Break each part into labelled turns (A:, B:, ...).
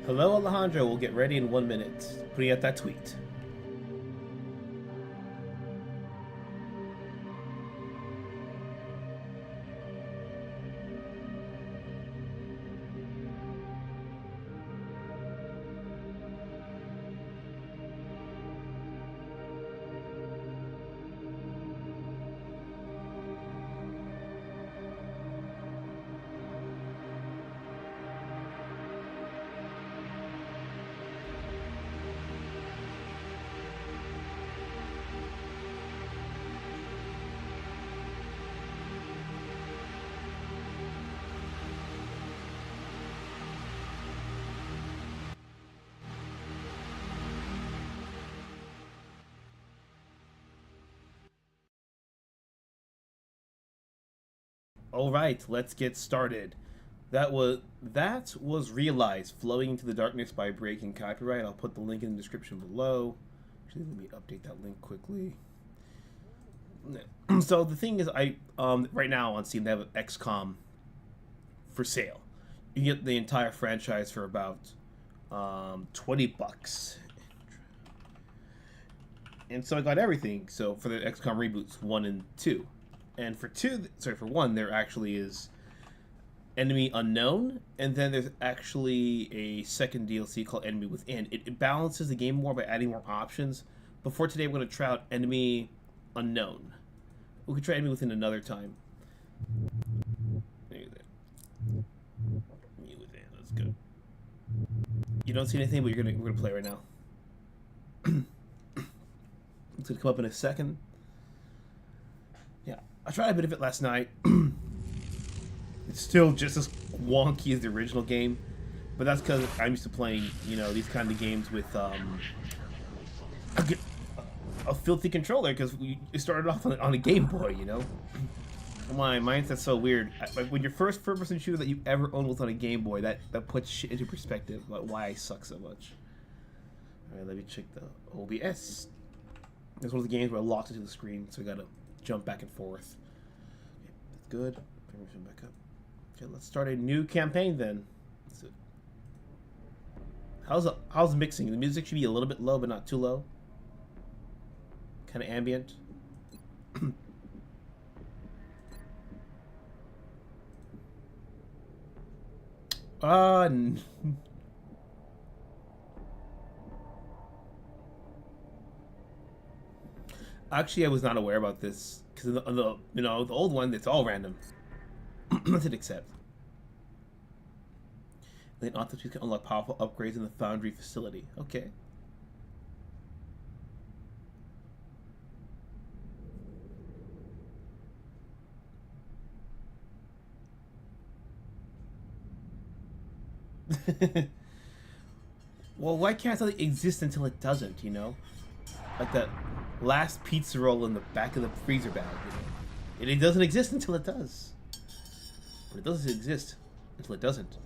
A: Hello, Alejandro. We'll get ready in 1 minute. Putting out that tweet. All right, let's get started. That was Realize, Flowing into the Darkness by Breaking Copyright. I'll put the link in the description below. Actually, let me update that link quickly. So the thing is, right now on Steam they have Xcom for sale. You get the entire franchise for about $20. And so I got everything. So for the XCOM reboots 1 and 2. And for 1, there actually is Enemy Unknown, and then there's actually a second DLC called Enemy Within. It balances the game more by adding more options. But for today, we're going to try out Enemy Unknown. We could try Enemy Within another time. Enemy Within, let's go. You don't see anything, but we're gonna play right now. It's gonna come up in a second. Yeah, I tried a bit of it last night. It's still just as wonky as the original game, but that's because I'm used to playing, these kind of games with a filthy controller, because we started off on a Game Boy, My mindset's so weird. Like, when your first person shooter that you ever owned was on a Game Boy, that puts shit into perspective about why I suck so much. Alright, let me check the OBS. There's one of the games where I locked into the screen, so I gotta jump back and forth. Okay, that's good. Permission back up. Okay, let's start a new campaign then. How's mixing? The music should be a little bit low, but not too low. Kind of ambient. Actually, I was not aware about this because the you know the old one, it's all random. Let's hit accept. Then authors can unlock powerful upgrades in the Foundry facility. Okay. Well, why can't something exist until it doesn't, you know? Like that last pizza roll in the back of the freezer bag, you know? It doesn't exist until it does. But it doesn't exist until it doesn't.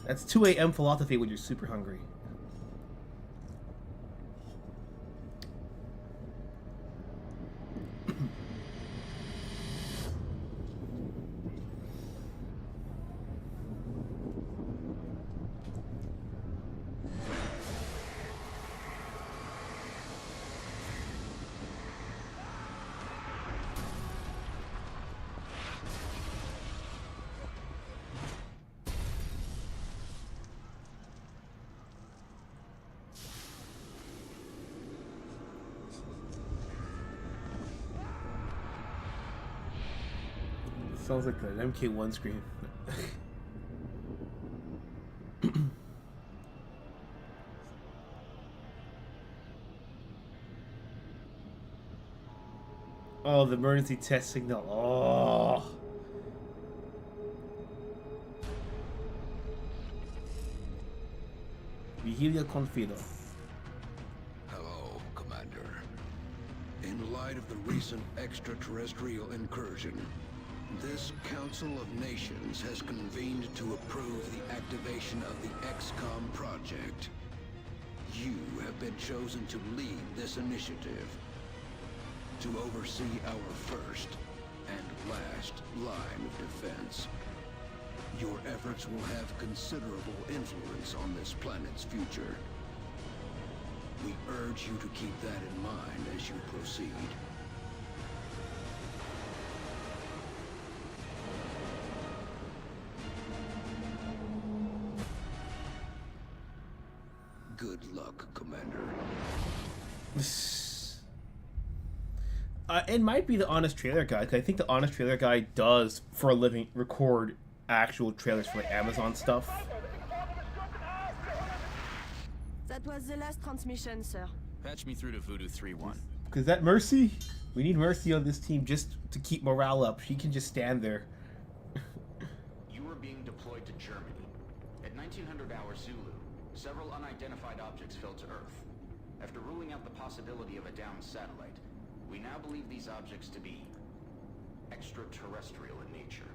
A: That's 2 a.m. philosophy when you're super hungry. Sounds like an MK1 screen. Oh, the emergency test signal. Oh. Vigilio Confido.
B: Hello, Commander. In light of the recent extraterrestrial incursion, this Council of Nations has convened to approve the activation of the Xcom project. You have been chosen to lead this initiative, to oversee our first and last line of defense. Your efforts will have considerable influence on this planet's future. We urge you to keep that in mind as you proceed. Good luck, Commander.
A: It might be the Honest Trailer Guy, 'cause I think the Honest Trailer Guy does, for a living, record actual trailers for like Amazon stuff.
C: That was the last transmission, sir.
D: Patch me through to Voodoo 3-1.
A: Because that Mercy? We need Mercy on this team just to keep morale up. She can just stand there.
D: You are being deployed to Germany. At 1900 hours Zulu, several unidentified objects fell to Earth. After ruling out the possibility of a downed satellite, we now believe these objects to be extraterrestrial in nature.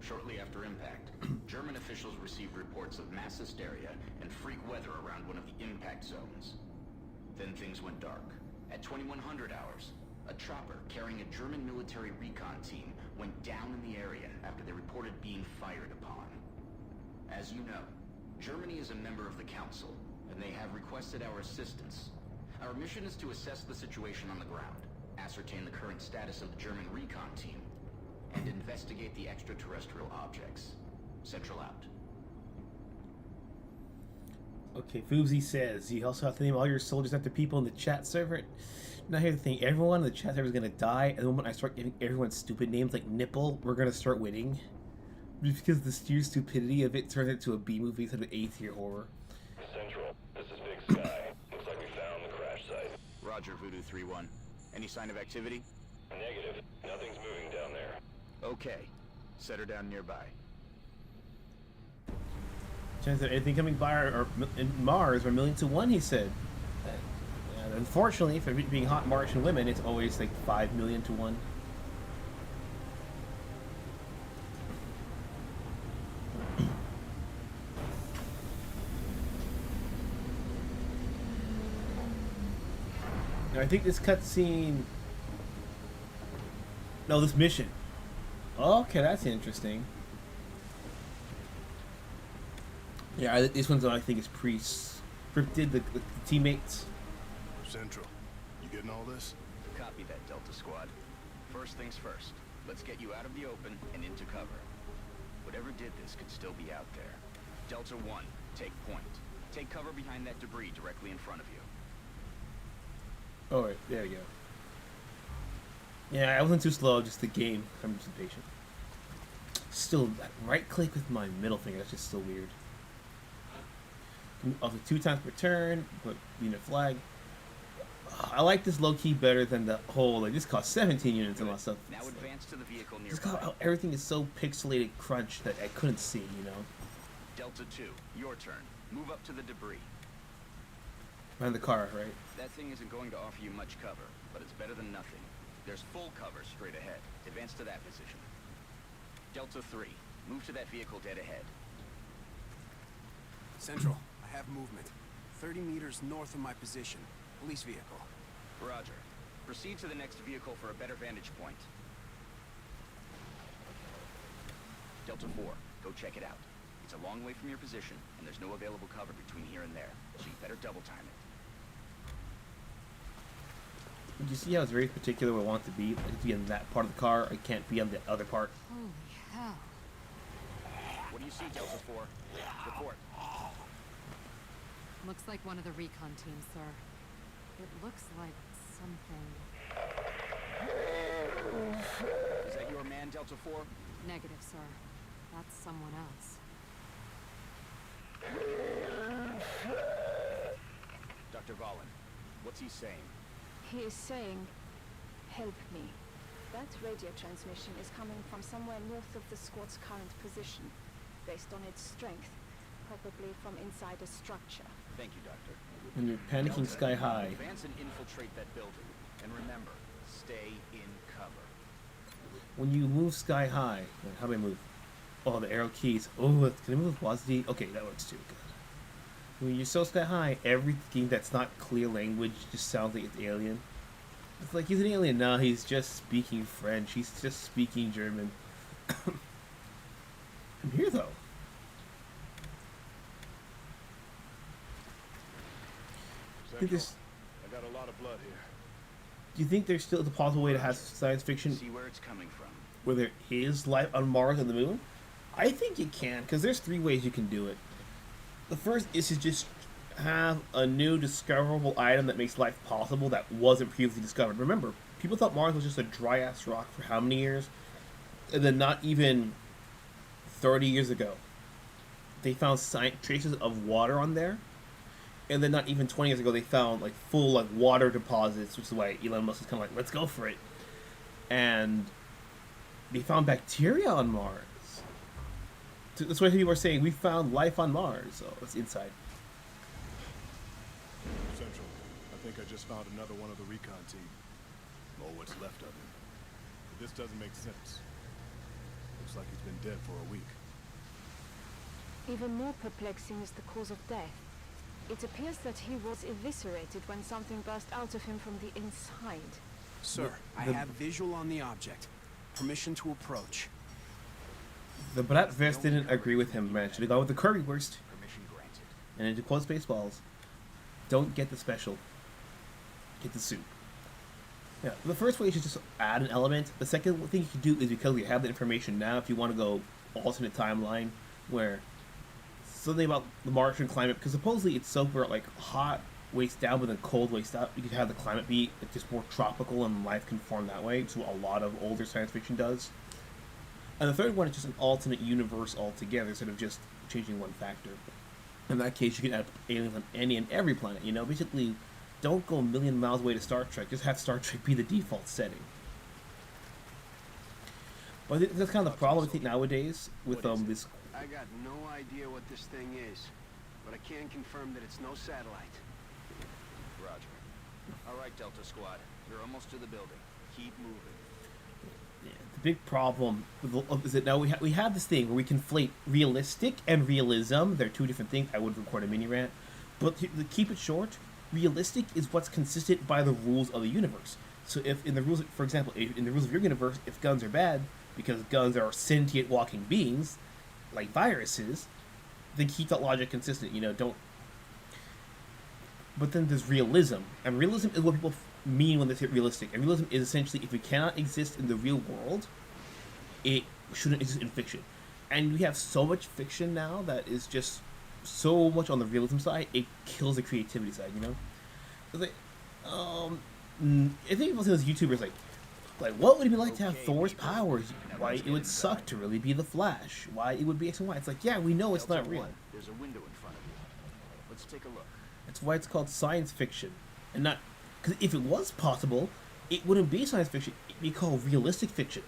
D: Shortly after impact, German officials received reports of mass hysteria and freak weather around one of the impact zones. Then things went dark. At 2100 hours, a chopper carrying a German military recon team went down in the area after they reported being fired upon. As you know, Germany is a member of the Council, and they have requested our assistance. Our mission is to assess the situation on the ground, ascertain the current status of the German recon team, and investigate the extraterrestrial objects. Central out.
A: Okay, Foobsy says, you also have to name all your soldiers after people in the chat server. Now here's the thing, everyone in the chat server is going to die, and the moment I start giving everyone stupid names like Nipple, we're going to start winning. Just because the sheer stupidity of it turns into a B movie instead of A-tier horror.
E: Central, this is Big Sky. Looks like we found the crash site.
D: Roger, Voodoo 3-1. Any sign of activity?
E: Negative. Nothing's moving down there.
D: Okay. Set her down nearby.
A: Chance of anything coming by or in Mars are 1,000,000 to 1, he said. And unfortunately, for being hot Martian women, it's always like 5,000,000 to 1. I think this cutscene... No, this mission. Okay, that's interesting. Yeah, this one's I think is pre-scripted, the teammates.
F: Central, you getting all this?
D: Copy that, Delta Squad. First things first. Let's get you out of the open and into cover. Whatever did this could still be out there. Delta 1, take point. Take cover behind that debris directly in front of you.
A: Oh, right, there you go. Yeah, I wasn't too slow, just the game. I'm just impatient. Still, right click with my middle finger, that's just still weird. Also, 2 times per turn, but unit flag. I like this low key better than the whole, like, this costs 17 units and all that stuff.
D: Now advance to the vehicle nearby.
A: Just how everything is so pixelated crunch that I couldn't see, you know?
D: Delta 2, your turn. Move up to the debris.
A: Behind the car, right?
D: That thing isn't going to offer you much cover, but it's better than nothing. There's full cover straight ahead. Advance to that position. Delta 3, move to that vehicle dead ahead.
G: Central, I have movement. 30 meters north of my position. Police vehicle.
D: Roger. Proceed to the next vehicle for a better vantage point. Delta 4, go check it out. It's a long way from your position, and there's no available cover between here and there, so you better double time it.
A: You see how it's very particular where I want to be? Like, to be in that part of the car, I can't be on the other part.
H: Holy hell.
D: What do you see, Delta 4? Report.
H: Looks like one of the recon teams, sir. It looks like something...
D: Is that your man, Delta 4?
H: Negative, sir. That's someone else.
D: Dr. Valen, what's he saying?
C: He is saying, help me. That radio transmission is coming from somewhere north of the squad's current position, based on its strength, probably from inside a structure.
D: Thank you, Doctor.
A: And you're panicking sky high.
D: Advance and infiltrate that building. And remember, stay in cover.
A: When you move sky high, how do I move? Oh, the arrow keys. Oh, can I move with WASD? Okay, that works too. Good. When you're so sky high, everything that's not clear language just sounds like it's alien. It's like he's an alien. No, he's just speaking French. He's just speaking German. I'm here though.
F: Central, I got a lot of blood here.
A: Do you think there's still a possible way to have science fiction
D: See where it's coming from.
A: where there is life on Mars and the Moon? I think you can, because there's 3 ways you can do it. The first is to just have a new discoverable item that makes life possible that wasn't previously discovered. Remember, people thought Mars was just a dry-ass rock for how many years? And then not even 30 years ago, they found traces of water on there. And then not even 20 years ago, they found like full like water deposits, which is why Elon Musk is kind of like, let's go for it. And they found bacteria on Mars. That's why people are saying we found life on Mars. So it's inside.
F: Central, I think I just found another one of the recon team. Or what's left of him. But this doesn't make sense. Looks like he's been dead for a week.
C: Even more perplexing is the cause of death. It appears that he was eviscerated when something burst out of him from the inside.
G: Sir, I have visual on the object. Permission to approach.
A: The Bratverse didn't agree with him, man. Should have gone with the currywurst.
D: Permission granted.
A: And into quote Spaceballs, don't get the special. Get the soup. Yeah, the first way is just add an element. The second thing you can do is, because we have the information now, if you want to go alternate timeline, where something about the Martian climate, because supposedly it's so where like hot ways down but then cold ways up, you could have the climate be just more tropical and life can form that way, which is what a lot of older science fiction does. And the third one is just an alternate universe altogether, instead of just changing one factor. In that case, you can add aliens on any and every planet, you know? Basically, don't go a million miles away to Star Trek, just have Star Trek be the default setting. But that's kind of the problem, I think, nowadays, with this...
G: I got no idea what this thing is, but I can confirm that it's no satellite.
D: Roger. All right, Delta Squad. You're almost to the building. Keep moving.
A: Yeah, the big problem is that now we have this thing where we conflate realistic and realism. They're 2 different things. I would record a mini rant. But to keep it short, realistic is what's consistent by the rules of the universe. So if in the rules, for example, in the rules of your universe, if guns are bad, because guns are sentient walking beings, like viruses, then keep that logic consistent, you know, don't... But then there's realism, and realism is what people mean when they say realistic, and realism is essentially, if it cannot exist in the real world, it shouldn't exist in fiction. And we have so much fiction now that is just so much on the realism side, it kills the creativity side, you know? It's like, I think people say those YouTubers like what would it be like to have Thor's powers? Why it would suck to really be the Flash? Why it would be X and Y? It's like, yeah, we know it's not real.
G: There's a window in front of you. Let's take a look.
A: That's why it's called science fiction, and not because if it was possible, it wouldn't be science fiction. It'd be called realistic fiction.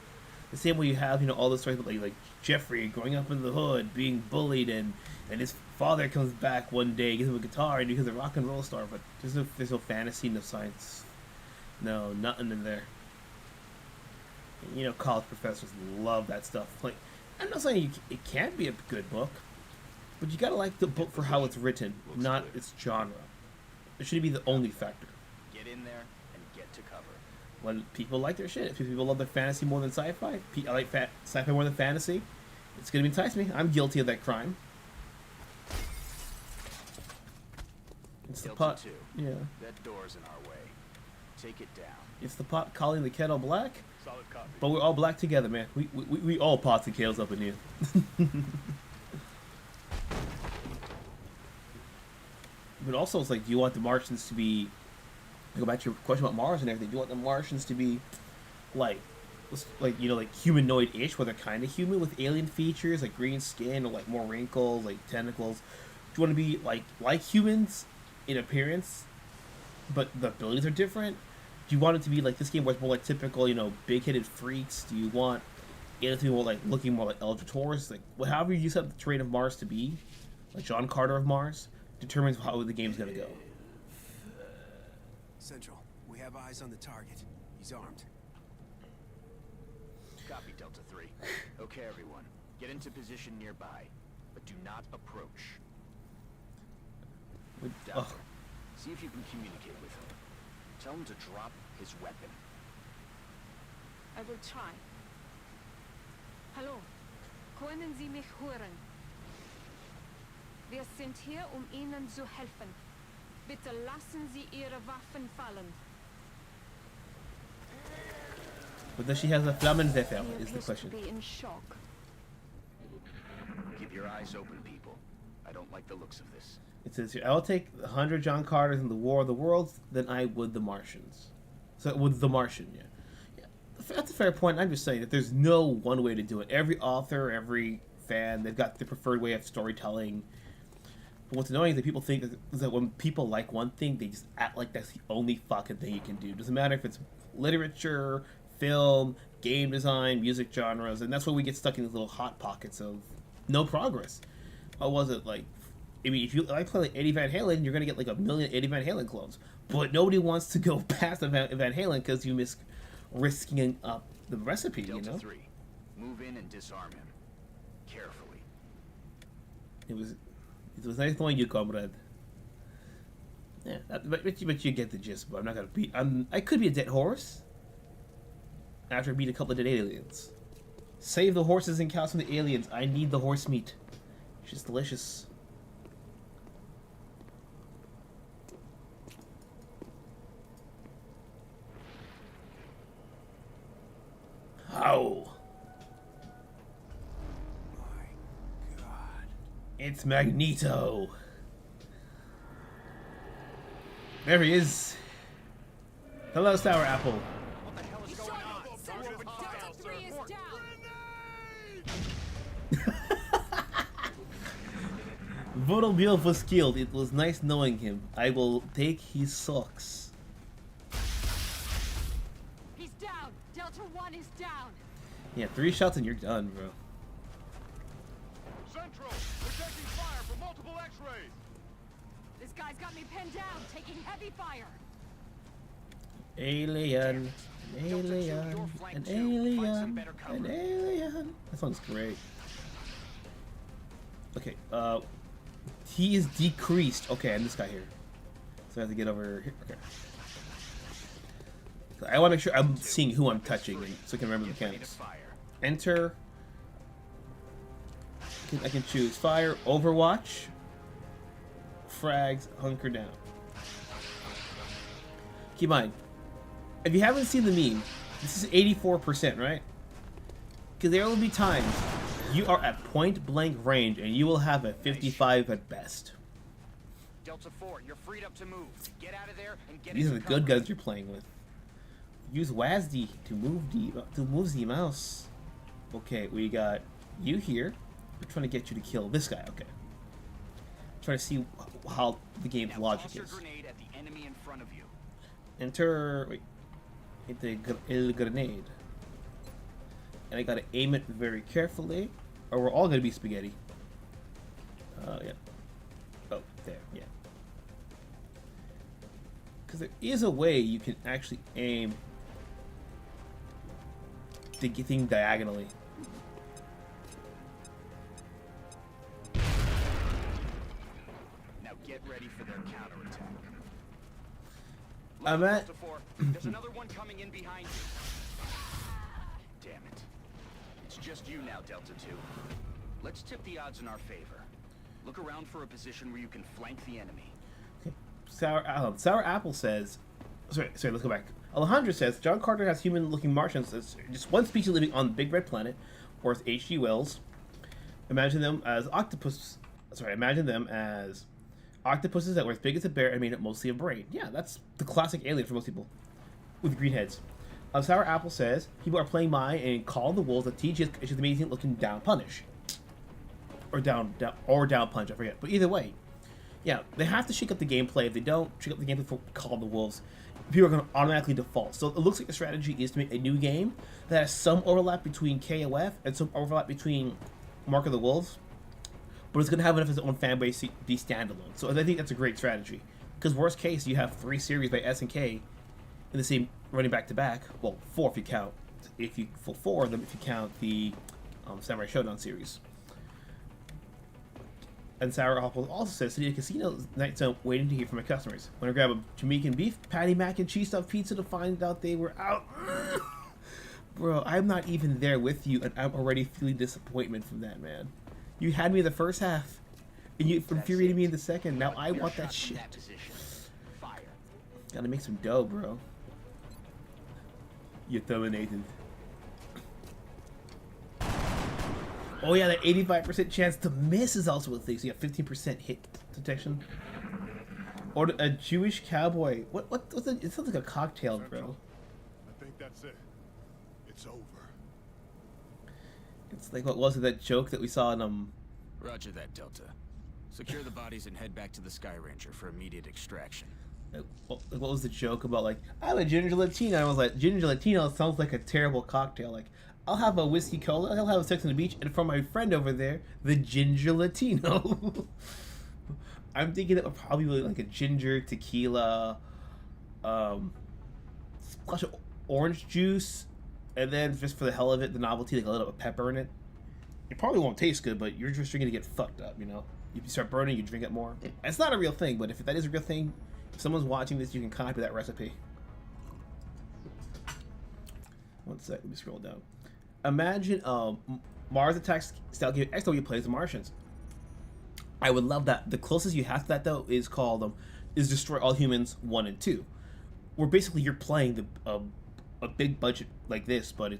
A: The same way you have, all the stories about like Jeffrey growing up in the hood, being bullied, and his father comes back one day, gives him a guitar, and becomes a rock and roll star. But there's no fantasy, no science, no nothing in there. And, college professors love that stuff. Like, I'm not saying it can't be a good book, but you gotta like the book for how it's written, not its genre. It shouldn't be the only factor.
G: Get in there and get to cover.
A: When people like their shit, if people love their fantasy more than sci-fi, I like sci-fi more than fantasy, it's gonna entice me. I'm guilty of that crime. It's the pot. Yeah.
G: That door's in our way. Take it down.
A: It's the pot calling the kettle black.
F: Solid copy.
A: But we're all black together, man. We all pots and kettles up in here. But also, it's like, do you want the Martians to be... Go back to your question about Mars and everything. Do you want the Martians to be, like humanoid-ish, where they're kind of human with alien features, like green skin or like more wrinkles, like tentacles? Do you want to be like humans in appearance, but the abilities are different? Do you want it to be like this game, where it's more like typical, big-headed freaks? Do you want it to be more like looking more like Eldritch Horrors? Like, however you set the terrain of Mars to be, like John Carter of Mars, determines how the game's gonna go.
I: Central, we have eyes on the target. He's armed.
G: Copy, Delta 3. Okay, everyone. Get into position nearby, but do not approach. Delta, see if you can communicate with him. Tell him to drop his weapon.
C: I will try. Hallo, können Sie mich hören? Wir sind hier, Ihnen zu helfen. Bitte lassen Sie Ihre Waffen fallen.
A: But does she have a Flammenwerfer, is the question.
C: To be in shock.
G: Keep your eyes open, people. I don't like the looks of this.
A: It says here, I will take 100 John Carters in the War of the Worlds than I would the Martians. So, with the Martian, yeah. That's a fair point. I'm just saying that there's no one way to do it. Every author, every fan, they've got their preferred way of storytelling. But what's annoying is that people think that when people like one thing, they just act like that's the only fucking thing you can do. It doesn't matter if it's literature, film, game design, music genres, and that's why we get stuck in these little hot pockets of no progress. What was it like? I mean, if you play like Eddie Van Halen, you're gonna get like a million Eddie Van Halen clones, but nobody wants to go past Van Halen because you miss risking up the recipe.
G: Delta 3, move in and disarm him carefully.
A: It was nice knowing you, comrade. Yeah, but you get the gist. But I'm not gonna beat. I could be a dead horse after I beat a couple of dead aliens. Save the horses and cows from the aliens. I need the horse meat. It's just delicious. How?
I: My God.
A: It's Magneto. There he is. Hello, Sour Apple.
G: What the hell is going on?
H: Delta 3 is down!
A: Vodelbiel was killed. It was nice knowing him. I will take his socks.
H: He's down! Delta 1 is down!
A: Yeah, 3 shots and you're done, bro.
F: Central, we're taking fire from multiple X-rays.
H: This guy's got me pinned down, taking heavy fire!
A: Alien, an alien, an alien, an alien. That sounds great. Okay, he is decreased. Okay, and this guy here. So I have to get over here. Okay. I want to make sure I'm seeing who I'm touching, so I can remember the mechanics. Enter. I can choose fire, Overwatch, frags, hunker down. Keep in mind, if you haven't seen the meme, this is 84%, right? Because there will be times you are at point blank range and you will have a 55 at best.
G: Delta 4, you're freed up to move. Get out of there and get
A: These are
G: into
A: the good
G: cover.
A: guns you're playing with. use WASD to move the mouse. Okay, we got you here. We're trying to get you to kill this guy. Okay. Trying to see how the game's logic is.
G: Grenade at the enemy in front of you.
A: Enter. Wait. Hit the el grenade. And I gotta aim it very carefully, or we're all gonna be spaghetti. Yeah. Oh, there. Yeah. Because there is a way you can actually aim the thing diagonally.
G: Now get ready for their counterattack.
A: I'm at.
G: There's another one coming in behind you. Damn it. It's just you now, Delta 2. Let's tip the odds in our favor. Look around for a position where you can flank the enemy.
A: Sour Apple says, sorry, let's go back. Alejandro says, John Carter has human-looking Martians as just one species living on the Big Red Planet, or as H.G. Wells. Imagine them as octopuses that were as big as a bear and made up mostly of brain. Yeah, that's the classic alien for most people, with green heads. Sour Apple says, people are playing Mai and call the wolves a TGS is amazing-looking down punish. Or down punch, I forget. But either way, yeah, they have to shake up the gameplay. If they don't shake up the gameplay for Call of the Wolves, people are going to automatically default. So it looks like the strategy is to make a new game that has some overlap between KOF and some overlap between Mark of the Wolves, but it's going to have enough of its own fan base to be standalone. So I think that's a great strategy. Because worst case, you have 3 series by SNK in the same running back to back. Well, 4 if you count. For 4 of them if you count the Samurai Showdown series. And Sour Apple also says, City Casino night zone waiting to hear from my customers. When I grab a Jamaican beef patty, mac and cheese stuffed pizza to find out they were out. Bro, I'm not even there with you, and I'm already feeling disappointment from that, man. You had me in the first half, and you infuriated me in the second. Now I want that shit. Gotta make some dough, bro. You're terminated. Oh yeah, that 85% chance to miss is also a thing. So you have 15% hit detection. Or a Jewish cowboy. What's it? It sounds like a cocktail, bro.
F: I think that's it. It's over.
A: It's like, what was it, that joke that we saw in
G: Roger that, Delta. Secure the bodies and head back to the Sky Ranger for immediate extraction.
A: What was the joke about, like, I'm a ginger Latino? I was like, ginger Latino sounds like a terrible cocktail. Like, I'll have a whiskey cola, I'll have sex on the beach, and for my friend over there, the ginger Latino. I'm thinking it would probably be like a ginger tequila, splash of orange juice, and then just for the hell of it, the novelty, like a little bit of pepper in it. It probably won't taste good, but you're just drinking to get fucked up, you know? If you start burning, you drink it more. It's not a real thing, but if that is a real thing, if someone's watching this, you can copy that recipe. One sec, let me scroll down. Imagine Mars Attacks style game X you play as the Martians. I would love that. The closest you have to that though is called is Destroy All Humans 1 and 2, where basically you're playing a big budget like this, but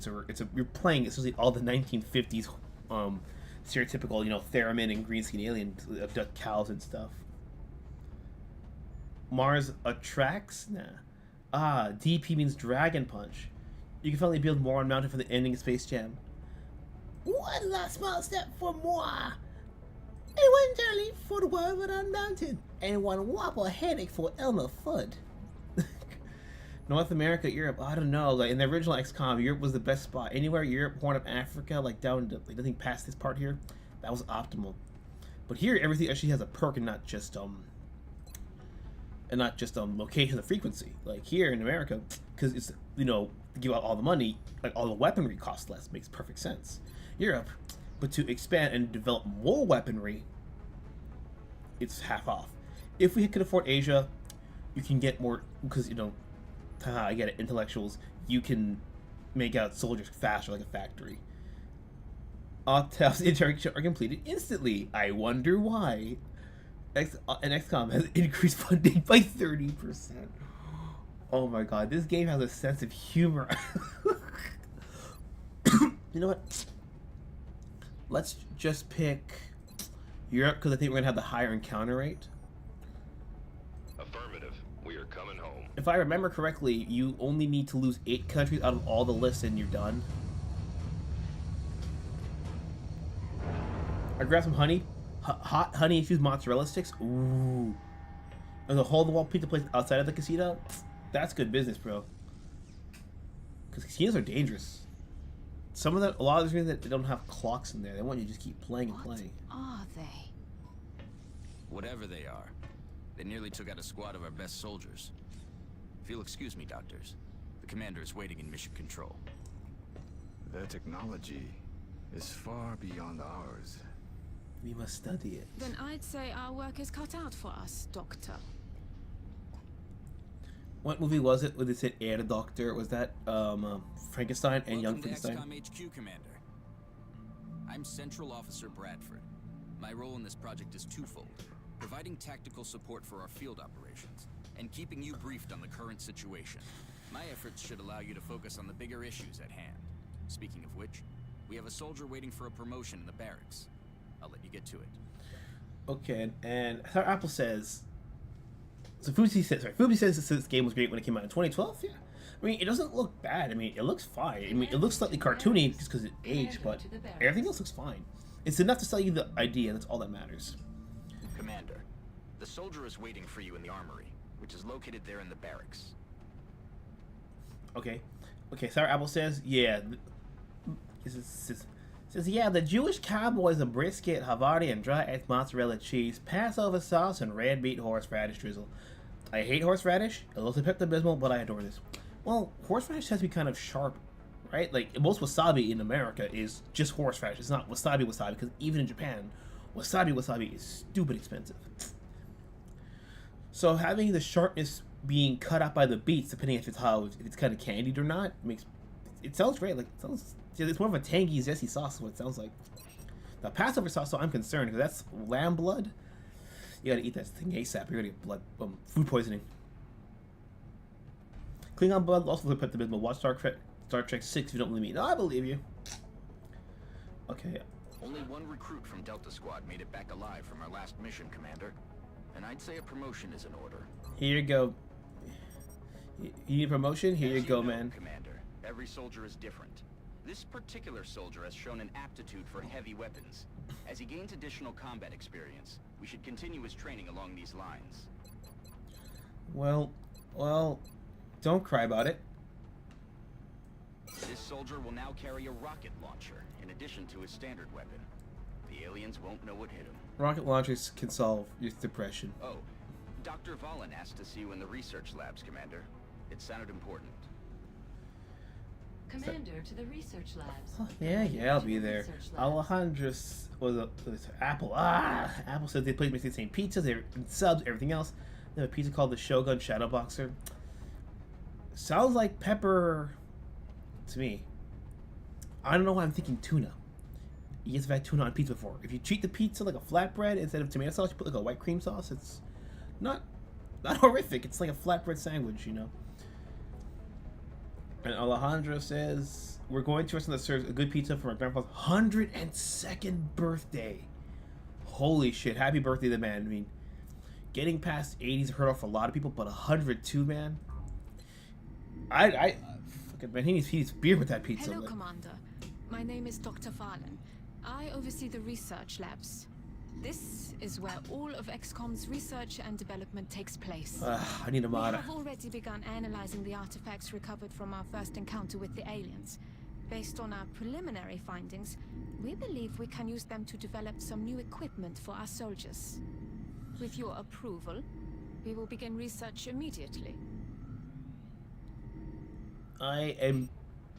A: you're playing essentially all the 1950s stereotypical, you know, Theremin and green skin aliens, abduct cows and stuff. Mars Attracts? Nah. DP means Dragon Punch. You can finally build more on Mountain for the ending of Space Jam. One last small step for moi. And one journey for the world without mountain. And one wobble headache for Elmer Fudd. North America, Europe, I don't know. Like in the original XCOM, Europe was the best spot. Anywhere Europe, Horn of Africa, like down to like nothing past this part here, that was optimal. But here, everything actually has a perk and not just location and frequency. Like here in America, because it's, you know, give out all the money, like all the weaponry costs less, makes perfect sense. Europe, but to expand and develop more weaponry, it's half off. If we could afford Asia, you can get more, because, you know, I get it, intellectuals, you can make out soldiers faster like a factory. Octaves interactions are completed instantly. I wonder why. And XCOM has increased funding by 30%. Oh my god, this game has a sense of humor. You know what? Let's just pick Europe, because I think we're going to have the higher encounter rate.
E: Affirmative. We are coming home.
A: If I remember correctly, you only need to lose 8 countries out of all the lists and you're done. I grabbed some honey. Hot honey-infused mozzarella sticks. Ooh. There's a hole-in-the-wall pizza place outside of the casino. That's good business, bro. Because casinos are dangerous. Some of them, a lot of the reasons that they don't have clocks in there. They want you to just keep playing and playing.
H: What are they?
G: Whatever they are, they nearly took out a squad of our best soldiers. If you'll excuse me, doctors, the commander is waiting in mission control.
F: Their technology is far beyond ours.
A: We must study it.
H: Then I'd say our work is cut out for us, Doctor.
A: What movie was it where they said "Air the Doctor"? Was that Frankenstein and Young Frankenstein?
G: Welcome to XCOM HQ, Commander. I'm Central Officer Bradford. My role in this project is twofold: providing tactical support for our field operations, and keeping you briefed on the current situation. My efforts should allow you to focus on the bigger issues at hand. Speaking of which, we have a soldier waiting for a promotion in the barracks. I'll let you get to it.
A: Okay, and Apple says. So Fubi says this game was great when it came out in 2012. Yeah, I mean it doesn't look bad. I mean it looks fine. I mean it looks slightly cartoony just because it aged, but everything else looks fine. It's enough to sell you the idea. That's all that matters.
D: Commander, the soldier is waiting for you in the armory, which is located there in the barracks.
A: Okay, Sour Apple says, yeah. Says, yeah, the Jewish cowboys of brisket, Havarti, and dry-aged mozzarella cheese, Passover sauce, and red beet horseradish drizzle. I hate horseradish. It looks like Pepto-Bismol, but I adore this. Well, horseradish has to be kind of sharp, right? Like, most wasabi in America is just horseradish. It's not wasabi, because even in Japan, wasabi is stupid expensive. So having the sharpness being cut out by the beets, depending if it's kind of candied or not, it sounds great. Like, it's more of a tangy, zesty sauce is what it sounds like. The Passover sauce, so I'm concerned, because that's lamb blood. You gotta eat that thing ASAP. You're gonna get blood, food poisoning. Klingon blood also look at the Bismol. Watch Star Trek 6 if you don't believe me. No, I believe you. Okay.
D: Only one recruit from Delta Squad made it back alive from our last mission, Commander. And I'd say a promotion is in order.
A: Here you go. You need a promotion? Here you go, man.
D: Commander, every soldier is different. This particular soldier has shown an aptitude for heavy weapons. As he gains additional combat experience, we should continue his training along these lines.
A: Well, don't cry about it.
D: This soldier will now carry a rocket launcher, in addition to his standard weapon. The aliens won't know what hit him.
A: Rocket launchers can solve your depression.
D: Oh, Dr. Valen asked to see you in the research labs, Commander. It sounded important.
H: Commander to the research labs.
A: Oh, yeah, I'll be there. Alejandro was Apple. Apple said they make the same pizzas, they're subs, everything else. They have a pizza called the Shogun Shadow Boxer. Sounds like pepper to me. I don't know why I'm thinking tuna. You guys have had tuna on pizza before. If you treat the pizza like a flatbread instead of tomato sauce, you put like a white cream sauce. It's not horrific. It's like a flatbread sandwich, you know. And Alejandro says, we're going to a restaurant that serves a good pizza for my grandpa's 102nd birthday. Holy shit. Happy birthday to the man. I mean, getting past 80 is a hurdle for a lot of people, but 102, man. Fucking man, he needs beer with that pizza.
H: Hello, Commander. My name is Dr. Valen. I oversee the research labs. This is where all of Xcom's research and development takes place.
A: I need a mod.
H: We have already begun analyzing the artifacts recovered from our first encounter with the aliens. Based on our preliminary findings, we believe we can use them to develop some new equipment for our soldiers. With your approval, we will begin research immediately.
A: I am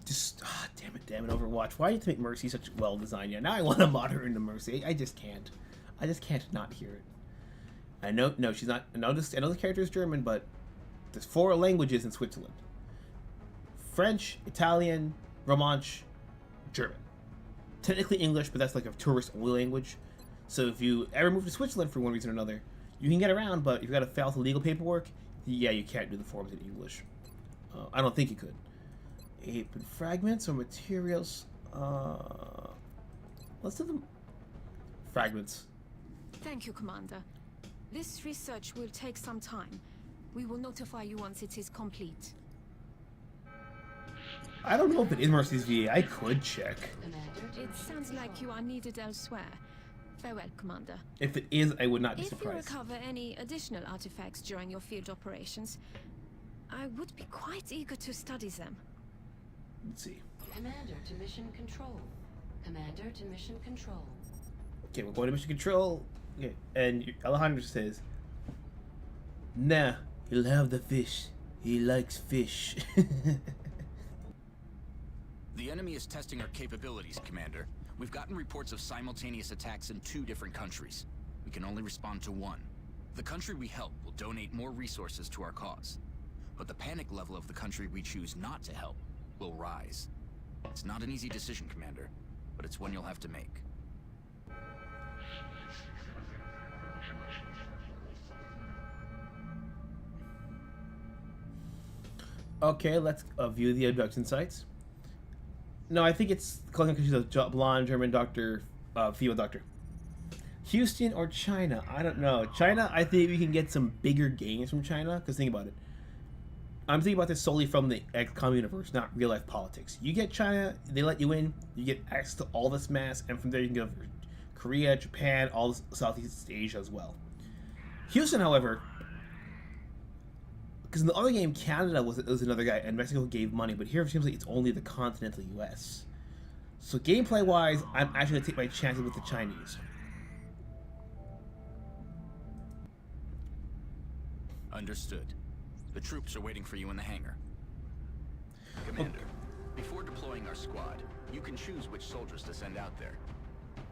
A: just... damn it, Overwatch. Why do you have to make Mercy such well-designed? Yeah, now I want to mod her into Mercy. I just can't. I just can't not hear it. I know, no, she's not. I know the character is German, but there's 4 languages in Switzerland: French, Italian, Romansh, German. Technically English, but that's like a tourist-only language. So if you ever move to Switzerland for one reason or another, you can get around. But if you got to fill out the legal paperwork, yeah, you can't do the forms in English. I don't think you could. 8-bit fragments or materials. Let's do the fragments.
H: Thank you, Commander. This research will take some time, We will notify you once it is complete.
A: I don't know if it is Mercy's VA. I could check.
H: It sounds like you are needed elsewhere. Farewell, Commander.
A: If it is, I would not be
H: If you
A: surprised.
H: recover any additional artifacts during your field operations, I would be quite eager to study them.
A: Let's see.
J: Commander to mission control. Commander to mission control.
A: Okay, we're going to mission control. Okay, and Alejandro says, "Nah, he'll have the fish. He likes fish."
G: The enemy is testing our capabilities, Commander. We've gotten reports of simultaneous attacks in 2 different countries. We can only respond to one. The country we help will donate more resources to our cause. But the panic level of the country we choose not to help will rise. It's not an easy decision, Commander, but it's one you'll have to make.
A: Okay, let's view the abduction sites. No, I think it's calling because she's a blonde German doctor, female doctor. Houston or China? I don't know. China, I think we can get some bigger gains from China. Because think about it. I'm thinking about this solely from the Xcom universe, not real life politics. You get China, they let you in, you get access to all this mass, and from there you can go for Korea, Japan, all Southeast Asia as well. Houston, however, because in the other game, Canada was another guy, and Mexico gave money, but here it seems like it's only the continental U.S. So gameplay-wise, I'm actually going to take my chances with the Chinese.
G: Understood. The troops are waiting for you in the hangar. Commander, before deploying our squad, you can choose which soldiers to send out there.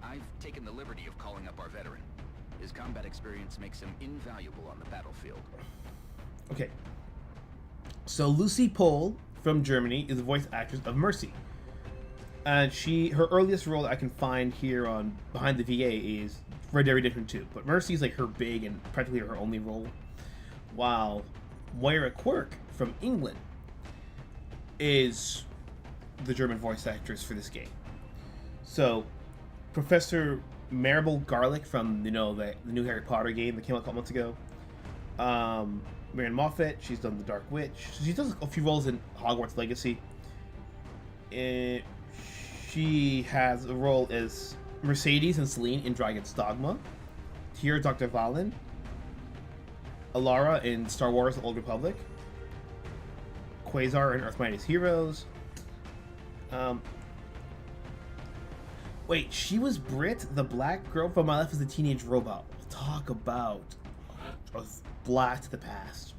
G: I've taken the liberty of calling up our veteran. His combat experience makes him invaluable on the battlefield.
A: Okay. So Lucy Pohl from Germany is the voice actress of Mercy. And her earliest role that I can find here on Behind the VA is Red Dead Redemption 2. But Mercy is like her big and practically her only role. While Moira Quirk from England is the German voice actress for this game. So Professor Maribel Garlick from the new Harry Potter game that came out a couple months ago. Marion Moffat, she's done The Dark Witch. She does a few roles in Hogwarts Legacy. She has a role as Mercedes and Celine in Dragon's Dogma. Here, Dr. Valen. Alara in Star Wars The Old Republic. Quasar in Earth Mightiest Heroes. Wait, she was Brit, the black girl from My Life as a Teenage Robot. We'll talk about a blast to the past.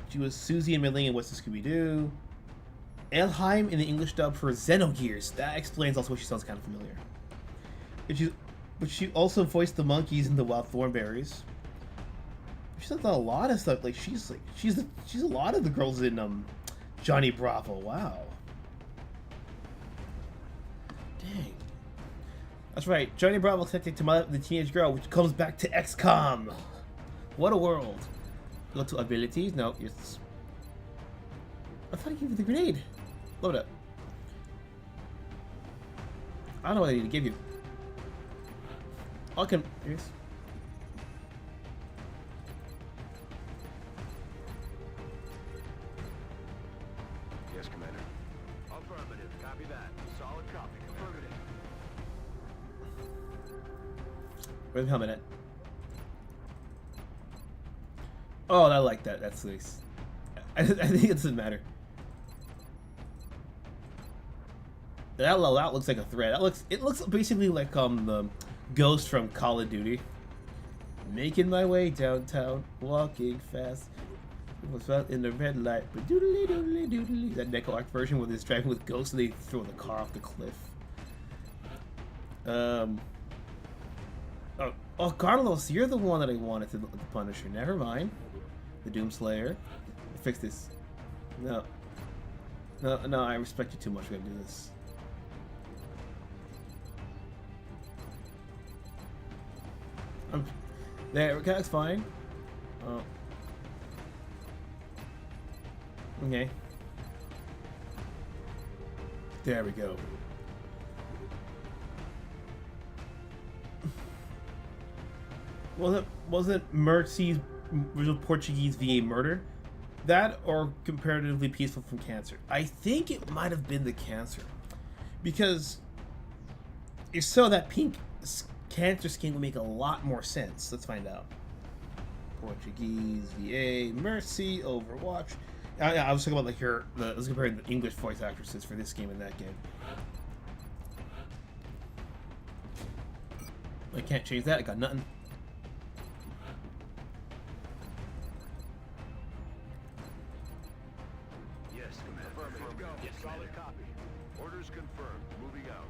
A: She was Susie and Millie in What's the Scooby-Doo. Elheim in the English dub for Xenogears. That explains also why she sounds kind of familiar. But she also voiced the monkeys in The Wild Thornberries. She's done a lot of stuff. She's a lot of the girls in Johnny Bravo. Wow. Dang. That's right. Johnny Bravo connected to the teenage girl, which comes back to XCOM. What a world. Go to abilities. No, it's. I thought I gave you the grenade. Load up. I don't know what I need to give you. Okay. Yes.
F: Yes, Commander. Affirmative. Copy that. Solid copy. Affirmative.
A: Where's the helmet at? Oh, I like that. That's nice. I think it doesn't matter. That looks like a threat. It looks basically like the Ghost from Call of Duty. Making my way downtown, walking fast. Was out in the red light, but doodly doodly doodly. That Neko Arc version where they're driving with ghosts and they throw the car off the cliff. Oh, Carlos, you're the one that I wanted to the Punisher. Never mind. The Doomslayer. Fix this. No, I respect you too much. We gotta do this. There, okay, that's fine. Oh. Okay. There we go. Wasn't Mercy's original Portuguese VA murder? That or comparatively peaceful from cancer? I think it might have been the cancer, because if so, that pink cancer skin would make a lot more sense. Let's find out. Portuguese VA Mercy Overwatch. I was talking about like I was comparing the English voice actresses for this game and that game. I can't change that. I got nothing.
F: Yes, Commander. Yes, solid copy. Orders confirmed. Moving out.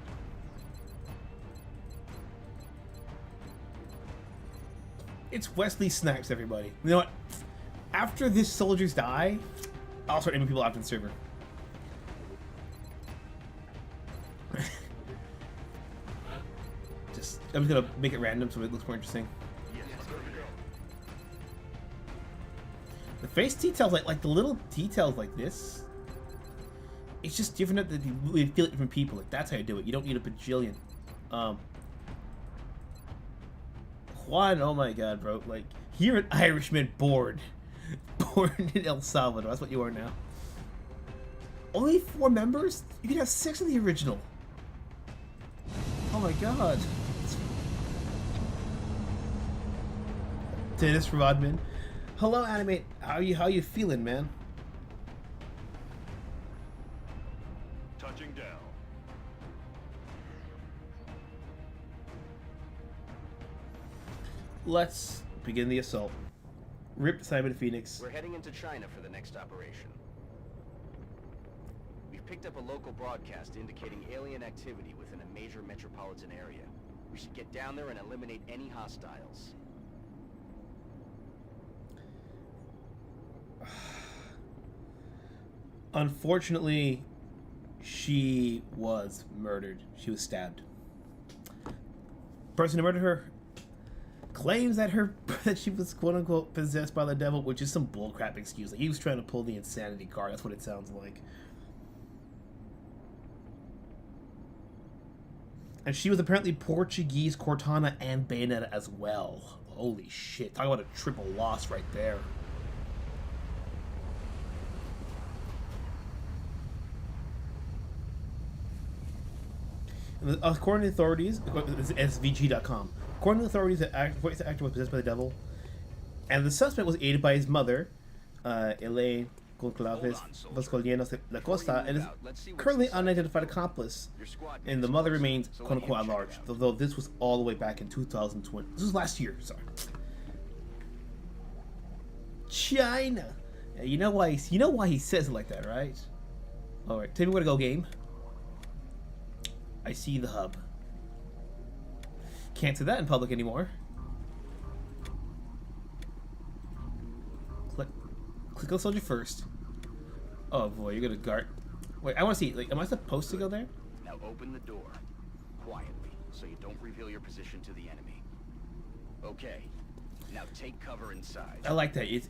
A: It's Wesley Snipes, everybody. You know what? After this soldiers die, I'll start aiming people out in the server. I'm just gonna make it random so it looks more interesting. The face details, like the little details like this, it's just different that you feel it different people. Like that's how you do it. You don't need a bajillion. Juan, oh my god, bro. Like, you're an Irishman born in El Salvador. That's what you are now. Only 4 members? You can have 6 in the original. Oh my god. Dennis Rodman. Hello, Animate. How you feeling, man?
F: Touching down.
A: Let's begin the assault. Rip Simon Phoenix.
G: We're heading into China for the next operation. We've picked up a local broadcast indicating alien activity within a major metropolitan area. We should get down there and eliminate any hostiles.
A: Unfortunately, she was murdered. She was stabbed. Person who murdered her claims that she was quote unquote possessed by the devil, which is some bullcrap excuse. Like, he was trying to pull the insanity card. That's what it sounds like. And she was apparently Portuguese, Cortana, and Bayonetta as well. Holy shit. Talk about a triple loss right there. According to authorities, it's SVG.com. According to authorities, the voice actor was possessed by the devil, and the suspect was aided by his mother, Elaine Goncalves Vasconcelos da Costa, and is currently unidentified accomplice. And the mother remains quote unquote at large, although this was all the way back in 2020. This was last year. Sorry. China. You know why he says it like that, right? All right, tell me where to go, game. I see the hub. Can't say that in public anymore. Click on soldier first. Oh boy, you're gonna guard. Wait, I want to see. Like, am I supposed to go there?
G: Now open the door quietly, so you don't reveal your position to the enemy. Okay. Now take cover inside.
A: I like that. It's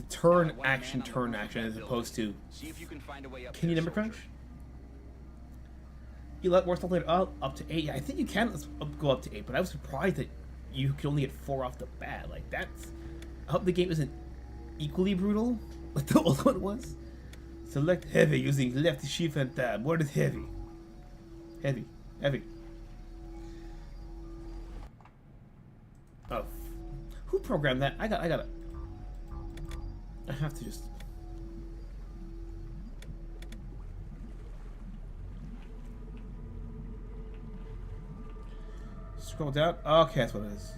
A: a turn action as opposed to.
G: See if you can find a way up.
A: Can you number crunch? You let more stuff later up to 8. Yeah, I think you can go up to 8, but I was surprised that you could only get 4 off the bat. Like, that's. I hope the game isn't equally brutal like the old one was. Select heavy using left shift and tab. What is heavy? Heavy. Oh, who programmed that? I gotta. I have to just. Scroll down. Okay, that's what it is.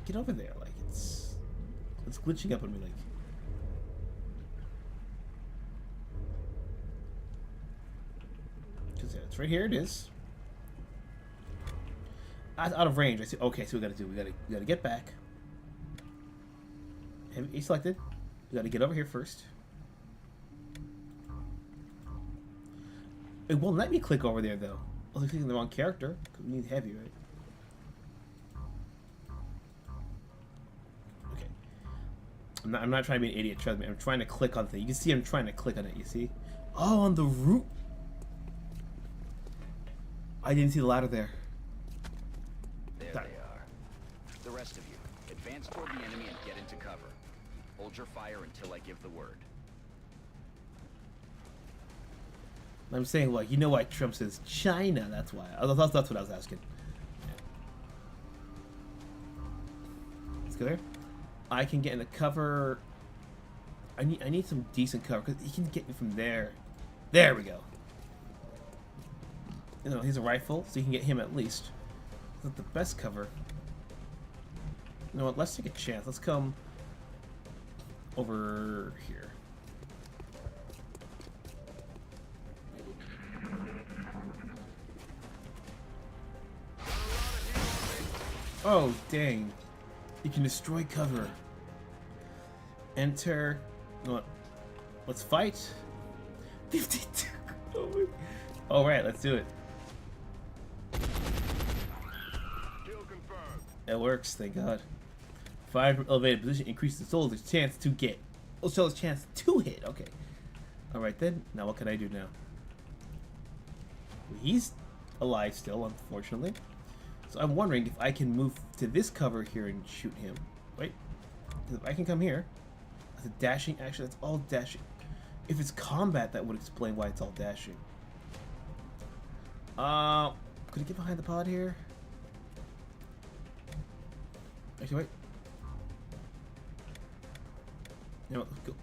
A: Get over there. Like, it's glitching up on me. Like, it's right here. It is. Out of range. I see. Okay, so we gotta get back. Heavy selected. We gotta get over here first. It won't let me click over there, though. I was clicking the wrong character, because we need heavy, right? Okay. I'm not trying to be an idiot, trust me. I'm trying to click on things. You can see I'm trying to click on it, you see? Oh, on the root. I didn't see the ladder there.
G: There they are. The rest of you, advance toward the enemy and get into cover. Hold your fire until I give the word.
A: I'm saying, like, you know why Trump says China? That's why. That's what I was asking. Let's go there. I can get in the cover. I need some decent cover because he can get me from there. There we go. You know, he's a rifle, so you can get him at least. That's the best cover. You know what? Let's take a chance. Let's come over here. Oh, dang. You can destroy cover. Enter. You know what? Let's fight. 52. Alright, let's do it. It works, thank God. Fire from elevated position increases the soldier's chance to get. Oh, soldier's chance to hit. Okay. Alright then. Now what can I do now? He's alive still, unfortunately. So I'm wondering if I can move to this cover here and shoot him. Wait. If I can come here. That's a dashing action. That's all dashing. If it's combat, that would explain why it's all dashing. Could I get behind the pod here? Actually, wait. You know what? Let's go.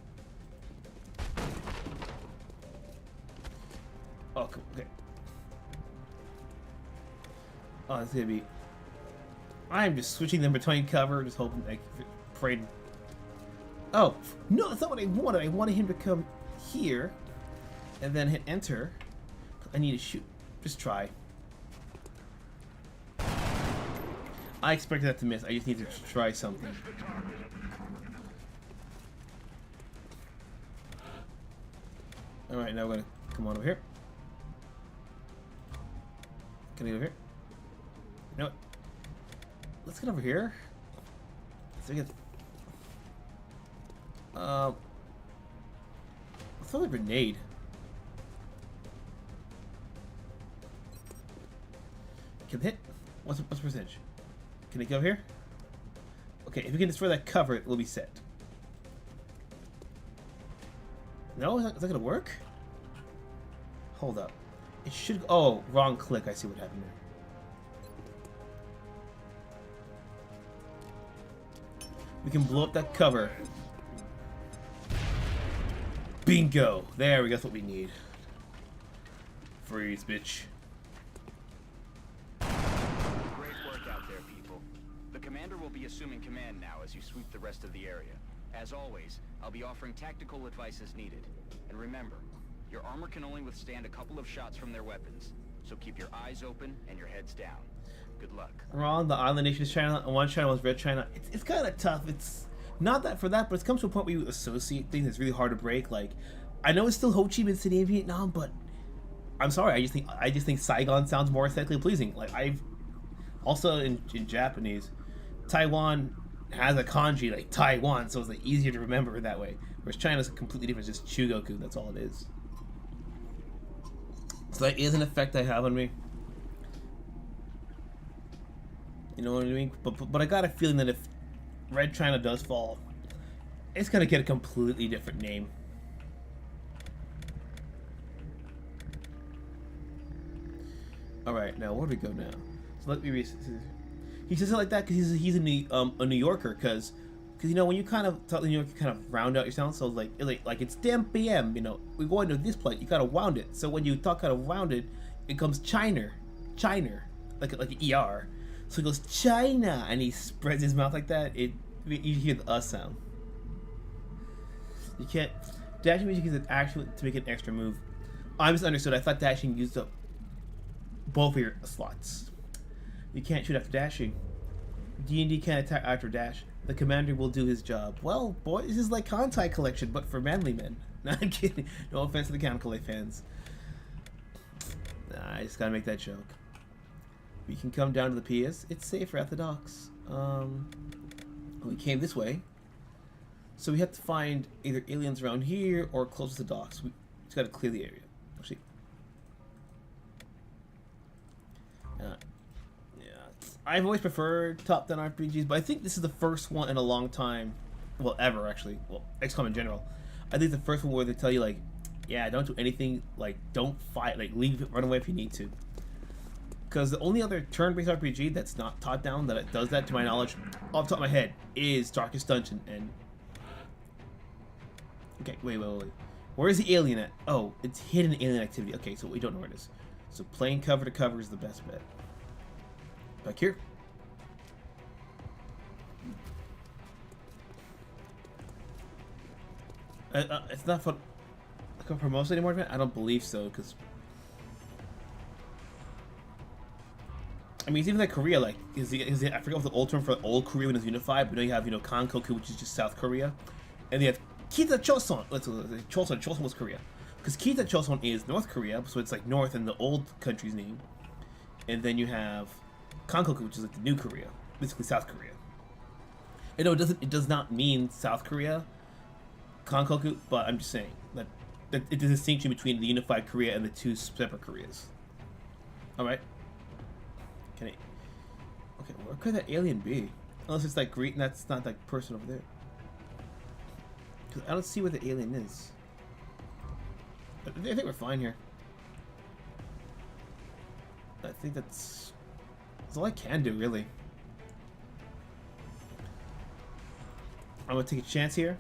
A: Oh, cool. Okay. Oh, it's gonna be. I'm just switching them between cover, just hoping, like, praying. Oh no, that's not what I wanted. I wanted him to come here, and then hit enter. I need to shoot. Just try. I expected that to miss. I just need to try something. Alright, now we're gonna come on over here. Can I get over here? You know what? Let's get over here. So we get. Let's throw a grenade. Can it hit? What's the percentage? Can it go here? Okay, if we can destroy that cover, it will be set. No, is that gonna work? Hold up. It should. Oh, wrong click. I see what happened there. We can blow up that cover. Bingo! There we go. That's what we need. Freeze, bitch.
G: Great work out there, people. The commander will be assuming command now as you sweep the rest of the area. As always, I'll be offering tactical advice as needed. And remember, your armor can only withstand a couple of shots from their weapons, so keep your eyes open and your heads down. Good luck.
A: Wrong. The Island Nations China, and one China was Red China. It's kind of tough. It's not that for that, but it comes to a point where you associate things that's really hard to break. Like, I know it's still Ho Chi Minh City in Vietnam, but I'm sorry. I just think Saigon sounds more aesthetically pleasing. Like, I've also in Japanese, Taiwan has a kanji like Taiwan, so it's like easier to remember that way. Whereas China's completely different, it's just Chugoku. That's all it is. So that is an effect I have on me. You know what I mean? But I got a feeling that if Red China does fall, it's gonna get a completely different name. All right, now where do we go now? So let me. He says it like that because he's a New Yorker. Because you know when you kind of talk New York, you kind of round out your sound. So like it's 10 p.m. You know we're going to this place. You gotta round it. So when you talk kind of rounded, it comes China, like an ER. So he goes China, and he spreads his mouth like that. You hear the sound. You can't. Dashing music is an actual to make an extra move. I misunderstood. I thought dashing used up both of your slots. You can't shoot after dashing. D&D can't attack after dash. The commander will do his job. Well, boy, this is like Kantai Collection, but for manly men. No, I'm kidding. No offense to the Kantai fans. Nah, I just gotta make that joke. We can come down to the piers. It's safer at the docks. We came this way. So we have to find either aliens around here or close to the docks. We just gotta clear the area. Actually, I've always preferred top-down RPGs, but I think this is the first one in a long time, well, ever actually. Well, XCOM in general. I think the first one where they tell you like, yeah, don't do anything, like don't fight, like leave, run away if you need to. Because the only other turn-based RPG that's not top-down that it does that, to my knowledge, off the top of my head, is Darkest Dungeon. And okay, wait. Where is the alien at? Oh, it's hidden alien activity. Okay, so we don't know where it is. So playing cover to cover is the best bet. Back here. It's not fun. Like a promotion anymore, man? I don't believe so, because I mean, it's even like Korea. Like, I forget what the old term for old Korea when it's unified, but now you have, Kankoku, which is just South Korea, and you have Kita Choson. Choson was Korea, because Kita Choson is North Korea, so it's like North in the old country's name, and then you have Kankoku, which is like the new Korea, basically South Korea. And no, it does not mean South Korea, Kankoku, but I'm just saying that it's a distinction between the unified Korea and the two separate Koreas. All right. Can I? Okay, where could that alien be? Unless it's like great, and that's not like person over there. Because I don't see where the alien is. I think we're fine here. I think that's all I can do, really. I'm gonna take a chance here.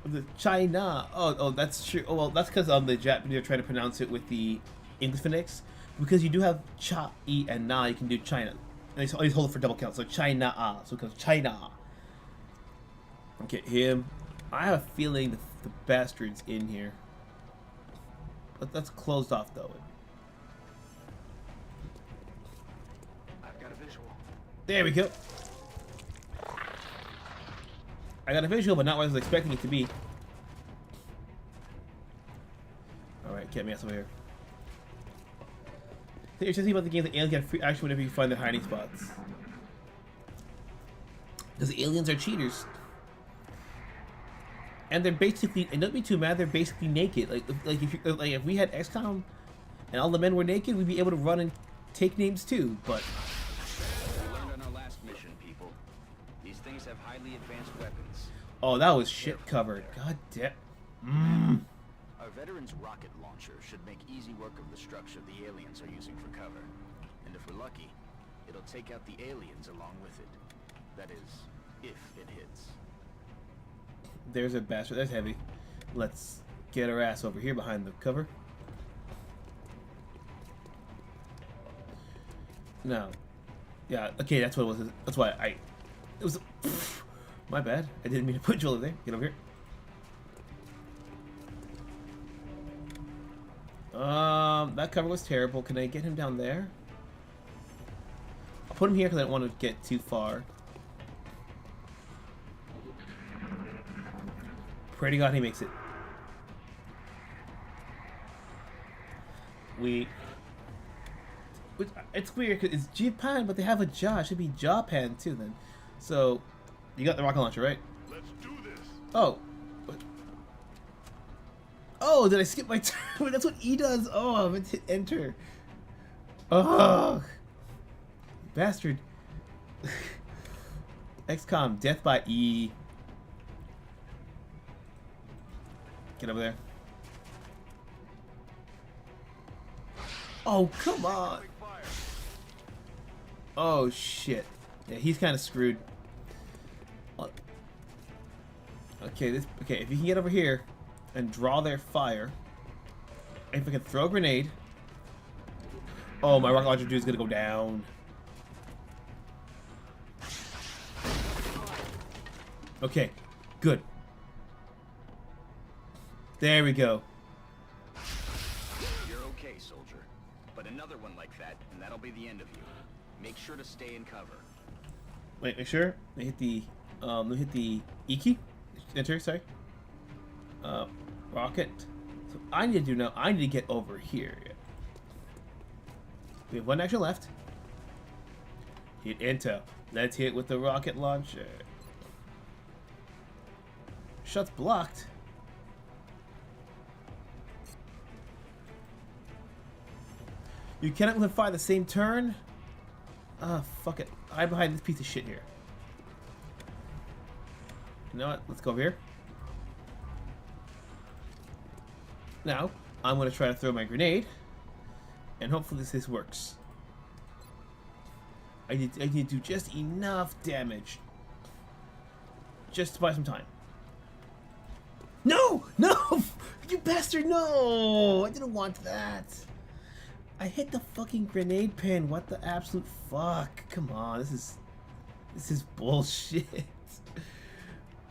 A: The China. Oh, that's true. Oh, well, that's because the Japanese are trying to pronounce it with the English phonics. Because you do have cha, e, and na, you can do China. And they always hold it for double count. So China, so it goes China. Okay, him. I have a feeling the bastard's in here. But that's closed off, though.
G: I've got a visual.
A: There we go. I got a visual, but not what I was expecting it to be. Alright, get me out over here. The interesting about the game, the aliens get free action whenever you find their hiding spots. Because the aliens are cheaters. And they're basically, and don't be too mad, they're basically naked. If we had XCOM and all the men were naked, we'd be able to run and take names too, but
G: We learned on our last mission, people. These things have highly advanced weapons.
A: oh, that was shit covered. God damn.
G: Our veteran's rocket launcher should make easy work of the structure the aliens are using for cover. And if we're lucky, it'll take out the aliens along with it. That is, if it hits.
A: There's a bastard. That's heavy. Let's get our ass over here behind the cover. No. Yeah, okay, that's what it was. That's why it was... my bad. I didn't mean to put you over there. Get over here. That cover was terrible. Can I get him down there? I'll put him here because I don't want to get too far. Pray to God he makes it. It's weird because it's Japan, but they have a jaw. It should be Japan too then. So, you got the rocket launcher, right?
F: Let's do this.
A: Oh. Oh, did I skip my turn? That's what E does. Oh, I meant to hit enter. Oh. Bastard. XCOM, death by E. Get over there. Oh, come on. Oh, shit. Yeah, he's kind of screwed. Okay, if you can get over here and draw their fire. If I can throw a grenade. Oh, my rocket launcher dude is gonna go down. Okay, good. There we go.
G: You're okay, soldier. But another one like that, and that'll be the end of you. Make sure to stay in cover.
A: Wait, make sure. Let me hit the E key. Enter, sorry. Rocket. So I need to do now. I need to get over here. We have one action left. Hit enter. Let's hit with the rocket launcher. Shot's blocked. You cannot fire the same turn. Ah, fuck it. I'm behind this piece of shit here. You know what? Let's go over here. Now, I'm gonna try to throw my grenade, and hopefully this works. I need to do just enough damage, just to buy some time. No! No! You bastard, no! I didn't want that. I hit the fucking grenade pin. What the absolute fuck? Come on, this is bullshit.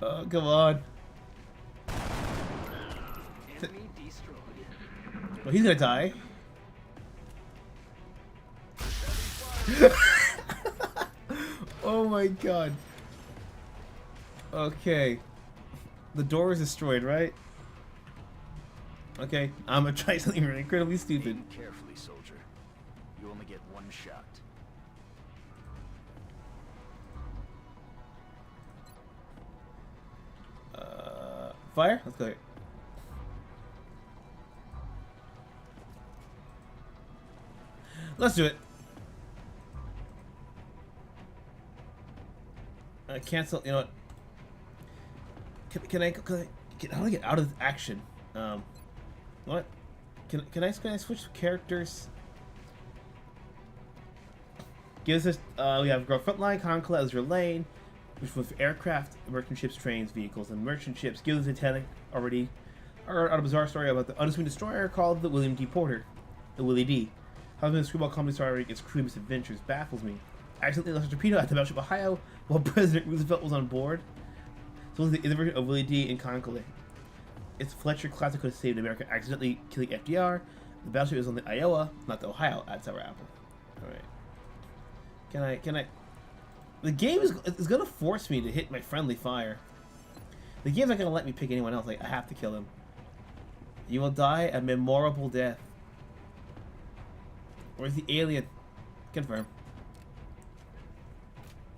A: Oh, come on. Well, he's gonna die. Oh my god. Okay. The door is destroyed, right? Okay, I'm gonna try something incredibly stupid.
G: Aim carefully, soldier. You only get one shot.
A: Fire? Let's go here. Let's do it. Cancel. You know what? Can I how do I get out of action? What? Can I switch characters? Gives us we have Girl Frontline, Conclave as your lane, which was aircraft, merchant ships, trains, vehicles, and merchant ships. Gives us a telling already on a bizarre story about the unassuming destroyer called the William D. Porter, the Willie D. How the screwball comedy story its crew misadventures baffles me. Accidentally lost a torpedo at the Battleship Ohio while President Roosevelt was on board. So the version of Willie D. in Conclave. It's Fletcher classic could have saved America accidentally killing FDR. The battleship is on the Iowa, not the Ohio, at Sour Apple. Alright. Can I... The game is gonna force me to hit my friendly fire. The game's not gonna let me pick anyone else. Like, I have to kill him. You will die a memorable death. Where's the alien? Confirm.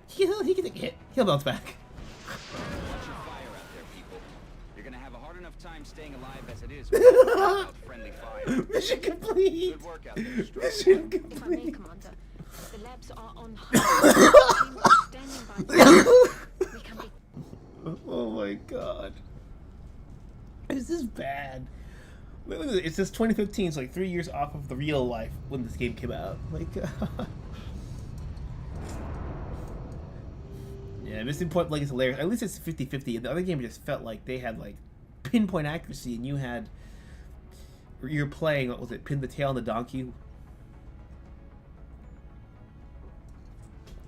A: He can take a hit. He'll bounce back.
G: Watch your fire out there, people. You're gonna have a hard enough time staying alive as it is without friendly fire.
A: Mission complete.
G: Good work out there, Strong.
A: Mission
H: If I may,
A: complete.
H: Commander, the labs are on high. Standing by. We can be.
A: Oh my god. This is bad. Look at it. It says 2015, so like 3 years off of the real life when this game came out. Like, yeah, Missing Point Blank is hilarious. At least it's 50-50. The other game just felt like they had like pinpoint accuracy, and you're playing, what was it, Pin the Tail on the Donkey?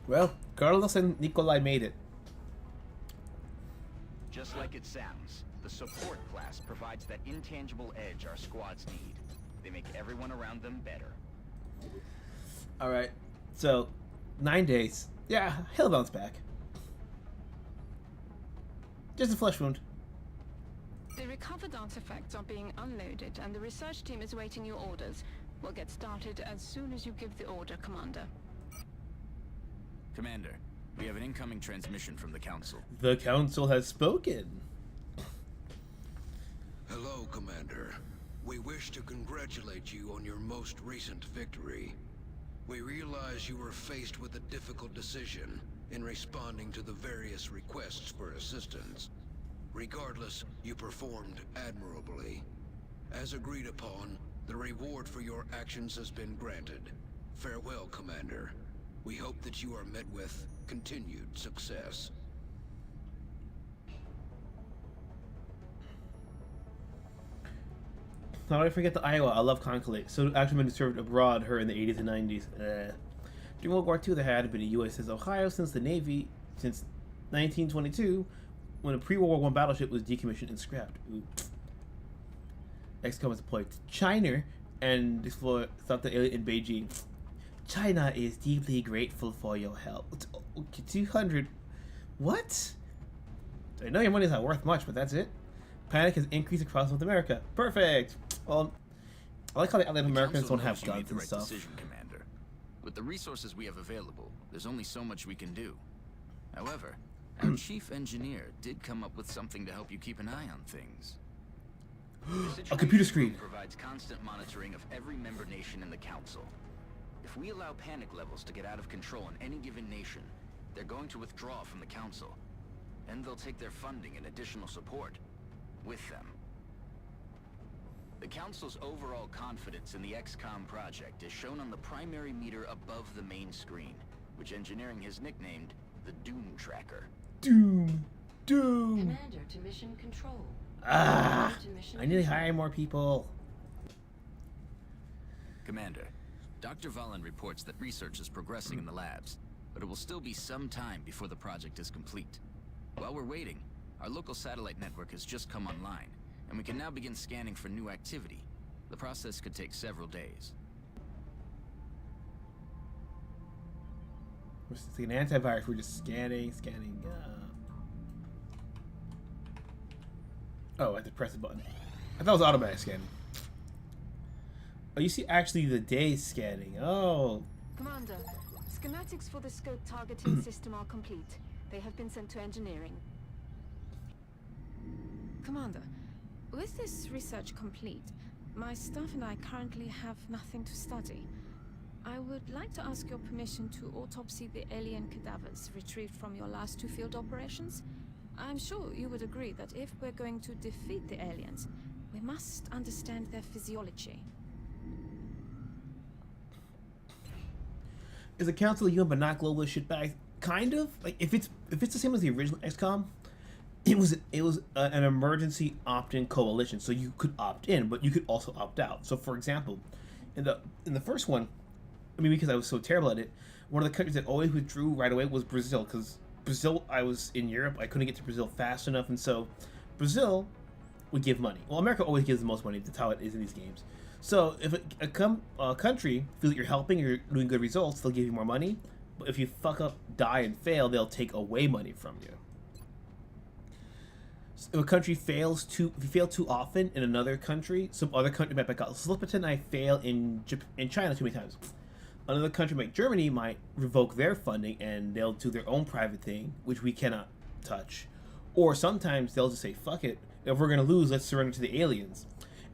A: Well, Carlos and Nikolai made it.
G: Just like it sounds, the support class provides that intangible edge our squads need. They make everyone around them better.
A: Alright, so 9 days. Yeah, he'll bounce back. Just a flesh wound.
H: The recovered artifacts are being unloaded, and the research team is waiting your orders. We'll get started as soon as you give the order, Commander.
G: Commander, we have an incoming transmission from the Council.
A: The Council has spoken.
B: Hello, Commander. We wish to congratulate you on your most recent victory. We realize you were faced with a difficult decision in responding to the various requests for assistance. Regardless, you performed admirably. As agreed upon, the reward for your actions has been granted. Farewell, Commander. We hope that you are met with continued success.
A: How did I forget the Iowa? I love Conclave. So actually been served abroad her in the 80s and 90s. During World War II, there had been a USS Ohio since the Navy since 1922, when a pre-World War I battleship was decommissioned and scrapped. Ooh. Xcom was deployed to China and thought the alien in Beijing. China is deeply grateful for your help. Okay, 200. What? I know your money's not worth much, but that's it. Panic has increased across North America. Perfect. Well, I like how the Allied Americans don't have guns and stuff.
G: Decision, Commander. With the resources we have available, there's only so much we can do. However, our chief engineer did come up with something to help you keep an eye on things.
A: A computer screen
G: provides constant monitoring of every member nation in the Council. If we allow panic levels to get out of control in any given nation, they're going to withdraw from the Council. And they'll take their funding and additional support with them. The Council's overall confidence in the Xcom project is shown on the primary meter above the main screen, which engineering has nicknamed the Doom Tracker.
A: Doom.
J: Commander to mission control.
A: Ah,
J: To mission
A: I need to
J: control.
A: hire more people.
G: Commander, Dr. Valen reports that research is progressing in the labs, but it will still be some time before the project is complete. While we're waiting, our local satellite network has just come online, and we can now begin scanning for new activity. The process could take several days.
A: It's like an antivirus. We're just scanning. Oh, I have to press the button. I thought it was automatic scanning. Oh, you see actually the day scanning. Oh.
C: Commander, schematics for the scope targeting system are complete. They have been sent to engineering.
H: Commander, with this research complete, my staff and I currently have nothing to study. I would like to ask your permission to autopsy the alien cadavers retrieved from your last 2 field operations. I'm sure you would agree that if we're going to defeat the aliens, we must understand their physiology.
A: Is the Council human but not globalist shitbag? Kind of. Like if it's the same as the original XCOM, it was an emergency opt-in coalition, so you could opt in, but you could also opt out. So for example, in the first one, I mean, because I was so terrible at it, one of the countries that always withdrew right away was Brazil, because Brazil, I was in Europe, I couldn't get to Brazil fast enough, and so Brazil would give money. Well, America always gives the most money. That's how it is in these games. So if a country feels that you're helping, you're doing good results, they'll give you more money. But if you fuck up, die, and fail, they'll take away money from you. So if a country if you fail too often in another country, some other country might back out. So let's pretend I fail in China too many times. Another country like Germany might revoke their funding and they'll do their own private thing, which we cannot touch. Or sometimes they'll just say, fuck it, if we're going to lose, let's surrender to the aliens.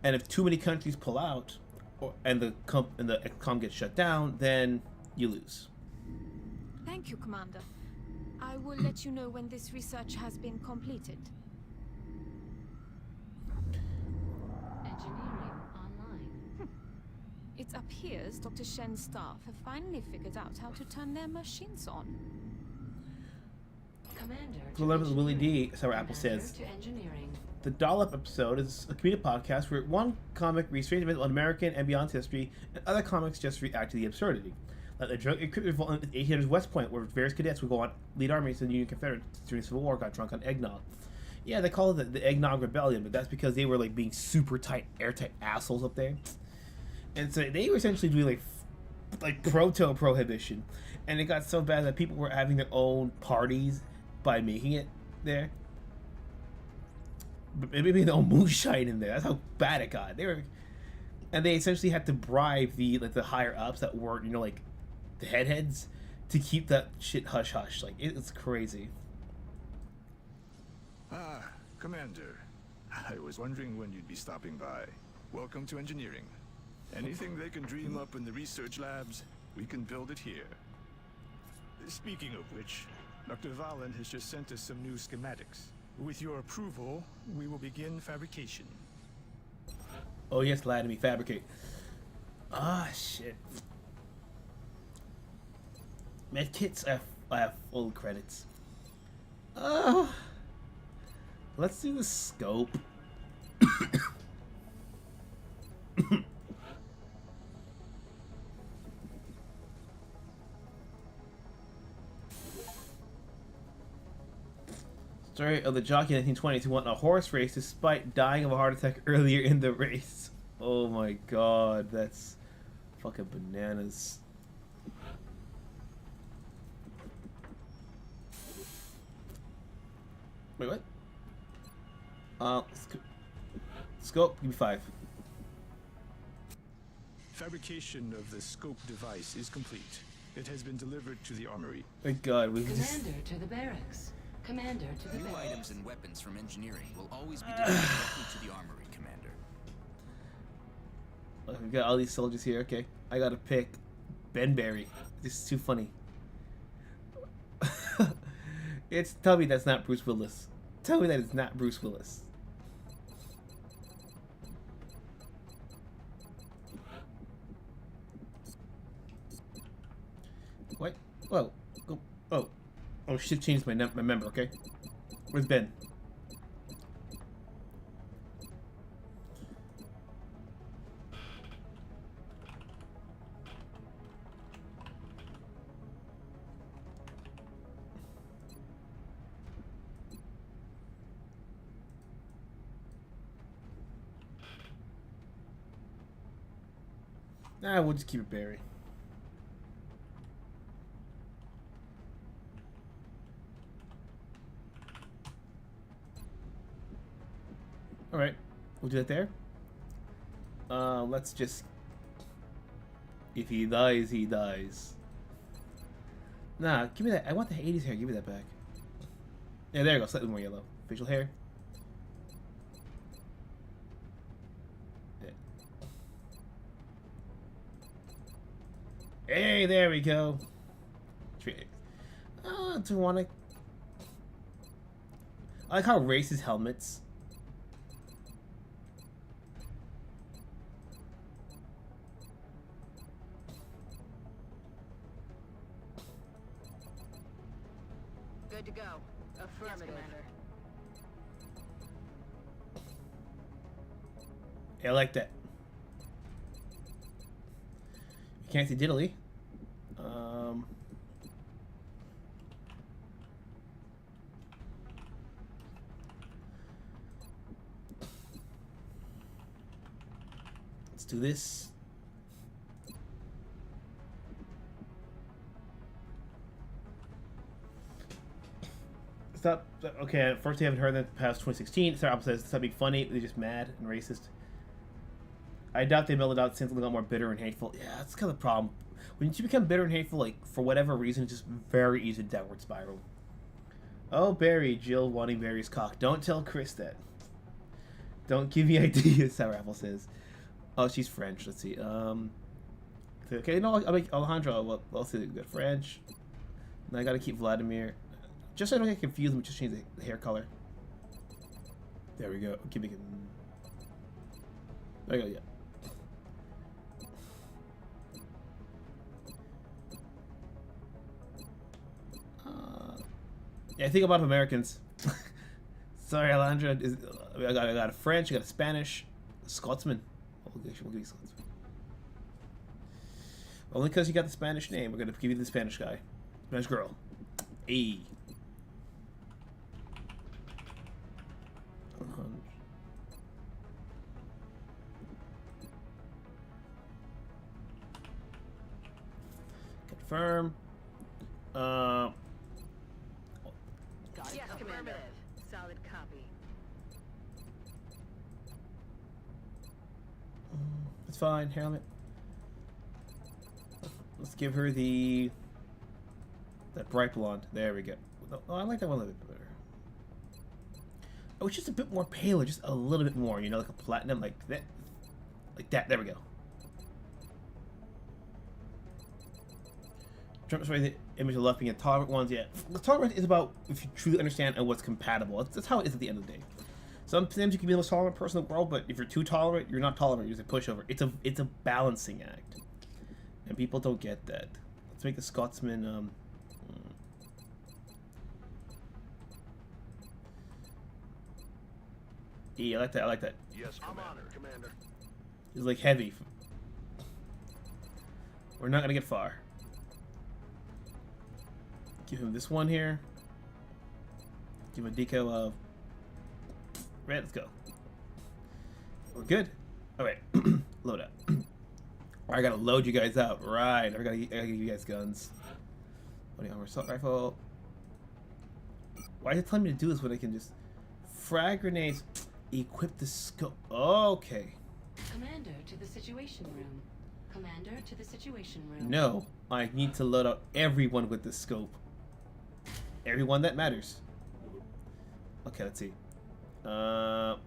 A: And if too many countries pull out, and the Xcom gets shut down, then you lose.
H: Thank you, Commander. I will let you know when this research has been completed.
J: Engineering online.
H: It appears Dr. Shen's staff have finally figured out how to turn their machines on.
J: Commander
A: The
J: to
A: level of Willie
J: engineering.
A: D, Sour Apple
J: Commander
A: says.
J: to engineering.
A: The Dollop episode is a community podcast where one comic reads strange events on American and beyond history, and other comics just react to the absurdity. Like the drunk equipment revolt at 1800s West Point, where various cadets would go on lead armies in the Union Confederates during the Civil War, got drunk on eggnog. Yeah, they call it the Eggnog Rebellion, but that's because they were like being super tight, airtight assholes up there. And so they were essentially doing like prohibition, and it got so bad that people were having their own parties by making it there. Maybe no moonshine in there. That's how bad it got. They essentially had to bribe the higher ups that weren't, like the heads to keep that shit hush hush. Like it's crazy.
F: Ah, Commander. I was wondering when you'd be stopping by. Welcome to engineering. Anything they can dream up in the research labs, we can build it here. Speaking of which, Dr. Valen has just sent us some new schematics. With your approval, we will begin fabrication.
A: Oh yes, lie to me, fabricate. Ah shit. Med kits, I have full credits. Let's do the scope. Story of the jockey in 1920s who won a horse race despite dying of a heart attack earlier in the race. Oh my god, that's fucking bananas. Wait, what? Scope, give me 5.
F: Fabrication of the scope device is complete. It has been delivered to the armory.
A: Thank god, we just...
J: Commander to the barracks. Commander to the
G: New
J: barracks.
G: items and weapons from engineering will always be delivered directly to the armory, Commander.
A: We got all these soldiers here, okay. I gotta pick Benberry. This is too funny. Tell me that's not Bruce Willis. Tell me that it's not Bruce Willis. What? Whoa. Oh. Oh, shit changed my member, okay? Where's Ben? Nah, we'll just keep it Barry. Alright, we'll do that there. Let's just... If he dies, he dies. Nah, give me that. I want the 80s hair. Give me that back. Yeah, there you go. Slightly more yellow. Facial hair. Hey, there we go. Do you want to... I like how racist helmets.
C: Good to go. Affirmative. Yes, Commander.
A: Yeah, I like that. You can't see diddly. Let's do this. Stop. Okay, first they haven't heard that past 2016. Sorry, opposite. Stop being funny. They're just mad and racist. I doubt they mellowed out since they got more bitter and hateful. Yeah, that's kind of the problem. When you become bitter and hateful, like, for whatever reason, it's just very easy to downward spiral. Oh, Barry, Jill wanting Barry's cock. Don't tell Chris that. Don't give me ideas, Sour Apple says. Oh, she's French. Let's see. Okay, no, I'll make Alejandro. Well, let's see. Good French. And I gotta keep Vladimir. Just so I don't get confused, we just change the hair color. There we go. Keep making. There we go. Yeah. Yeah, I think about Americans. Sorry, Alejandra. I got a French, I got a Spanish, a Scotsman. We'll give you Scotsman. Only because you got the Spanish name, we're gonna give you the Spanish guy, Spanish girl. E. Confirm.
C: Yes, Commander. Solid copy.
A: It's fine, helmet. Let's give her that bright blonde. There we go. Oh, I like that one a little bit better. Oh, it's just a bit more paler, just a little bit more, you know, like a platinum, like that. Like that. There we go. Jump straight to the image of left being tolerant ones. Yeah, the tolerant is about if you truly understand and what's compatible. That's how it is at the end of the day. Sometimes you can be the most tolerant person in the world, but if you're too tolerant, you're not tolerant. You're just a pushover. It's a balancing act, and people don't get that. Let's make the Scotsman. Yeah, I like that. I like that.
F: Yes, Commander. Commander.
A: It's like heavy. We're not gonna get far. Give him this one here. Give him a deco of red. Let's go. We're good. All right, load up. I gotta load you guys out. Right. I gotta give you guys guns. Loading armor assault rifle. Why is it telling me to do this when I can just frag grenades? Equip the scope. Okay.
J: Commander to the Situation Room. Commander to the Situation Room.
A: No, I need to load out everyone with the scope. Everyone that matters. Okay, let's see. Alejandra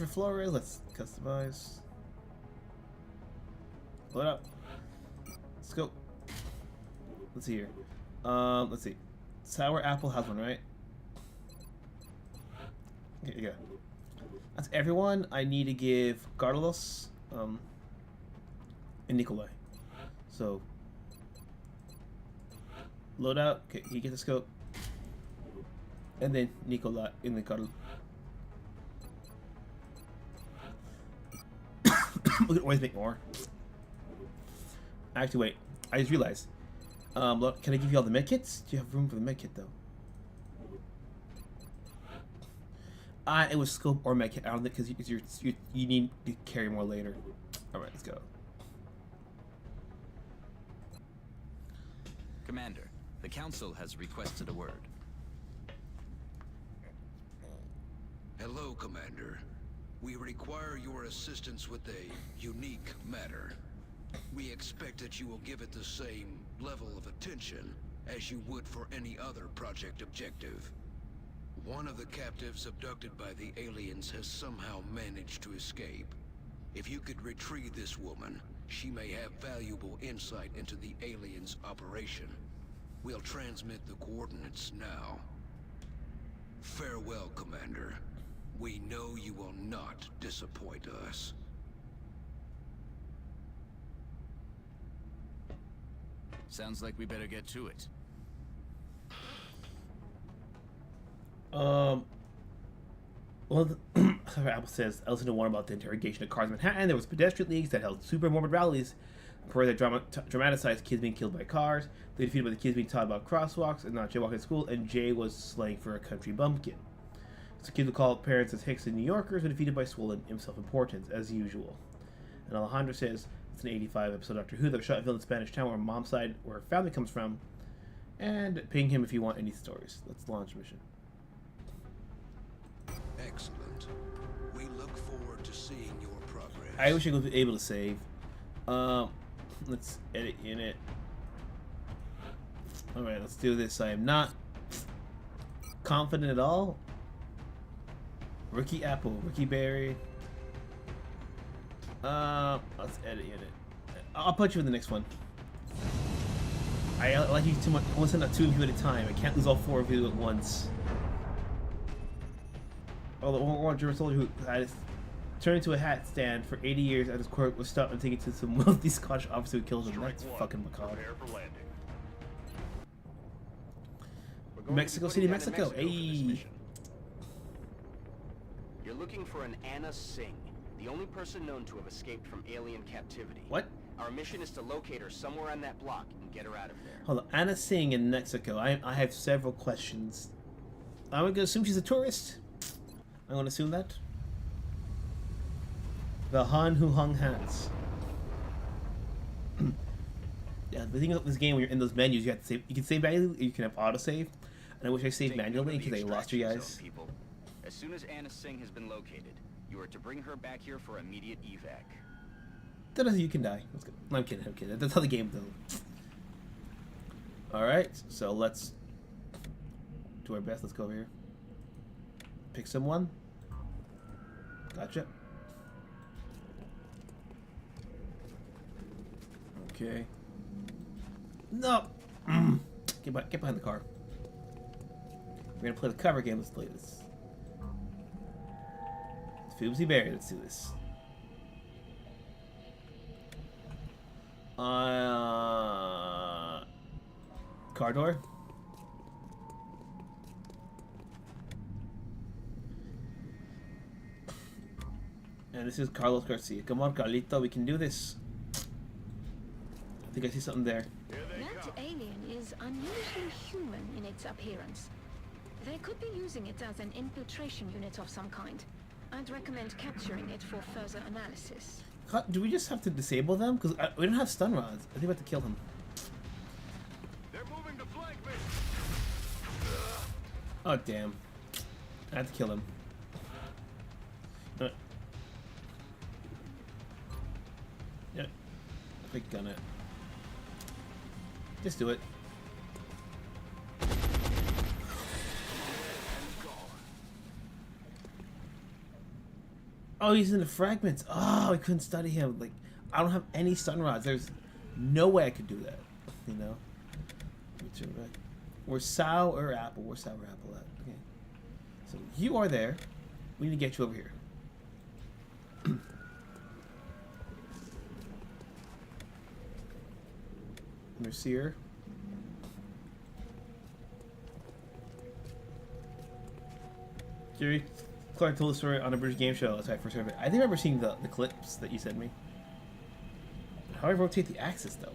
A: Flores. Let's customize. Load up. Let's go. Let's see here. Let's see. Sour apple has one, right? Yeah. That's everyone. I need to give Carlos, and Nikolai. So, load out. Okay, he gets the scope. And then Nikolai in the Carlos. We can always make more. Actually, wait. I just realized. Look, can I give you all the medkits? Do you have room for the medkit though? It was scope or medkit. I don't think because you need to carry more later. All right, let's go.
G: Commander, the Council has requested a word.
B: Hello, Commander. We require your assistance with a unique matter. We expect that you will give it the same level of attention as you would for any other project objective. One of the captives abducted by the aliens has somehow managed to escape. If you could retrieve this woman, she may have valuable insight into the aliens' operation. We'll transmit the coordinates now. Farewell, Commander. We know you will not disappoint us.
G: Sounds like we better get to it.
A: Well, Apple says, I listened to one about the interrogation of cars in Manhattan. There was pedestrian leagues that held super morbid rallies for that dramatized kids being killed by cars. They defeated by the kids being taught about crosswalks and not jaywalking at school, and Jay was slang for a country bumpkin. So kids would call parents as Hicks and New Yorkers were defeated by swollen self-importance, as usual. And Alejandro says, it's an 85 episode of Doctor Who that was shot in the Spanish town where mom's side, where her family comes from. And ping him if you want any stories. Let's launch mission.
B: Excellent. We look forward to seeing your progress.
A: I wish I was able to save. Let's edit unit. Alright, let's do this. I am not confident at all. Ricky Apple, Ricky Berry. Let's edit unit. I'll put you in the next one. I like you too much. I want to send out 2 of you at a time. I can't lose all 4 of you at once. Oh, the one German soldier who had turned into a hat stand for 80 years at his court was stopped and taken to some wealthy Scottish officer who killed him. That's fucking macabre. Mexico City, Mexico. Hey.
G: You're looking for an Anna Singh, the only person known to have escaped from alien captivity.
A: What?
G: Our mission is to locate her somewhere on that block and get her out of there.
A: Hold on, Anna Singh in Mexico. I have several questions. I'm gonna assume she's a tourist. I'm gonna assume that. The Han who hung hats. Yeah, the thing about this game when you're in those menus, you have to save. You can save manually, or you can have autosave. And I wish I saved manually because I lost you guys.
G: People. As soon as Anna Singh has been located, you are to bring her back here for immediate evac.
A: That doesn't. You can die. Let's go. No, I'm kidding. I'm kidding. That's how the game goes. All right. So let's do our best. Let's go over here. Pick someone. Gotcha. Okay. No. Get behind the car. We're gonna play the cover game. Let's play this. Vtubers. Let's do this. Car door. And this is Carlos Garcia. Come on, Carlito, we can do this. I think I see something there.
H: That alien is unusually human in its appearance. They could be using it as an infiltration unit of some kind. I'd recommend capturing it for further analysis.
A: Do we just have to disable them? Because we don't have stun rods. I think we have to kill him.
F: They're moving to flank me.
A: Oh, damn. I have to kill him. Yeah. Quick gun it. Just do it. Oh, he's in the fragments. Oh, I couldn't study him. Like, I don't have any stun rods. No way I could do that. You know? We're sow or apple. Where's sow or apple at? Okay. So you are there. We need to get you over here. Mercier. Jerry Clark told the story on a British game show. That's right, first heard of it. I think I remember seeing the clips that you sent me. How do I rotate the axis, though?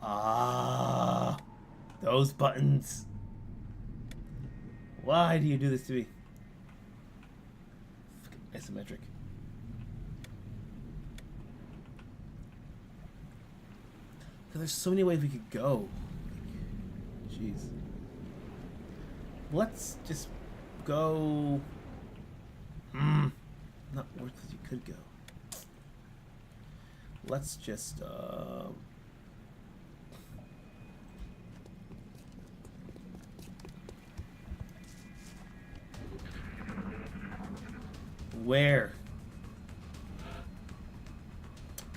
A: Ah, those buttons. Why do you do this to me? Fucking isometric. Because there's so many ways we could go. Jeez. Let's just go. Not worth as you could go. Let's just where?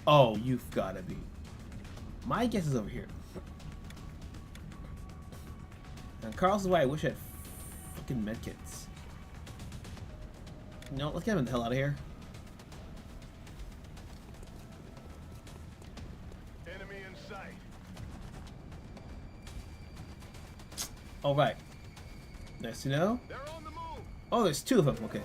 A: Oh, you've gotta be. My guess is over here. And Carl's why I wish I had fucking medkits. No, let's get him the hell out of here.
F: Enemy in sight.
A: All right. Nice to know.
F: They're on the move.
A: Oh, there's two of them. Okay.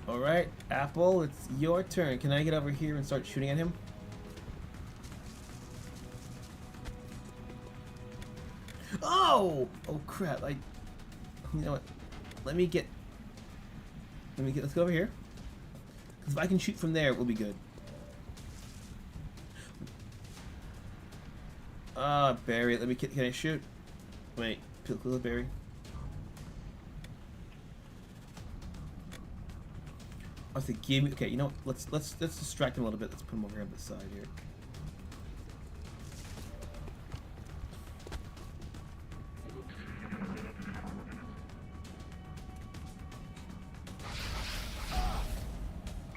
A: All right, Apple, it's your turn. Can I get over here and start shooting at him? Oh! Oh crap! You know what? Let's go over here. Because if I can shoot from there, we'll be good. Barry, can I shoot? Wait, close Barry. I was thinking, okay, you know what? Let's distract him a little bit. Let's put him over here on the side here.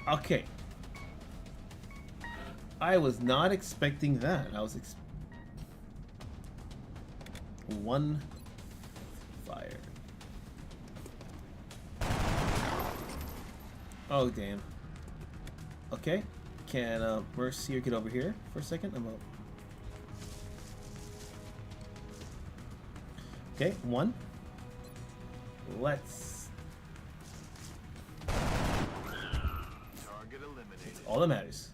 A: Okay. I was not expecting that. I was one fire. Oh damn. Okay. Can Mercier get over here for a second? I'm up. Okay, one. Let's.
F: Target eliminated.
A: All that matters.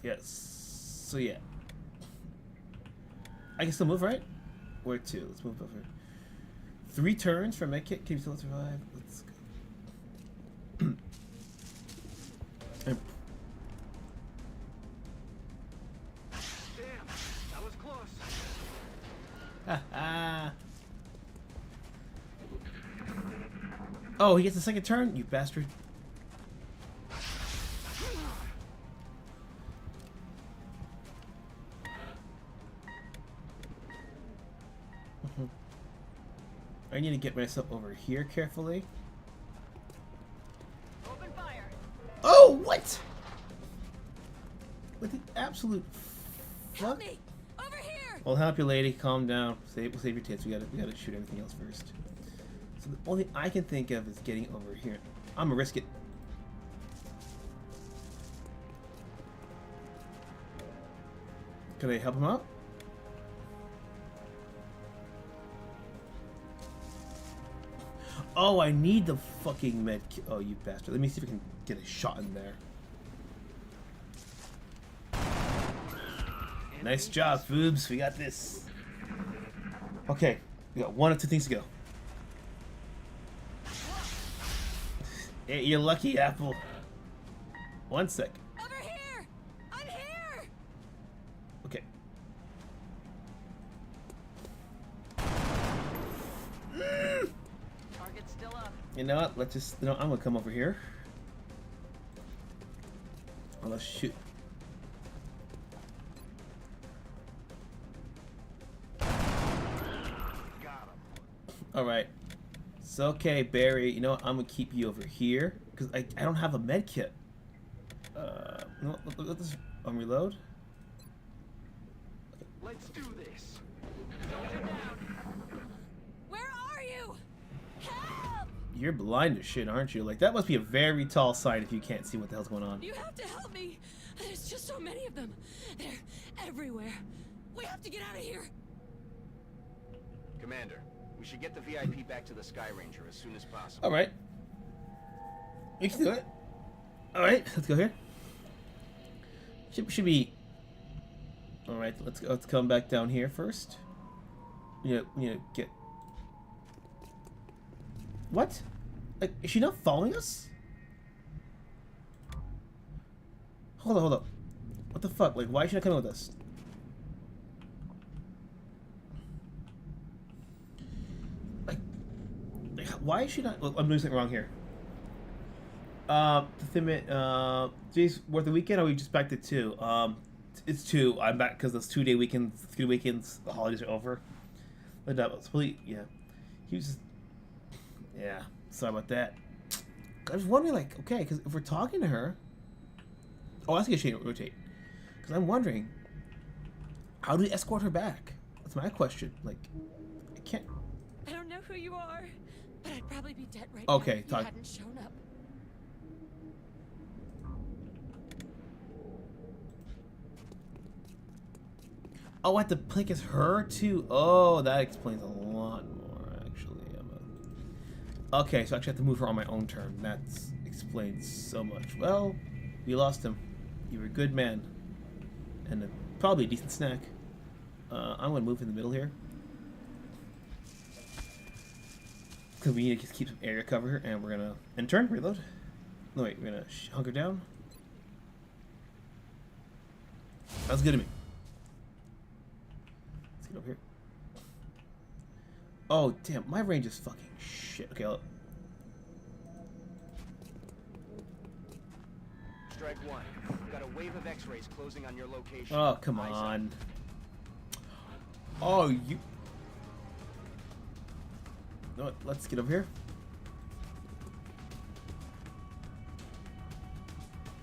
A: Yes. So yeah. I can still move, right? Where to? Let's move over. 3 turns for medkit. Can you still survive? Let's go.
G: Damn, that was close.
A: Oh, he gets a second turn? You bastard. I need to get myself over here carefully.
C: Open fire.
A: Oh, what? What the absolute
H: Help
A: fuck?
H: me! Over here!
A: I'll help you, lady. Calm down. Save your tits. We gotta shoot everything else first. So the only thing I can think of is getting over here. I'm gonna risk it. Can I help him out? Oh, I need the fucking med kit. Oh, you bastard. Let me see if I can get a shot in there. Nice job, Foobs. We got this. Okay. We got 1 of 2 things to go. Hey, you're lucky, Apple. 1 sec.
H: Over here! I'm here!
A: Okay.
C: Target's still up.
A: You know what? Let's just... I'm gonna come over here. Oh, let's shoot. Alright. So okay, Barry. You know what? I'm gonna keep you over here because I don't have a med kit. You know what, let this reload.
G: Let's do this.
H: Where are you? Help!
A: You're blind as shit, aren't you? Like, that must be a very tall sign if you can't see what the hell's going on.
H: You have to help me. There's just so many of them. They're everywhere. We have to get out of here.
G: Commander, we should get the VIP back to the Sky Ranger as soon as possible.
A: Alright. We can do it. Alright, let's go here. Should be... Alright, let's go. Let's come back down here first. You know, get... What? Like, is she not following us? Hold on. What the fuck? Like, why is she not coming with us? Like why is she not... Well, I'm doing something wrong here. Today's worth the weekend, or are we just back to 2? It's 2. I'm back because those 2-day weekends, 3 weekends, the holidays are over. But that was really, yeah. He was just, yeah. Sorry about that. I was wondering, like, okay, because if we're talking to her, oh, that's gonna rotate. Because I'm wondering, how do we escort her back? That's my question. Like, I can't.
H: I don't know who you are, but I'd probably be dead right
A: Okay,
H: now if you hadn't shown up.
A: Oh, I have to click as her too? Oh, that explains a lot more, actually. Okay, so I actually have to move her on my own turn. That explains so much. Well, we lost him. You were a good man. And probably a decent snack. I'm going to move in the middle here. Because we need to just keep some area cover here. And we're going to end turn, reload. No, wait, we're going to hunker down. That's good to me. Over here. Oh damn, my range is fucking shit. Okay,
G: Strike 1. We've got a wave of X-rays closing on your location.
A: Oh come on. Oh you. You know what? Let's get over here.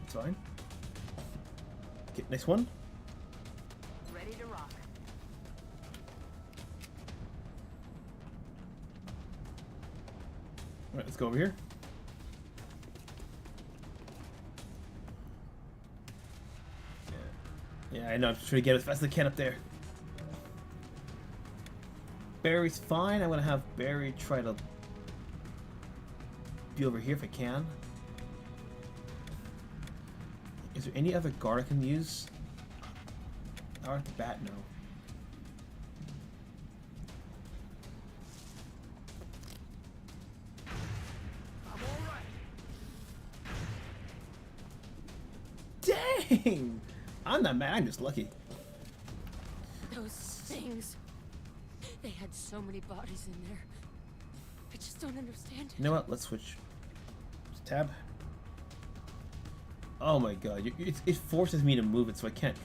A: It's fine. Okay, next one.
C: Ready to rock.
A: Alright, let's go over here. Yeah, I know. I'm just trying to get as fast as I can up there. Barry's fine. I'm going to have Barry try to be over here if I can. Is there any other guard I can use? I want the bat now. Dang! I'm not mad, I'm just lucky.
H: Those things. They had so many bodies in there. I just don't understand it.
A: You know what? Let's switch. Tab. Oh my god. It forces me to move it, so I can't.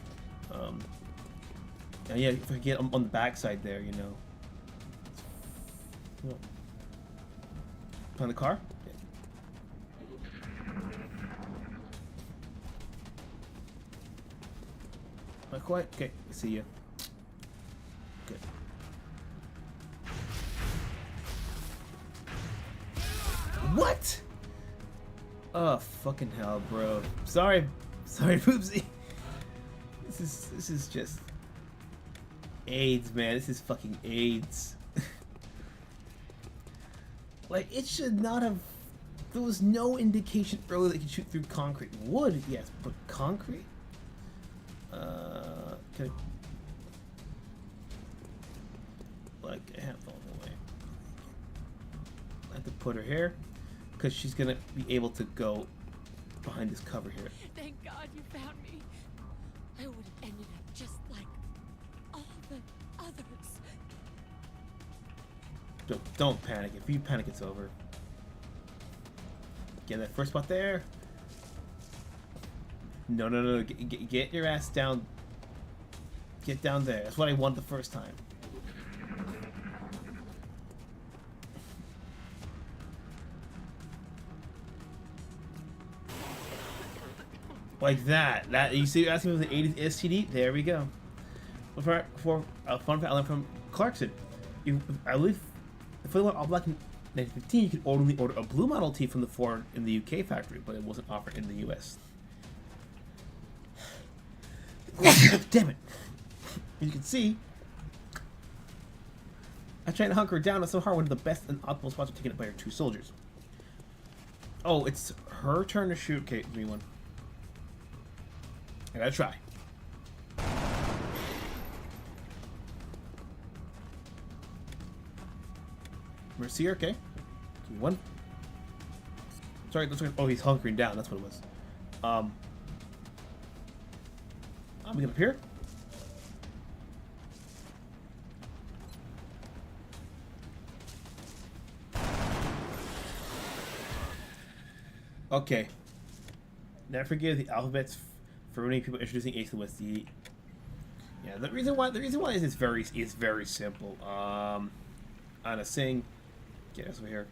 A: Yeah, if I get on the backside there, you know. On the car? Not quite. Okay, see ya. Good. What? Oh fucking hell, bro. Sorry, Poopsie. This is just AIDS, man. This is fucking AIDS. Like it should not have. There was no indication earlier that you could shoot through concrete. Wood, yes, but concrete. Okay. Like a handful away. I have to put her here because she's gonna be able to go behind this cover here.
H: Thank God you found me. I would have ended up just like all the others.
A: Don't panic. If you panic, it's over. Get that first spot there. No. Get your ass down. Get down there. That's what I wanted the first time. Like that. That you see, asking me with the 80s STD. There we go. For a fun fact I learned from Clarkson, I believe if you want all black in 1915, you could only order a blue Model T from the Ford in the UK factory, but it wasn't offered in the US. Damn it! You can see, I tried to hunker down. It's so hard. One of the best and optimal spots are taken up by our 2 soldiers. Oh, it's her turn to shoot. Okay, give me one. I gotta try. Mercier, okay. Give me one. Sorry, that's right. Oh, he's hunkering down. That's what it was. I'm gonna up here. Okay. Never forget the alphabets for many people introducing A to West D. Yeah, the reason why is it's very simple. On a sing, get us over here.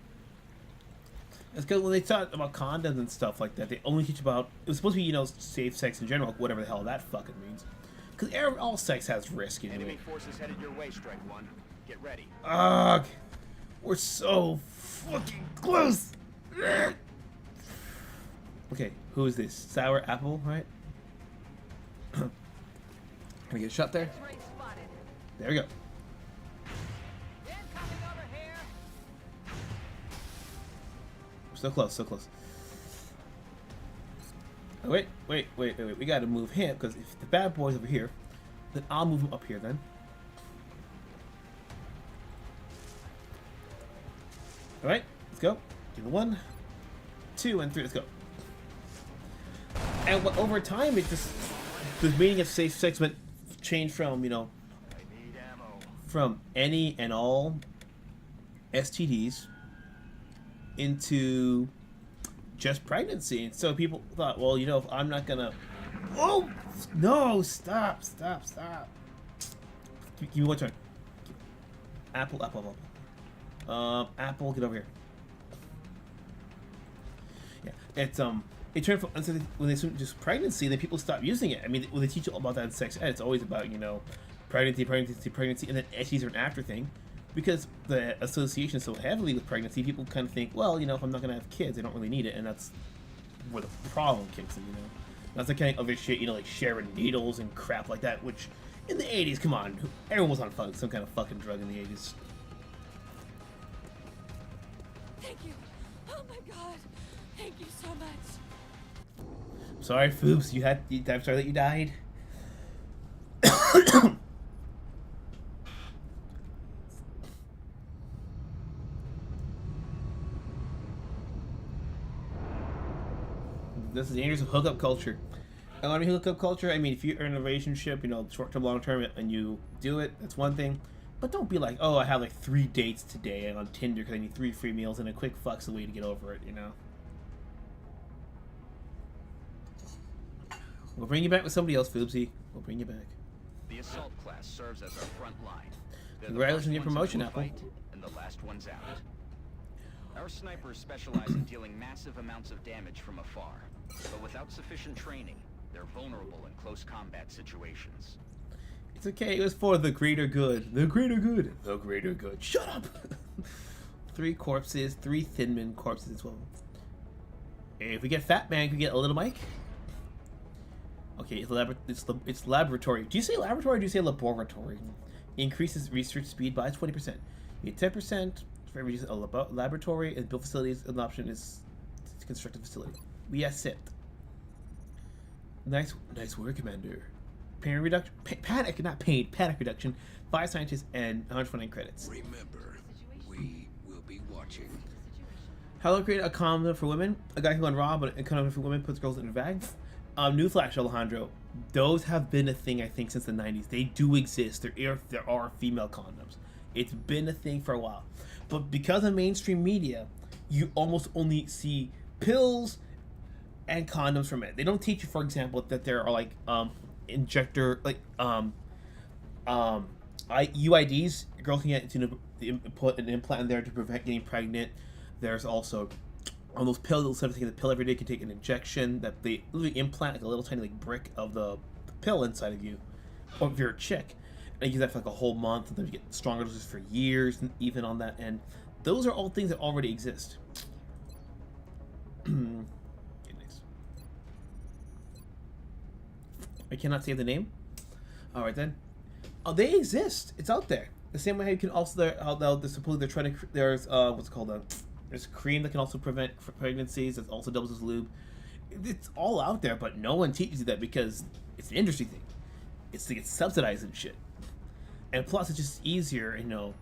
A: It's because when they talk about condoms and stuff like that, they only teach about it was supposed to be, you know, safe sex in general, whatever the hell that fucking means. Because all sex has risk in it.
G: Enemy forces headed your way, Strike One. Get ready.
A: Ugh, we're so fucking close. Okay, who is this? Sour apple, right? Can I get a shot there? There we go. So close, so close. Oh, wait. We gotta move him, because if the bad boy's over here, then I'll move him up here then. Alright, let's go. Give it 1, 2, and 3, let's go. And over time, it just, the meaning of safe sex went changed from, you know, from any and all STDs into just pregnancy. And so people thought, well, you know, if I'm not gonna, oh no, stop. Give me one turn. Apple, Apple, get over here. Yeah, it's it turned from, when they assume just pregnancy, then people stop using it. I mean, when they teach you all about that in sex ed, it's always about, you know, pregnancy, and then STDs are an after thing. Because the association is so heavily with pregnancy, people kind of think, well, you know, if I'm not going to have kids, I don't really need it. And that's where the problem kicks in, you know. That's the kind of other shit, you know, like sharing needles and crap like that, which in the 80s, come on, everyone was on some kind of fucking drug in the 80s.
H: Thank you. Oh my god. Thank you so much.
A: Sorry, Foobs, I'm sorry that you died. This is dangerous hookup culture. And when I mean hookup culture, I mean if you're in a relationship, you know, short term, long term, and you do it, that's one thing. But don't be like, oh, I have like 3 dates today on Tinder because I need 3 free meals and a quick fuck's the way to get over it, you know. We'll bring you back with somebody else, Foobsy. We'll bring you back.
G: The assault class serves as our front line.
A: Congratulations on your promotion, Apple.
G: And the last one's out. Our snipers specialize in dealing massive amounts of damage from afar, but without sufficient training, they're vulnerable in close combat situations.
A: It's okay, it was for the greater good. The greater good. The greater good. Shut up! 3 corpses, 3 Thin Men corpses as well. If we get Fat Man, can we get a Little Mike? Okay, it's laboratory. Do you say laboratory or do you say laboratory? Increases research speed by 20%. You get 10% for every use a laboratory, and build facilities. An option is to construct a facility. We accept. Nice work, Commander. Pain reduction, panic reduction. 5 scientists and 129 credits.
B: Remember, we will be watching.
A: How to create a condom for women? A guy can go on Raw, but a condom for women puts girls in a bag. Newsflash, Alejandro. Those have been a thing, I think, since the 90s. They do exist. There are female condoms. It's been a thing for a while. But because of mainstream media, you almost only see pills and condoms for men. They don't teach you, for example, that there are like injector, like UIDs. A girl can get put an implant in there to prevent getting pregnant. There's also on those pills, instead of taking the pill every day, you can take an injection that they literally implant like a little tiny like brick of the pill inside of you, or if you're a chick, and you use that for like a whole month, and then you get stronger doses for years, and even on that end. Those are all things that already exist. Nice. I cannot say the name. All right then. Oh, they exist. It's out there. The same way how you can also supposedly they're trying to there's what's it called there's cream that can also prevent pregnancies. That also doubles as lube. It's all out there, but no one teaches you that because it's an industry thing. It's to get subsidized and shit. And plus, it's just easier, you know,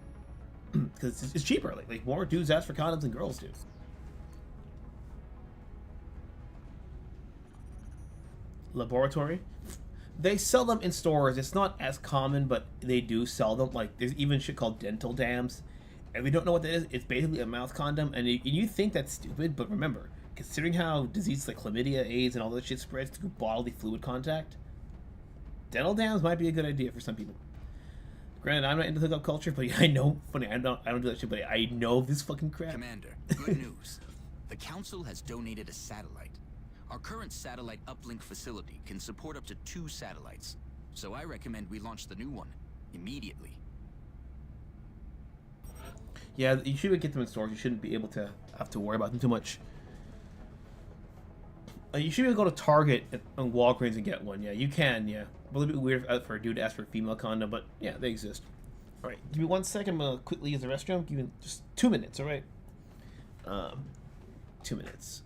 A: because it's cheaper. Like more dudes ask for condoms than girls do. Laboratory. They sell them in stores. It's not as common, but they do sell them. Like, there's even shit called dental dams. And we don't know what that is. It's basically a mouth condom. And you think that's stupid, but remember, considering how diseases like chlamydia, AIDS, and all that shit spreads through bodily fluid contact, dental dams might be a good idea for some people. Granted, I'm not into hookup culture, but I know, funny, I don't do that shit, but I know this fucking crap.
G: Commander, good news. The Council has donated a satellite. Our current satellite uplink facility can support up to 2 satellites, so I recommend we launch the new one immediately.
A: Yeah, you should get them in stores. You shouldn't be able to have to worry about them too much. You should be able to go to Target and Walgreens and get one. Yeah, you can, yeah. A little bit weird for a dude to ask for a female condom, but yeah, they exist. Alright, give me 1 second. I'm going to quickly use the restroom. Give me just 2 minutes, alright? 2 minutes.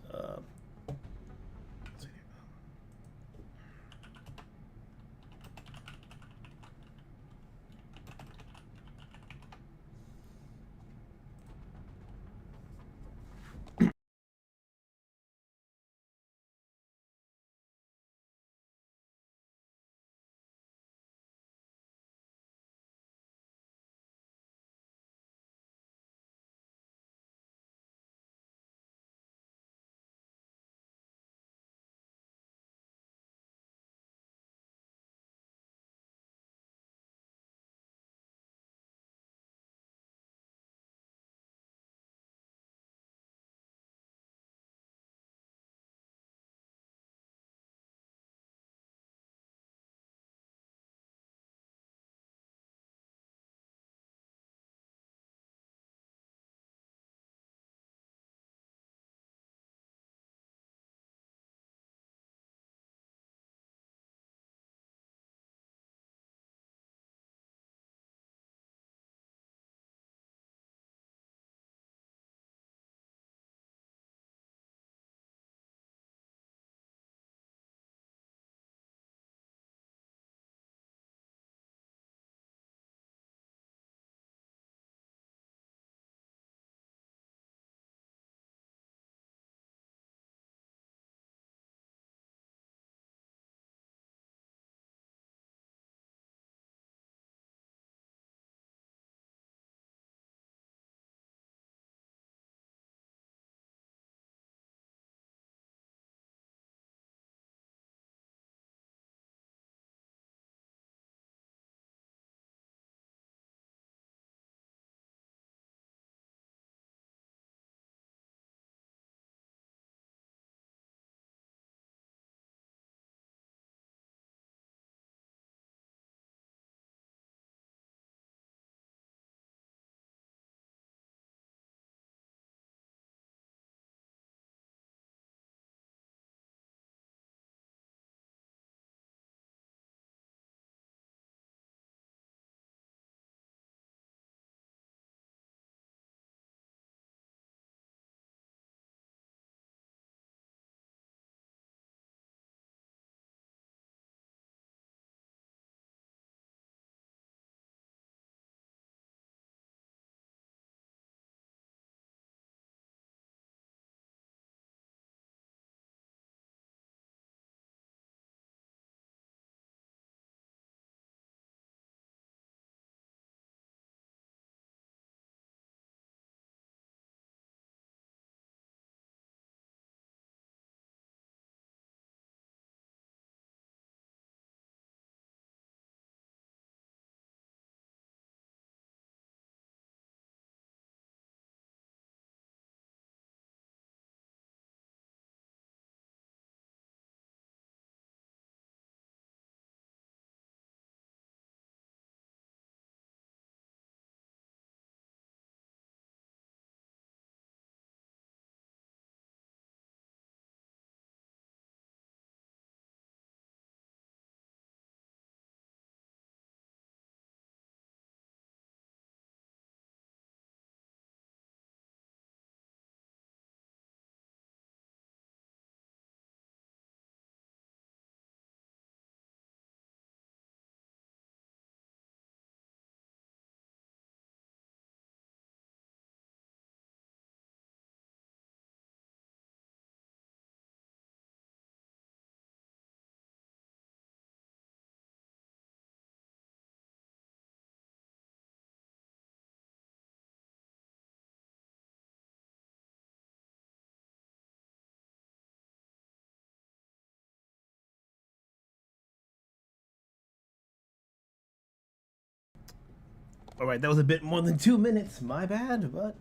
A: All right, that was a bit more than 2 minutes. My bad, but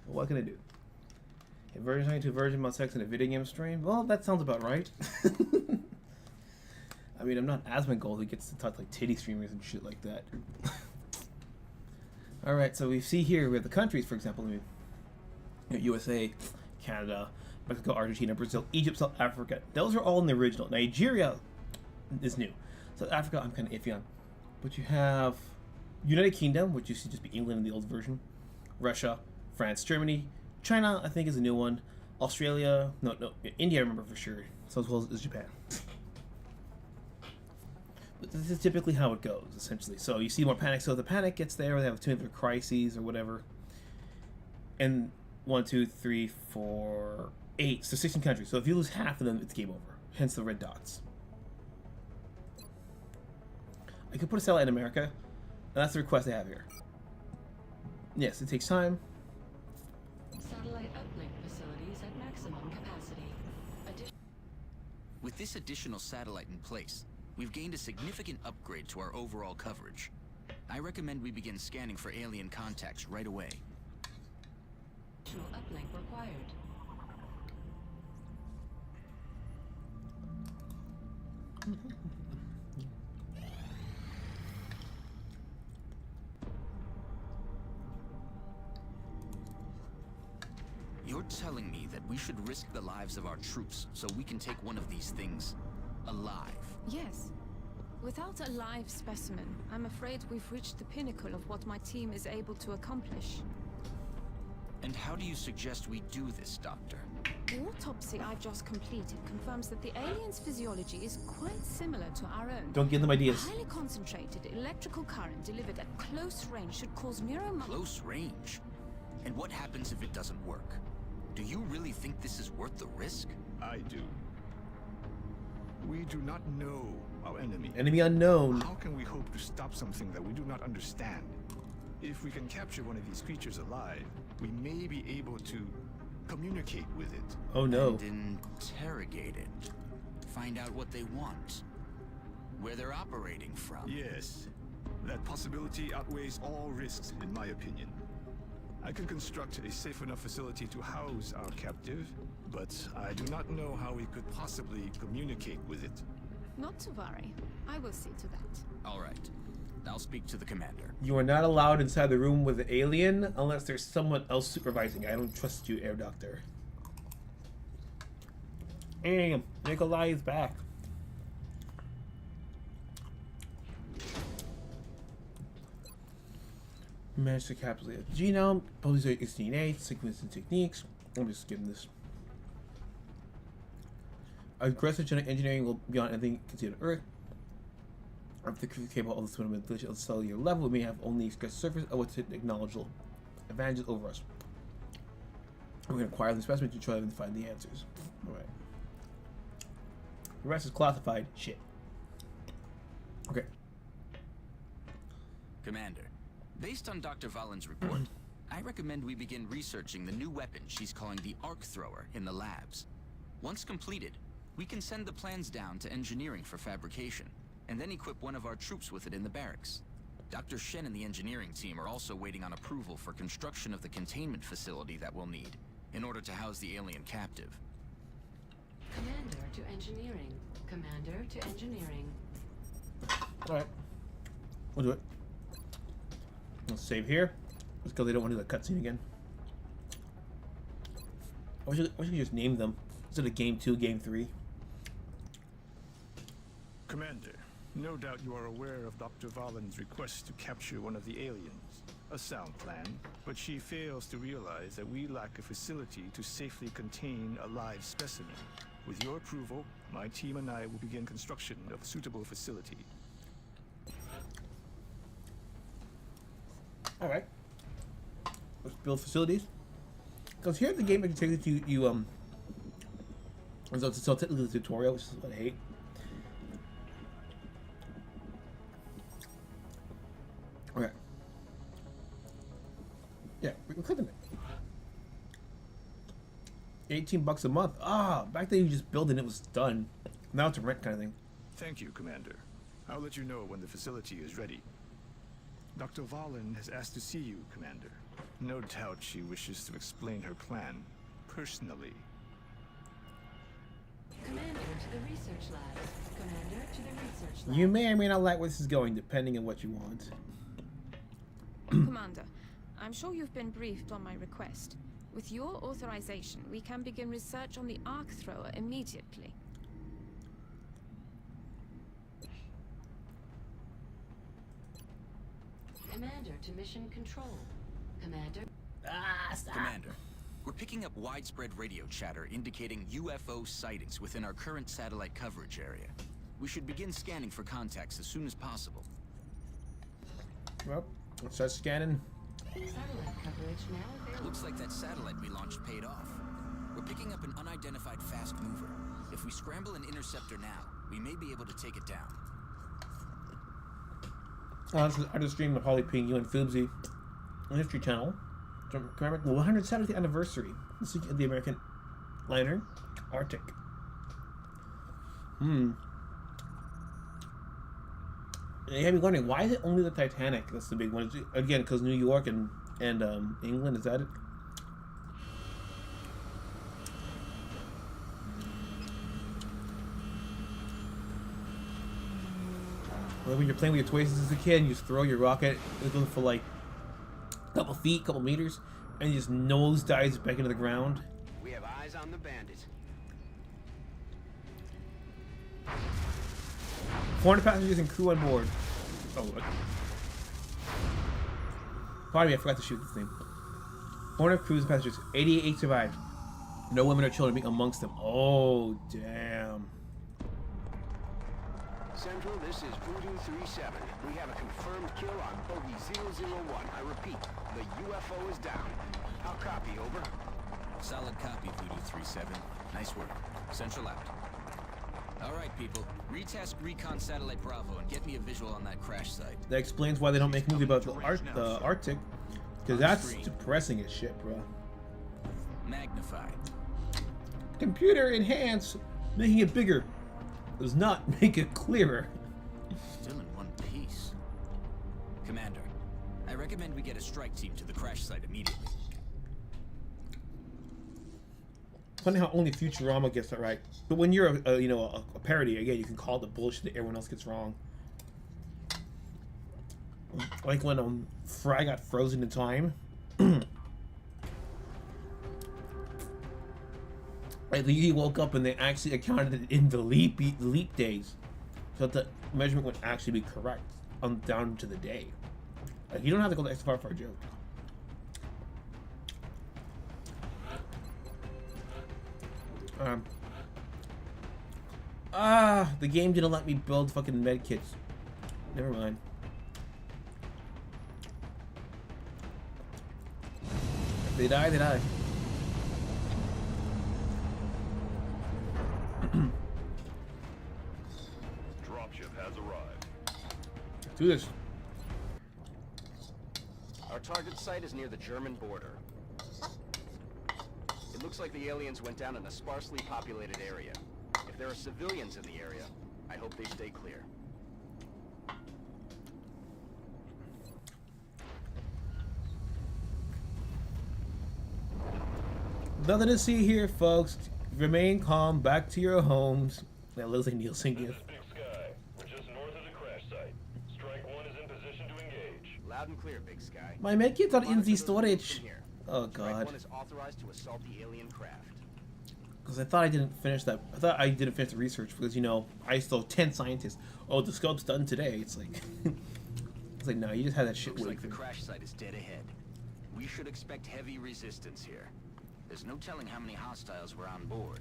A: what can I do? A virgin talking to a virgin about sex in a video game stream? Well, that sounds about right. I mean, I'm not Asmongold who gets to talk to like titty streamers and shit like that. All right, so we see here we have the countries, for example, USA, Canada, Mexico, Argentina, Brazil, Egypt, South Africa. Those are all in the original. Nigeria is new. South Africa, I'm kind of iffy on. But you have United Kingdom, which used to just be England in the old version. Russia, France, Germany. China, I think, is a new one. Australia, no, India, I remember for sure. So as well as Japan. But this is typically how it goes, essentially. So you see more panic. So if the panic gets there, they have 2 other crises or whatever. And 1, 2, 3, 4, 8. So 16 countries. So if you lose half of them, it's game over. Hence the red dots. I could put a satellite in America. And that's the request I have here. Yes, it takes time.
J: Satellite uplink facilities at maximum capacity.
G: With this additional satellite in place, we've gained a significant upgrade to our overall coverage. I recommend we begin scanning for alien contacts right away.
J: Additional uplink required.
G: You're telling me that we should risk the lives of our troops so we can take one of these things alive?
H: Yes. Without a live specimen, I'm afraid we've reached the pinnacle of what my team is able to accomplish.
G: And how do you suggest we do this, Doctor?
H: The autopsy I've just completed confirms that the alien's physiology is quite similar to our own.
A: Don't give them ideas.
H: A highly concentrated electrical current delivered at close range should cause
G: Close range? And what happens if it doesn't work? Do you really think this is worth the risk?
F: I do. We do not know our enemy.
A: Enemy unknown.
F: How can we hope to stop something that we do not understand? If we can capture one of these creatures alive, we may be able to communicate with it.
A: Oh no.
G: And interrogate it. Find out what they want. Where they're operating from.
F: Yes. That possibility outweighs all risks, in my opinion. I can construct a safe enough facility to house our captive, but I do not know how we could possibly communicate with it.
H: Not to worry. I will see to that.
G: All right. I'll speak to the commander.
A: You are not allowed inside the room with the alien unless there's someone else supervising. I don't trust you, Air Doctor. Damn, Nikolai is back. Managed to encapsulate the genome, polysate its DNA, sequencing techniques. I'm just skipping this. Aggressive genetic engineering will beyond anything considered on Earth. If the capable of the manipulation of the cellular level, we may have only scratched the surface of what's acknowledgeable advantages over us. We're going to acquire the specimen to try to find the answers. Alright. The rest is classified shit. Okay.
G: Commander, based on Dr. Valen's report, I recommend we begin researching the new weapon she's calling the Arc Thrower in the labs. Once completed, we can send the plans down to engineering for fabrication, and then equip one of our troops with it in the barracks. Dr. Shen and the engineering team are also waiting on approval for construction of the containment facility that we'll need in order to house the alien captive.
J: Commander to engineering. Commander to engineering.
A: Alright. We'll do it. Let's save here. Let's go. They don't want to do the cutscene again. I wish you could just name them. Instead of Game 2, Game 3.
F: Commander, no doubt you are aware of Dr. Valen's request to capture one of the aliens. A sound plan, but she fails to realize that we lack a facility to safely contain a live specimen. With your approval, my team and I will begin construction of a suitable facility.
A: Alright. Let's build facilities. Because here the game actually takes you so it's still technically the tutorial, which is what I hate. Okay. Yeah, we're clicking it. $18 a month. Ah, back then you just build it and it was done. Now it's a rent kind of thing.
F: Thank you, Commander. I'll let you know when the facility is ready. Dr. Valen has asked to see you, Commander. No doubt she wishes to explain her plan personally.
J: Commander to the research labs. Commander to the research labs.
A: You may or may not like where this is going, depending on what you want.
H: Commander, I'm sure you've been briefed on my request. With your authorization, we can begin research on the arc thrower immediately.
J: Commander to mission control. Commander.
G: Commander, we're picking up widespread radio chatter indicating UFO sightings within our current satellite coverage area. We should begin scanning for contacts as soon as possible.
A: Well, let's start scanning.
J: Satellite coverage now available.
G: Looks like that satellite we launched paid off. We're picking up an unidentified fast mover. If we scramble an interceptor now, we may be able to take it down.
A: I just streamed the Holly Ping ENvtuber on History Channel. Commemorate the 170th anniversary of the American liner Arctic. You have me wondering, why is it only the Titanic that's the big one? Is it, again, because New York and England, is that it? Well, when you're playing with your toys as a kid and you just throw your rocket, it goes for like a couple feet, couple meters, and you just nose dives back into the ground.
G: We have eyes on the bandit.
A: 400 passengers and crew on board. Oh, what? Pardon me, I forgot to shoot this thing. 400 crews and passengers. 88 survived. No women or children being amongst them. Oh, damn.
K: Central, this is Voodoo 37. We have a confirmed kill on bogey 001. I repeat, the UFO is down. I'll copy, over.
G: Solid copy, Voodoo 37. Nice work. Central out. All right, people. Retask Recon Satellite Bravo and get me a visual on that crash site.
A: That explains why they don't make a movie about the Arctic. Because that's depressing as shit, bro.
G: Magnify.
A: Computer enhance. Making it bigger does not make it clearer.
G: Still in one piece. Commander, I recommend we get a strike team to the crash site immediately.
A: Funny how only Futurama gets that right. But when you're a parody, again, you can call the bullshit that everyone else gets wrong. Like when Fry got frozen in time. Like he woke up and they actually accounted it in the leap days, so that the measurement would actually be correct down to the day. Like, you don't have to go that far for a joke. The game didn't let me build fucking med kits. Never mind. If they die, they die.
E: Dropship has arrived.
A: Do this.
K: Our target site is near the German border. It looks like the aliens went down in a sparsely populated area. If there are civilians in the area, I hope they stay clear.
A: Nothing to see here, folks. Remain calm. Back to your homes. That Leslie Nielsen
E: This
A: gift.
E: is Big Sky. We're just north of the crash site. Strike 1 is in position to engage.
K: Loud and clear, Big Sky.
A: My medkit's on
K: Monitor
A: NZ
K: those
A: storage.
K: from here.
A: Oh
K: Strike
A: god.
K: 1 is authorized to assault the alien craft.
A: Because I thought I didn't finish that. I thought I didn't finish the research because, I still have 10 scientists. Oh, the scope's done today. It's like... it's like, no, you just had that shit
G: Looks
A: waiting
G: like the
A: for you.
G: crash site is dead ahead. We should expect heavy resistance here. There's no telling how many hostiles were on board.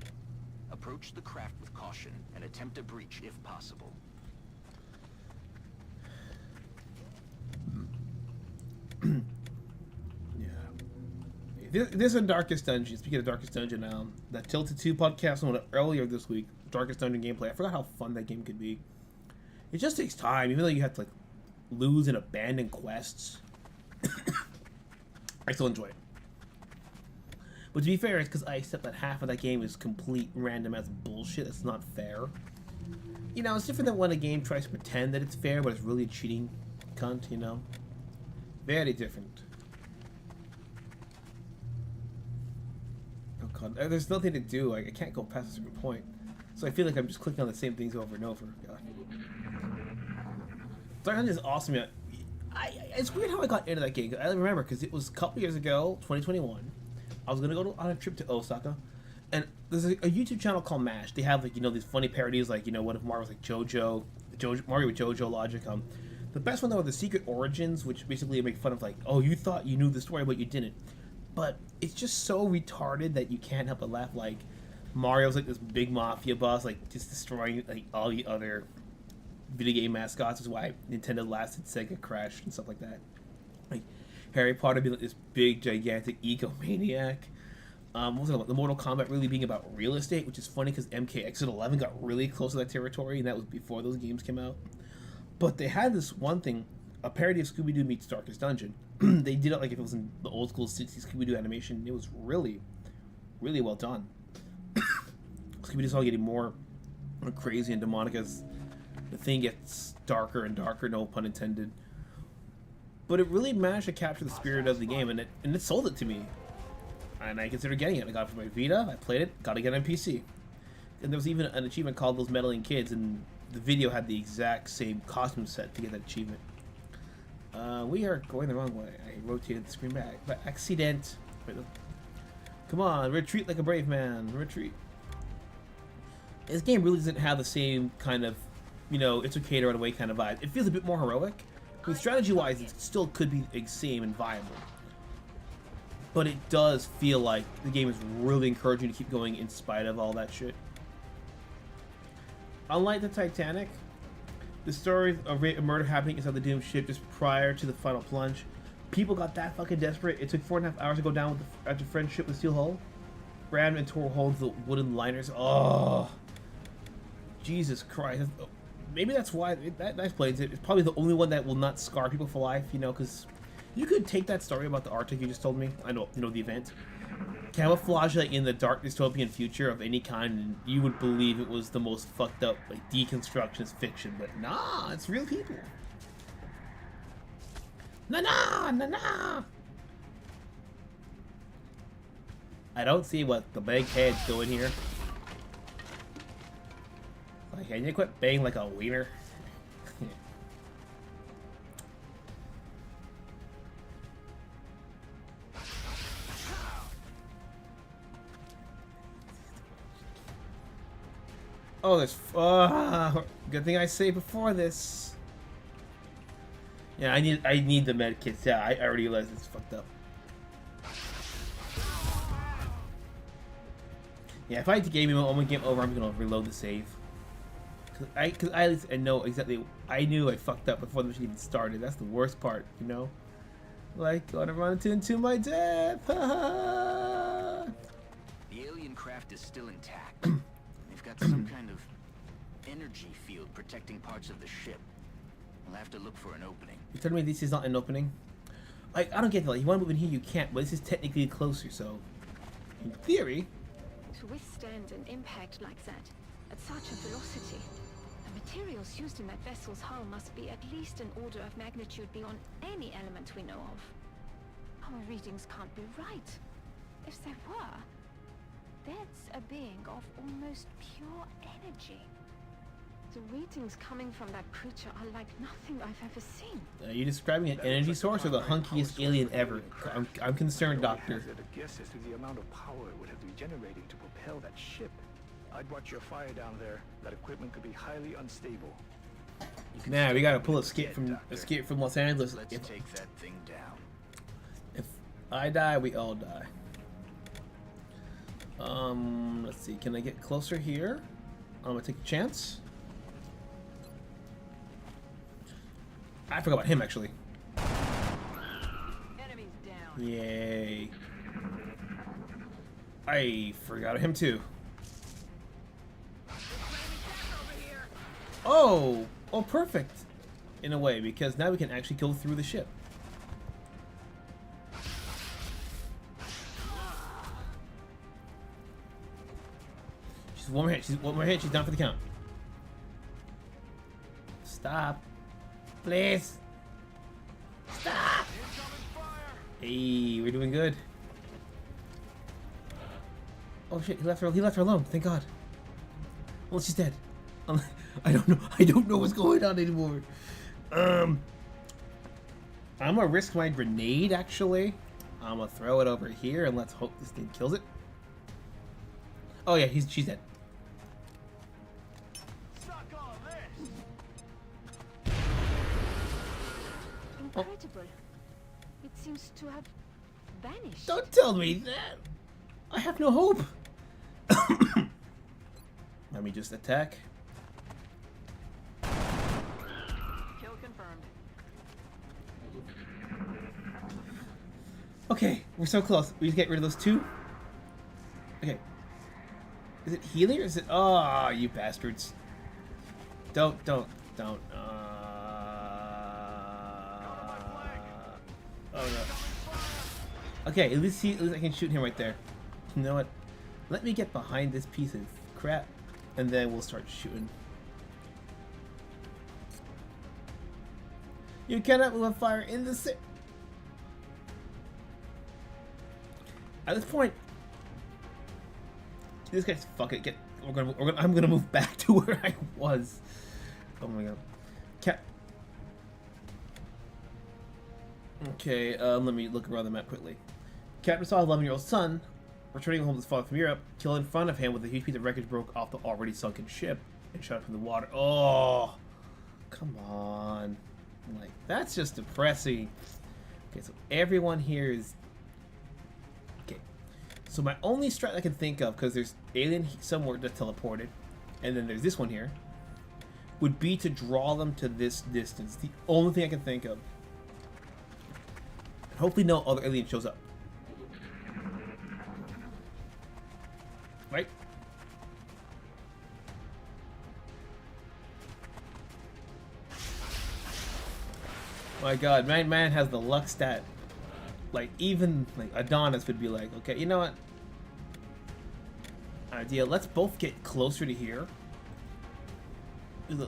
G: Approach the craft with caution and attempt a breach if possible.
A: This is a Darkest Dungeon. Speaking of Darkest Dungeon, that Tilted 2 podcast on earlier this week, Darkest Dungeon gameplay. I forgot how fun that game could be. It just takes time, even though you have to lose and abandon quests. I still enjoy it. But to be fair, it's because I accept that half of that game is complete random ass bullshit. It's not fair. It's different than when a game tries to pretend that it's fair, but it's really a cheating cunt, Very different. Oh god, there's nothing to do. Like, I can't go past a certain point. So I feel like I'm just clicking on the same things over and over. God. Dark Hunt is awesome. Yeah. It's weird how I got into that game. I remember because it was a couple years ago, 2021. I was gonna go on a trip to Osaka, and there's a YouTube channel called MASH. They have like, you know, these funny parodies, like, you know, what if Mario was like Mario with JoJo logic. The best one though are the Secret Origins, which basically make fun of like, oh, you thought you knew the story but you didn't. But it's just so retarded that you can't help but laugh. Like, Mario's like this big mafia boss, like just destroying like all the other video game mascots. Is why Nintendo lasted, Sega crashed and stuff like that. Like Harry Potter being like this big gigantic egomaniac. What was it about? The Mortal Kombat really being about real estate, which is funny because MK Exit 11 got really close to that territory, and that was before those games came out. But they had this one thing, a parody of Scooby-Doo meets Darkest Dungeon. They did it like if it was in the old school 60s Scooby-Doo animation. It was really, really well done. Scooby-Doo's all getting more crazy and demonic as the thing gets darker and darker, no pun intended. But it really managed to capture the spirit of the game, and it sold it to me. And I considered getting it. I got it for my Vita, I played it, got to get it on PC. And there was even an achievement called Those Meddling Kids, and the video had the exact same costume set to get that achievement. We are going the wrong way. I rotated the screen back by accident. Come on, retreat like a brave man. Retreat. This game really doesn't have the same kind of, you know, it's okay to run away kind of vibe. It feels a bit more heroic. I mean, strategy-wise, it still could be the same and viable. But it does feel like the game is really encouraging you to keep going in spite of all that shit. Unlike the Titanic, the story of rape and murder happening inside the doomed ship just prior to the final plunge. People got that fucking desperate. It took 4.5 hours to go down with after French ship with steel hull. Rammed and tore holes the wooden liners. Oh, Jesus Christ! Maybe that's why that explains it. It's probably the only one that will not scar people for life. You know, because you could take that story about the Arctic you just told me. I know, you know, the event. Camouflage that in the dark dystopian future of any kind, and you would believe it was the most fucked up, like, deconstructionist fiction. But nah, it's real people. Nah. I don't see what the big head's doing here. Like, can you quit banging like a wiener? Oh, there's... good thing I saved before this. Yeah, I need the med kits. Yeah, I already realized it's fucked up. Yeah, if I had to game over, I'm gonna reload the save. Cause I know exactly. I knew I fucked up before the mission even started. That's the worst part, you know. Like, gonna run into my death.
G: The alien craft is still intact. They've got some kind of energy field protecting parts of the ship. We'll have to look for an opening.
A: You telling me this is not an opening? Like, I don't get that. Like, you want to move in here, you can't. But this is technically closer, so in theory.
C: To withstand an impact like that, at such a velocity, the materials used in that vessel's hull must be at least an order of magnitude beyond any element we know of. Our readings can't be right. If they were, that's a being of almost pure energy. The readings coming from that creature are like nothing I've ever seen.
A: Are you describing an energy source or the hunkiest alien ever? I'm concerned, Doctor.
F: A guess as to the amount of power it would have to be generating to propel that ship. I'd watch your fire down there. That equipment could be highly unstable.
A: Nah, we gotta pull escape from Los Angeles.
G: Let's take that thing down.
A: If I die, we all die. Let's see. Can I get closer here? I'm gonna take a chance. I forgot about him, actually.
C: Enemies down.
A: Yay. I forgot him, too. Oh! Oh, perfect! In a way, because now we can actually go through the ship. She's one more hit. She's one more hit. She's down for the count. Stop. Please. Stop. Hey, we're doing good. Oh shit, he left her alone, thank God. Well, she's dead. I don't know what's going on anymore. I'm gonna risk my grenade, actually. I'm gonna throw it over here and let's hope this thing kills it. Oh yeah, she's dead.
C: Incredible. It seems to have vanished.
A: Don't tell me that. I have no hope. Let me just attack.
C: Kill confirmed.
A: Okay, we're so close. We just get rid of those two. Okay. Is it healing or is it... Oh, you bastards. Don't. Oh no. Okay, at least I can shoot him right there. You know what? Let me get behind this piece of crap, and then we'll start shooting. You cannot move a fire in the city. At this point, this guy's fuck it. I'm gonna move back to where I was. Oh my god. Okay, let me look around the map quickly. Captain saw a 11-year-old son returning home to his father from Europe, till in front of him with a huge piece of wreckage broke off the already sunken ship and shot up in the water. Oh, come on. Like, that's just depressing. Okay, so everyone here is... Okay. So my only strat I can think of, because there's alien somewhere that's teleported, and then there's this one here, would be to draw them to this distance. The only thing I can think of. And hopefully no other alien shows up. Right? My god, man has the luck stat. Like, even like Adonis would be like, okay, you know what? Idea, let's both get closer to here.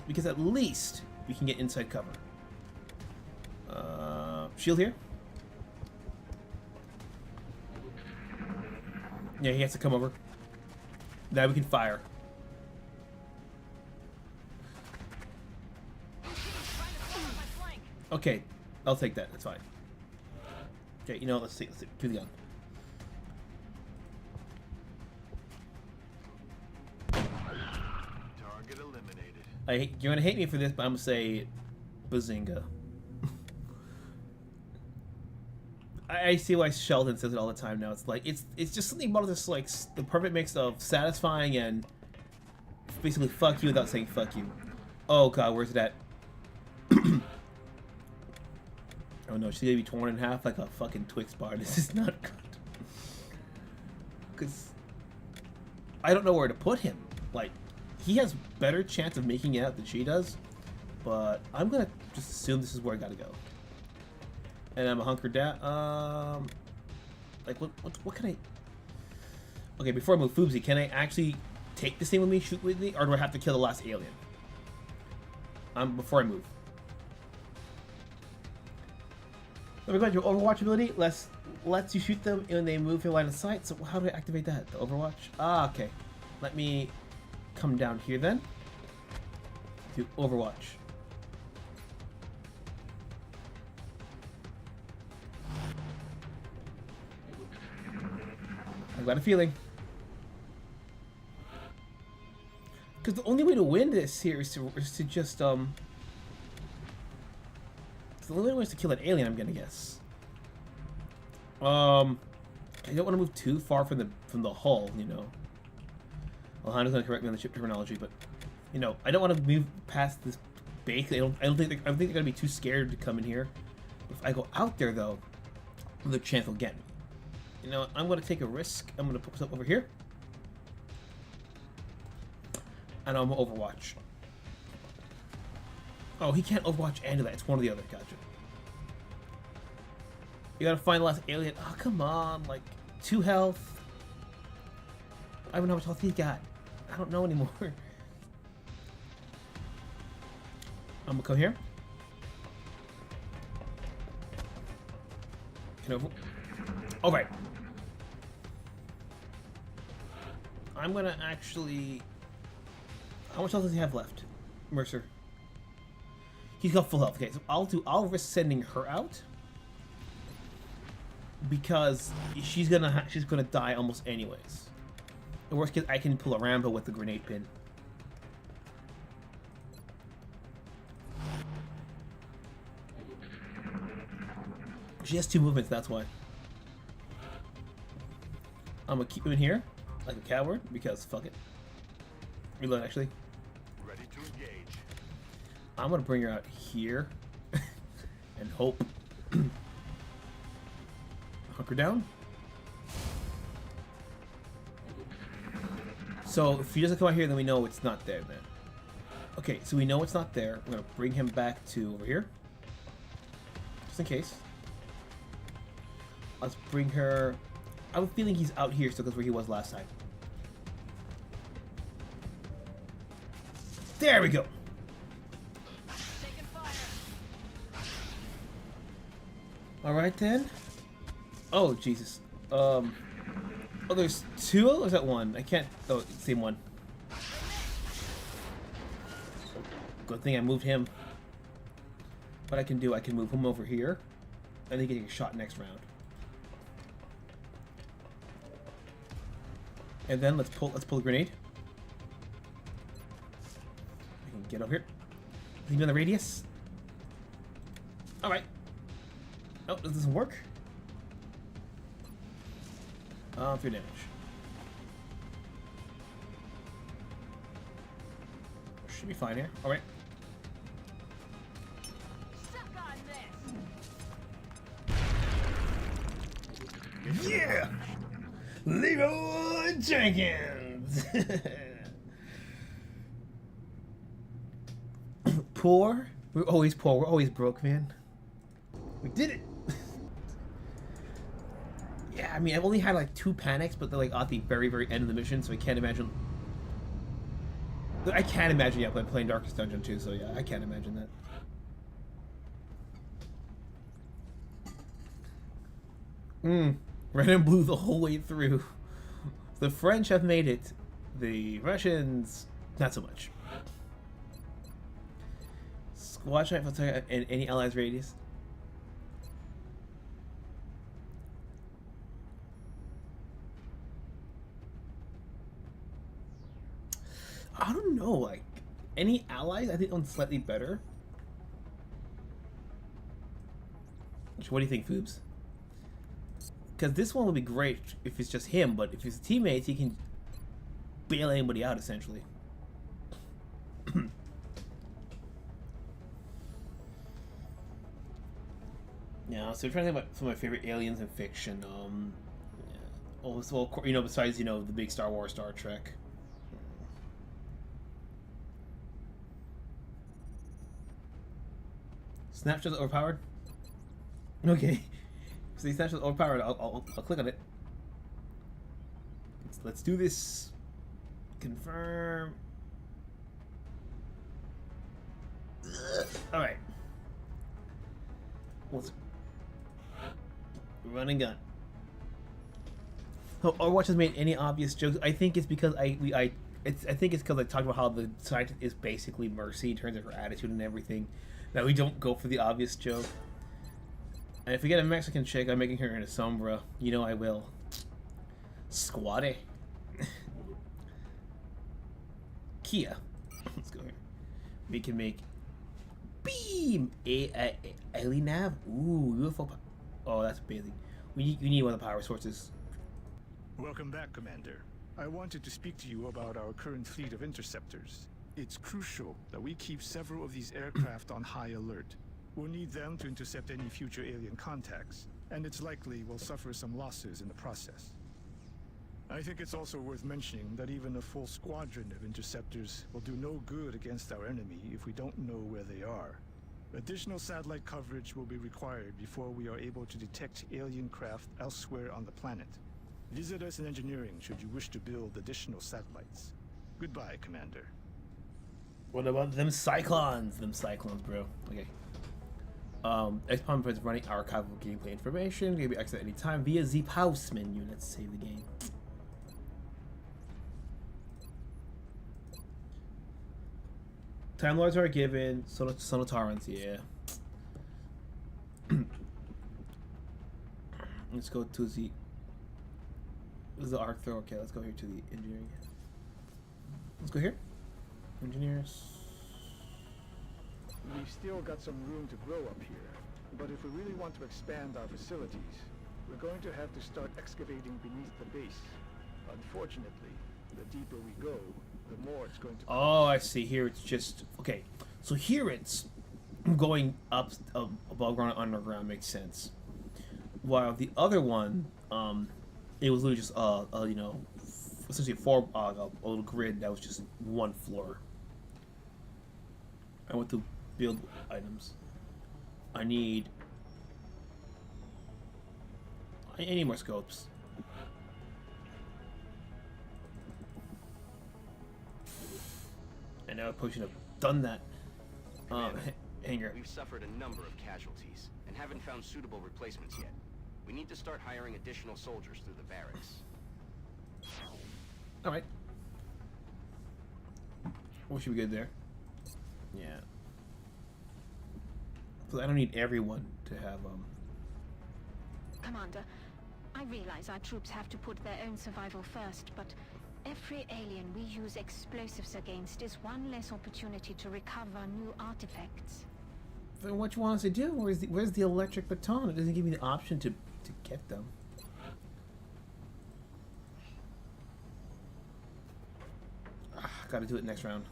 A: Because at least we can get inside cover. Shield here. Yeah, he has to come over. Now we can fire. Okay, I'll take that. That's fine. Okay, you know, let's see. Do the gun.
F: Target eliminated.
A: You're gonna hate me for this, but I'm gonna say, bazinga. I see why Sheldon says it all the time now. It's like it's just something about this, like the perfect mix of satisfying and basically fuck you without saying fuck you. Oh god, where's it at? Oh no, she's gonna be torn in half like a fucking Twix bar. This is not good. Cause I don't know where to put him. Like, he has better chance of making it out than she does. But I'm gonna just assume this is where I gotta go. And I'm a hunker down. Like what can I? Okay, before I move, Foobsy, can I actually take this thing with me, shoot with me, or do I have to kill the last alien? Before I move. Let me go to your Overwatch ability. Lets you shoot them when they move in line of sight. So how do I activate that? The Overwatch? Ah, okay. Let me come down here then. To Overwatch. I've got a feeling. Because the only way to win this here is to just the only way is to kill an alien, I'm gonna guess. I don't want to move too far from the hull, you know. Alejandro's gonna correct me on the ship terminology, but you know, I don't want to move past this base. I don't think they're gonna be too scared to come in here. If I go out there though, the chance will get me. You know, I'm gonna take a risk. I'm gonna put myself over here, and I'm gonna Overwatch. Oh, he can't Overwatch and do that. It's one or the other. Gotcha. You gotta find the last alien. Oh, come on. Like, 2 health. I don't know how much health he got. I don't know anymore. I'm gonna come here. Alright. I'm gonna actually... How much health does he have left? Mercer. He's got full health. Okay, so I'll risk sending her out. Because she's gonna die almost anyways. The worst case, I can pull a Rambo with the grenade pin. She has 2 movements, that's why. I'm gonna keep him in here, like a coward, because fuck it. Reload, actually.
F: Ready to engage.
A: I'm gonna bring her out here, and hope. Hunker down. So, if he doesn't come out here, then we know it's not there, man. Okay, so we know it's not there. I'm gonna bring him back to over here. Just in case. Let's bring her... I have a feeling he's out here, so that's where he was last time. There we go! Alright then. Oh, Jesus. Oh, there's 2? Or is that 1? I can't... Oh, same one. Good thing I moved him. What I can do, I can move him over here. And he can get a shot next round. And then let's pull a grenade. I can get over here. Leave me on the radius. Alright. Oh, this doesn't work. 3 damage. Should be fine here. Alright. Yeah! Leroy Jenkins! Poor? We're always poor. We're always broke, man. We did it! Yeah, I mean, I've only had like 2 panics, but they're like at the very, very end of the mission, so I can't imagine. I can't imagine, yeah, playing Darkest Dungeon too, so yeah, I can't imagine that. Red and blue the whole way through. The French have made it. The Russians, not so much. Squad shot in any allies radius. I don't know, like, any allies, I think one's slightly better. What do you think, Foobs? Because this one would be great if it's just him, but if it's teammates, he can bail anybody out, essentially. Yeah, so I'm trying to think about some of my favorite aliens in fiction. Yeah. Well, you know, besides, you know, the big Star Wars, Star Trek. Snapshot's overpowered? Okay. So the snapshot's overpowered, I'll click on it. Let's do this. Confirm. Alright. Let's run and gun. So Overwatch has made any obvious jokes. I think it's because I think it's because I talked about how the scientist is basically Mercy in terms of her attitude and everything. That we don't go for the obvious joke. And if we get a Mexican chick, I'm making her in a sombra. You know I will. Squatty. Kia. Let's go here. We can make beam alien nav. Ooh, UFO. Oh, that's amazing. We need one of the power sources.
F: Welcome back, Commander. I wanted to speak to you about our current fleet of interceptors. It's crucial that we keep several of these aircraft on high alert. We'll need them to intercept any future alien contacts, and it's likely we'll suffer some losses in the process. I think it's also worth mentioning that even a full squadron of interceptors will do no good against our enemy if we don't know where they are. Additional satellite coverage will be required before we are able to detect alien craft elsewhere on the planet. Visit us in engineering should you wish to build additional satellites. Goodbye, Commander.
A: What about them cyclones? Them cyclones, bro. Okay. Xcom is running archival gameplay information. Can be accessed at any time via the pause menu. Let's save the game. Time Lords are given. Sonotarans, yeah. Let's go to the. This is the arc throw. Okay, let's go here to the engineering. Let's go here. Engineers.
F: We've still got some room to grow up here, but if we really want to expand our facilities, we're going to have to start excavating beneath the base. Unfortunately, the deeper we go, the more it's going to cost.
A: Oh, I see. Here it's just okay. So here it's going up above ground, underground makes sense. While the other one, it was literally just you know, essentially a little grid that was just one floor. I went to build items. I need more scopes. And now I probably should have done that. Hanger.
G: We've suffered a number of casualties and haven't found suitable replacements yet. We need to start hiring additional soldiers through the barracks.
A: All right. We should be good there. Yeah. So I don't need everyone to have
C: Commander, I realize our troops have to put their own survival first, but every alien we use explosives against is one less opportunity to recover new artifacts.
A: Then what you want us to do? Where's the electric baton? It doesn't give me the option to get them. Gotta do it next round.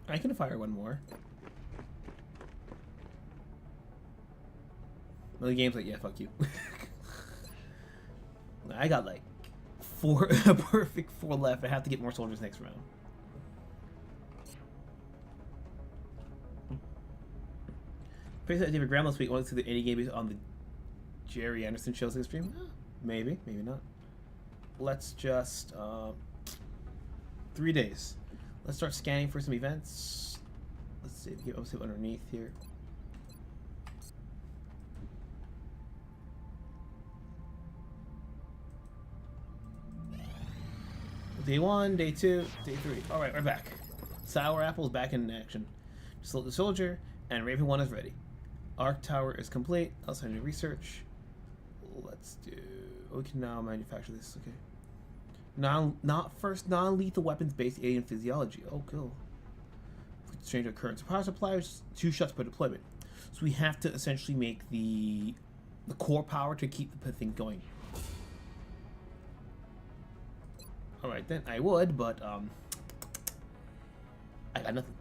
A: I can fire one more. Well, the game's like, yeah, fuck you. I got like a perfect 4 left. I have to get more soldiers next round. Based on David Graham last week, wanted to see the indie game on the Jerry Anderson shows this stream? Maybe, maybe not. Let's just 3 days. Let's start scanning for some events. Let's see. Let's see underneath here. Day 1, day 2, day 3. All right, we're back. Sour Apple's back in action. Salute the Soldier and Raven 1 is ready. Arc Tower is complete. I'll send you research. Let's do. We can now manufacture this. Okay. Non-lethal weapons-based alien physiology. Oh, cool. Strange occurrence. Power supplies 2 shots per deployment. So we have to essentially make the core power to keep the thing going. All right, then I would, but I got nothing.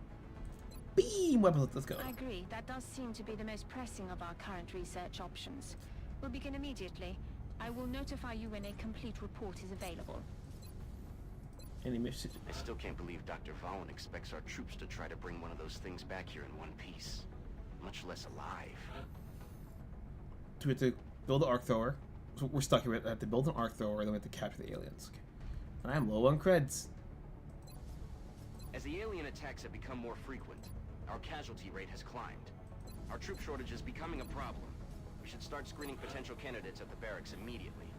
A: Beam weapons. Let's go.
C: I agree. That does seem to be the most pressing of our current research options. We'll begin immediately. I will notify you when a complete report is available.
A: Any mission?
G: I still can't believe Dr. Vaughn expects our troops to try to bring one of those things back here in one piece, much less alive.
A: So we have to build an arc thrower. So we're stuck here. We have to build an arc thrower, and then we have to capture the aliens. Okay. And I'm low on creds.
G: As the alien attacks have become more frequent, our casualty rate has climbed. Our troop shortage is becoming a problem. We should start screening potential candidates at the barracks immediately.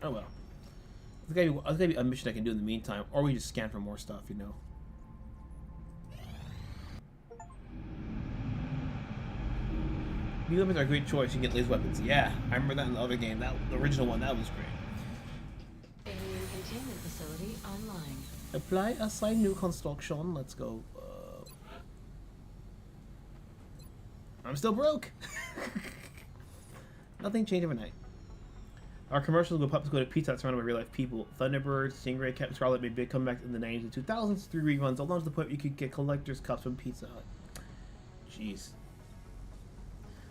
A: Oh well. There's gotta be a mission I can do in the meantime, or we just scan for more stuff, you know. New weapons are a great choice. You can get laser weapons. Yeah, I remember that in the other game. The original one, that was great.
J: Alien containment facility online.
A: Apply assign new construction. Let's go. I'm still broke. Nothing changed overnight. Our commercials go pups go to Pizza Hut surrounded by real life people. Thunderbird, Stingray, Captain Scarlet made big comebacks in the 90s and 2000s. 3 reruns, all down to the point where you could get collector's cups from Pizza Hut. Jeez.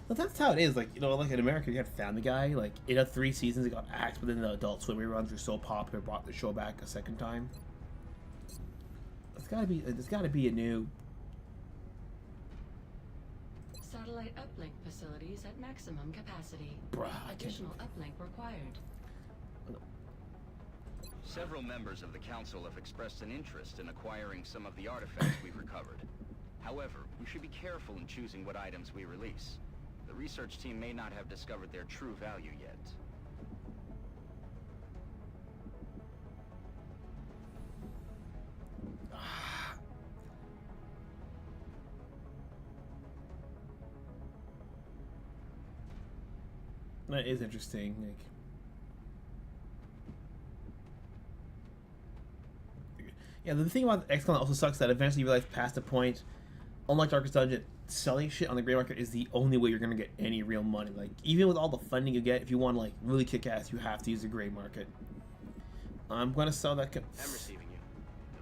A: But that's how it is. Like, you know, like in America, you had Family Guy. Like, it had 3 seasons. It got axed, but then the Adult Swim reruns were so popular, brought the show back a second time. There's gotta be a new.
J: Satellite uplink facilities at maximum capacity.
A: Bruh, I can't.
J: Additional uplink required.
G: Several members of the Council have expressed an interest in acquiring some of the artifacts we've recovered. However, we should be careful in choosing what items we release. The research team may not have discovered their true value yet.
A: That is interesting. Yeah, the thing about Xcom also sucks that eventually you realize past the point, unlike Darkest Dungeon, selling shit on the gray market is the only way you're gonna get any real money. Like, even with all the funding you get, if you want to like really kick ass, you have to use the gray market. I'm gonna sell that.
G: I'm receiving you.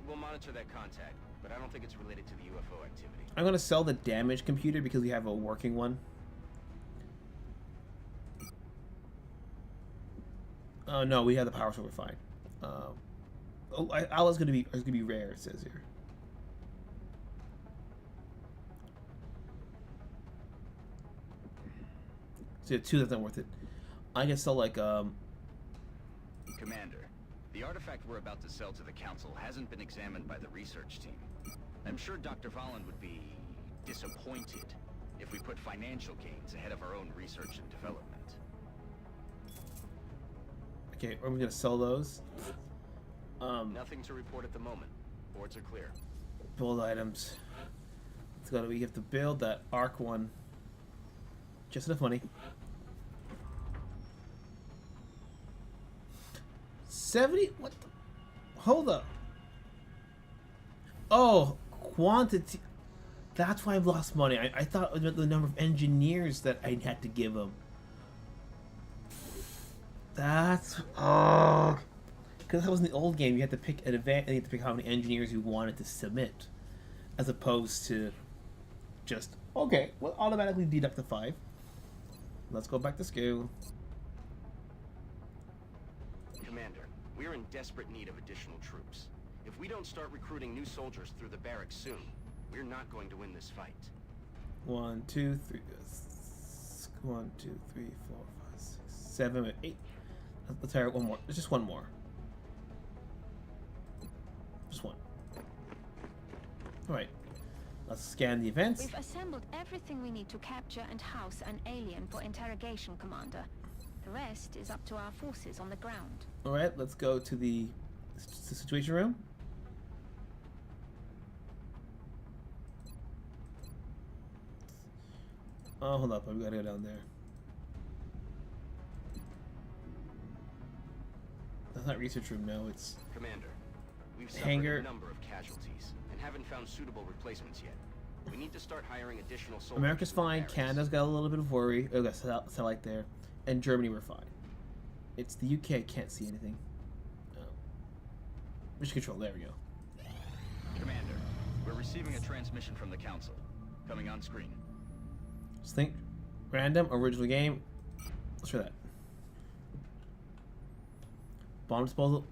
G: We'll monitor that contact, but I don't think it's related to the UFO activity.
A: I'm gonna sell the damaged computer because we have a working one. Oh no, we have the power, so we're fine. Allah's gonna be rare. It says here. So 2, that's not worth it. I can sell like
G: Commander, the artifact we're about to sell to the Council hasn't been examined by the research team. I'm sure Dr. Volland would be disappointed if we put financial gains ahead of our own research and development.
A: Okay, we're gonna sell those.
G: Nothing to report at the moment. Boards are clear.
A: Build items. We have to build that arc one. Just enough money. 70? What the? Hold up. Oh, quantity. That's why I've lost money. I thought it was the number of engineers that I had to give them. That's... Oh. Because that was in the old game. You had to pick an event and you had to pick how many engineers you wanted to submit. As opposed to just, okay, we'll automatically deduct the 5. Let's go back to school.
G: Commander, we're in desperate need of additional troops. If we don't start recruiting new soldiers through the barracks soon, we're not going to win this fight.
A: 1, 2, 3, 1, 2, 3, 4, 5, 6, 7, 8. Let's hire one more. There's just one more. Just one. Alright. Let's scan the events.
H: We've assembled everything we need to capture and house an alien for interrogation, Commander. The rest is up to our forces on the ground.
A: Alright, let's go to the situation room. Oh, hold up. We gotta go down there. That's not research room, no. It's...
G: Commander, we've suffered
A: hangar.
G: a number of casualties and haven't found suitable replacements yet. We need to start hiring additional soldiers.
A: America's fine. Canada's got a little bit of worry. Oh, got satellite there. And Germany, we're fine. It's the UK. Can't see anything. Oh. Mission control. There we go.
G: Commander, we're receiving a transmission from the Council. Coming on screen.
A: Just think. Random. Original game. Let's try that. Bomb disposal.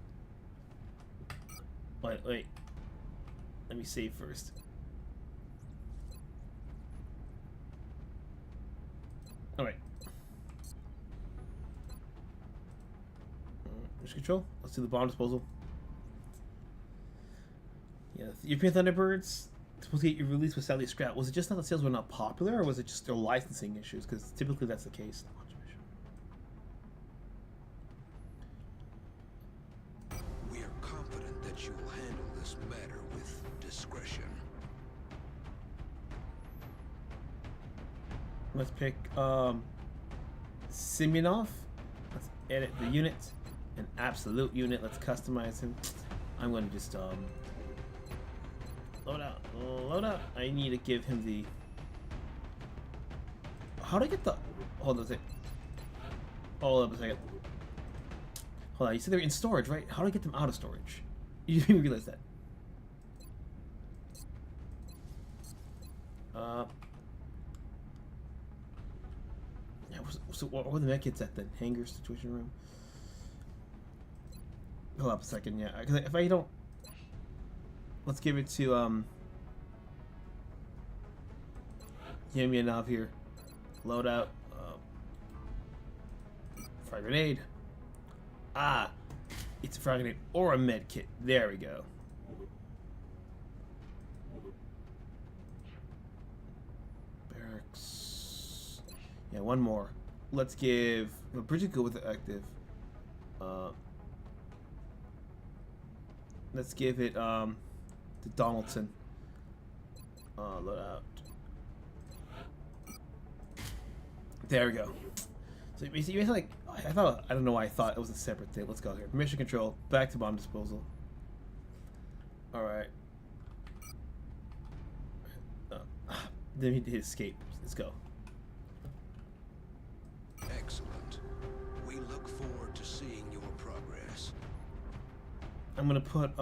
A: Wait. Let me save first. Alright. Mission control. Let's do the bomb disposal. Yeah, European Thunderbirds supposed to get your release with sadly scrapped. Was it just not the sales were not popular, or was it just their licensing issues? Because typically that's the case.
B: We are confident that you will handle this matter with discretion.
A: Let's pick Simonov. Let's edit the unit. An absolute unit. Let's customize him. I'm gonna just load out. I need to give him the... How do I get the... Hold on a second. Hold up a second. Hold on, you said they're in storage, right? How do I get them out of storage? You didn't even realize that. Yeah, so what are the mech kits at the hangar situation room? Hold up a second, yeah. Because if I don't... Let's give it to, Yemyanov here. Load out. Fire grenade. Ah. It's a frag grenade or a med kit. There we go. Barracks. Yeah, one more. Let's give. Well, Bridget go with the active. Let's give it to Donaldson. Load out. There we go. So basically, like I don't know why I thought it was a separate thing. Let's go here. Mission control. Back to bomb disposal. All right. Then he hit escape. Let's go.
B: Excellent. We look forward to seeing your progress.
A: I'm gonna put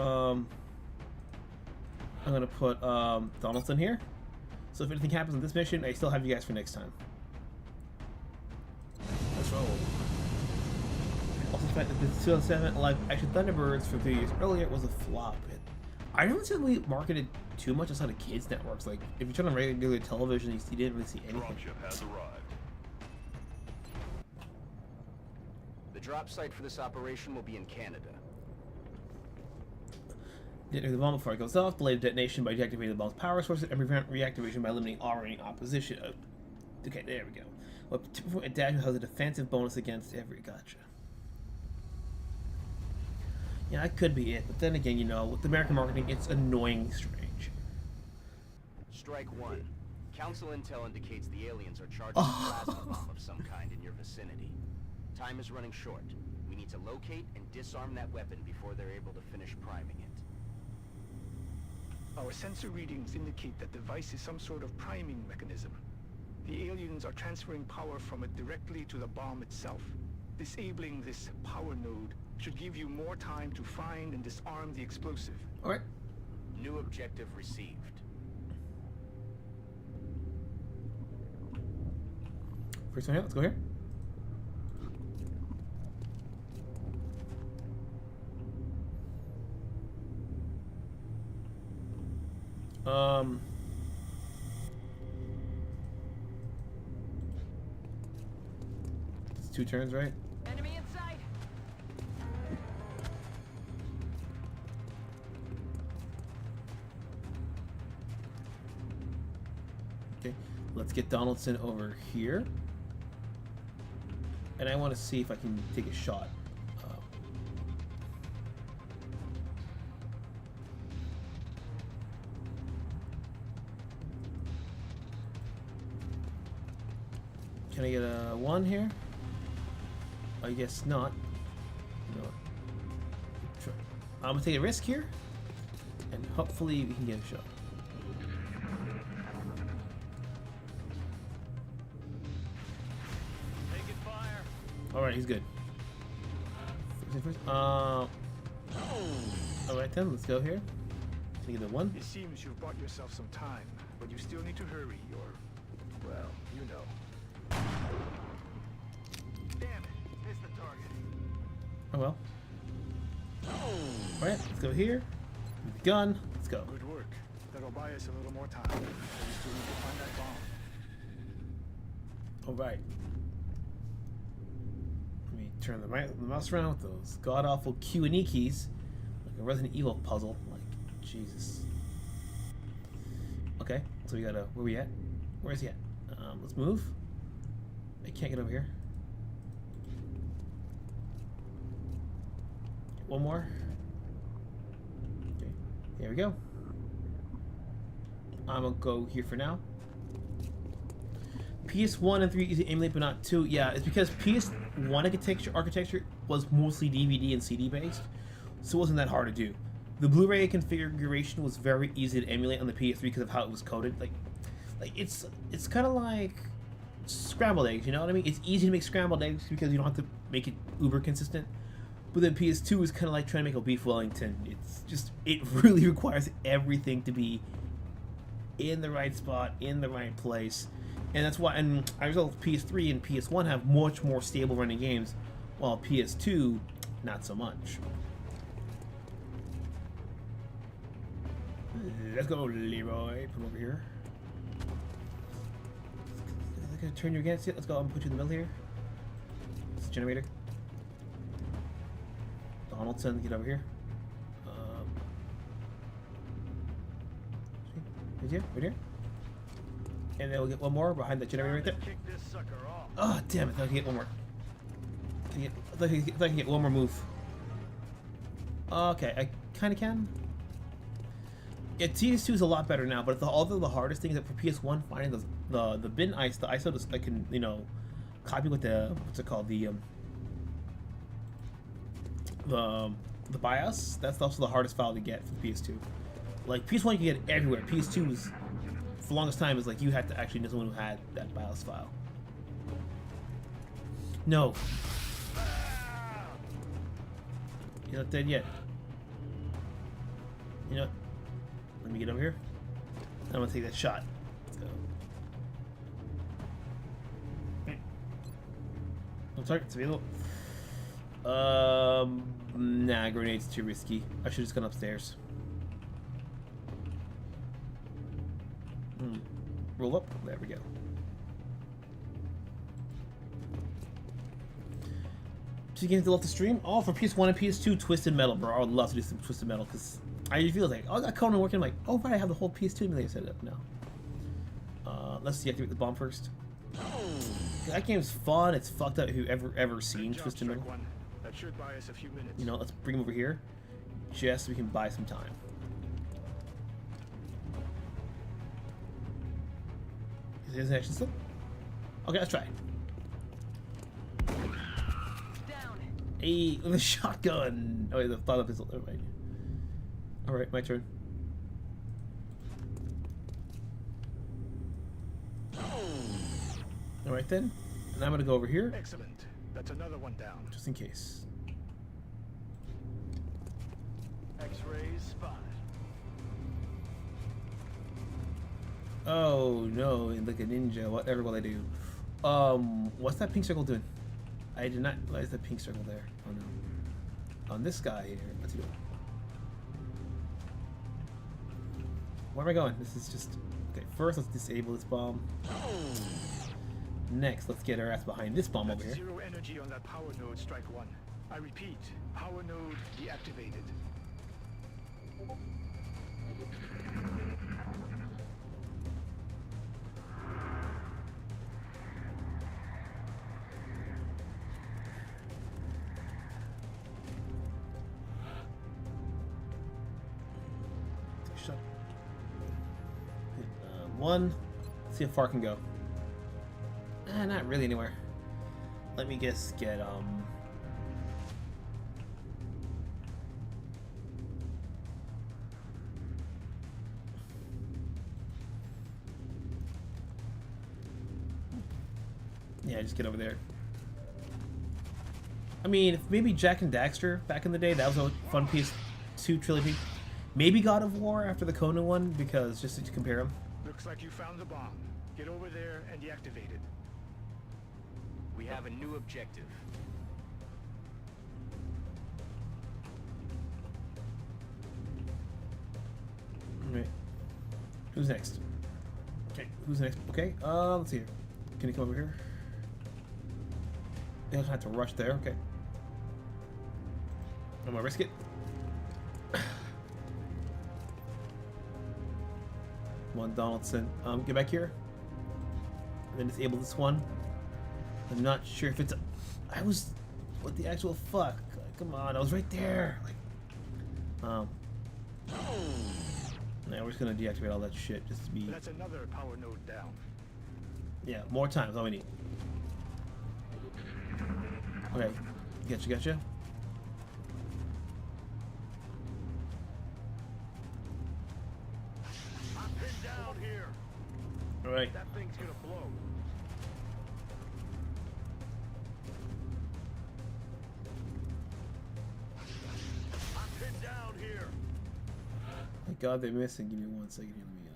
A: Donaldson here. So if anything happens in this mission, I still have you guys for next time. Let's roll. Also, the fact that the 2007 live action Thunderbirds from 3 years earlier was a flop. I don't see we marketed too much outside of kids networks. Like if you turn on regular television, you didn't really see anything.
E: Dropship has arrived.
G: The drop site for this operation will be in Canada.
A: Detonate the bomb before it goes off. Delay the detonation by deactivating the bomb's power sources and prevent reactivation by eliminating all remaining opposition. Okay, there we go. Well, typical adaptation has a defensive bonus against every gotcha. Yeah, that could be it. But then again, you know, with American marketing, it's annoyingly strange.
G: Strike one. Council intel indicates the aliens are charging a plasma bomb of some kind in your vicinity. Time is running short. We need to locate and disarm that weapon before they're able to finish priming it.
F: Our sensor readings indicate that the device is some sort of priming mechanism. The aliens are transferring power from it directly to the bomb itself. Disabling this power node should give you more time to find and disarm the explosive.
A: Alright.
G: New objective received.
A: First one here, let's go here. It's 2 turns, right?
C: Enemy inside.
A: Okay, let's get Donaldson over here. And I want to see if I can take a shot. Can I get a 1 here? I guess not. No. I'm gonna take a risk here, and hopefully we can get a shot.
E: Taking fire.
A: All right, he's good. All right then, let's go here. Take the 1.
F: It seems you've bought yourself some time, but you still need to hurry or, well, you know. Damn it, missed the target.
A: Oh well. Alright, let's go here. With the gun, let's go.
F: Good work. That'll buy us a little more time. But we still need to find that bomb.
A: Alright. Let me turn the mouse around with those god-awful Q and E keys. Like a Resident Evil puzzle. Like, Jesus. Okay, so we gotta, where we at? Where is he at? Let's move. I can't get over here. One more. Okay, there we go. I'm gonna go here for now. PS1 and 3 easy to emulate, but not 2. Yeah, it's because PS1 architecture was mostly DVD and CD based, so it wasn't that hard to do. The Blu-ray configuration was very easy to emulate on the PS3 because of how it was coded. Like it's kind of like scrambled eggs, you know what I mean? It's easy to make scrambled eggs because you don't have to make it uber consistent. But then PS2 is kind of like trying to make a beef Wellington. It's just, it really requires everything to be in the right spot, in the right place. And that's why, and as a result, PS3 and PS1 have much more stable running games, while PS2, not so much. Let's go, Leroy. Come over here. Is it gonna turn you against it? Let's go. I'm gonna put you in the middle here. It's a generator. Donaldson, get over here. Right here. And then we'll get one more behind the generator right there. Oh, damn it. I thought I could get one more. I thought I could get one more move. Okay, I kind of can. Yeah, PS2 is a lot better now, but although the hardest thing is that for PS1, finding the bin ice, the ISO that can, you know, copy with the, what's it called, the BIOS, that's also the hardest file to get for the PS2. Like, PS1 you can get it everywhere. PS2 is, for the longest time, is like you had to actually know someone who had that BIOS file. No. You're not dead yet. You know what? Let me get over here. I'm gonna take that shot. Let's go. I'm sorry, it's available. Nah, grenades too risky. I should have just gone upstairs. Roll up. There we go. So you can love the stream? Oh, for PS1 and PS2, Twisted Metal, bro. I would love to do some Twisted Metal because I feel like, oh, I got Conan working. I'm like, oh, right, I have the whole PS2 emulator set up now. Let's deactivate the bomb first. That game's fun. It's fucked up. If you've ever seen Twisted Metal,
F: that should buy us a few minutes.
A: You know, let's bring him over here, just so we can buy some time. Is his action still? Okay, let's try. Hey, with a shotgun. Oh, wait, the thought of pistol. Never mind. All right, my turn. All right then, and I'm gonna go over here.
F: Excellent. That's another one down.
A: Just in case.
F: X-rays spotted.
A: Oh no, like a ninja. Whatever will I do? What's that pink circle doing? I did not realize that pink circle there. Oh no. On this guy here. What's he doing? Where am I going? This is just... Okay, first let's disable this bomb. Next, let's get our ass behind this bomb over here.
F: Zero energy on that power node, strike one. I repeat, power node deactivated.
A: Shut. One. Let's see how far I can go. Not really anywhere. Let me just get yeah, just get over there. I mean, if maybe Jack and Daxter back in the day, that was a fun PS2 trilogy. Maybe God of War after the Conan one, because just to compare them.
F: Looks like you found the bomb. Get over there and deactivate it.
G: We have a new objective.
A: Alright. Who's next? Okay, who's next? Okay, let's see here. Can you come over here? You don't have to rush there, okay. I'm gonna risk it. One Donaldson. Get back here. And then disable this one. I'm not sure if it's a... I was... What the actual fuck? Come on, I was right there. Like... Now we're just gonna deactivate all that shit just to be...
F: That's another power node down.
A: Yeah, more time. That's all we need. Okay. Gotcha.
F: I'm pinned down here.
A: Alright.
F: That thing's gonna blow. I'm pinned down here.
A: Thank God they're missing. Give me 1 second here. Let me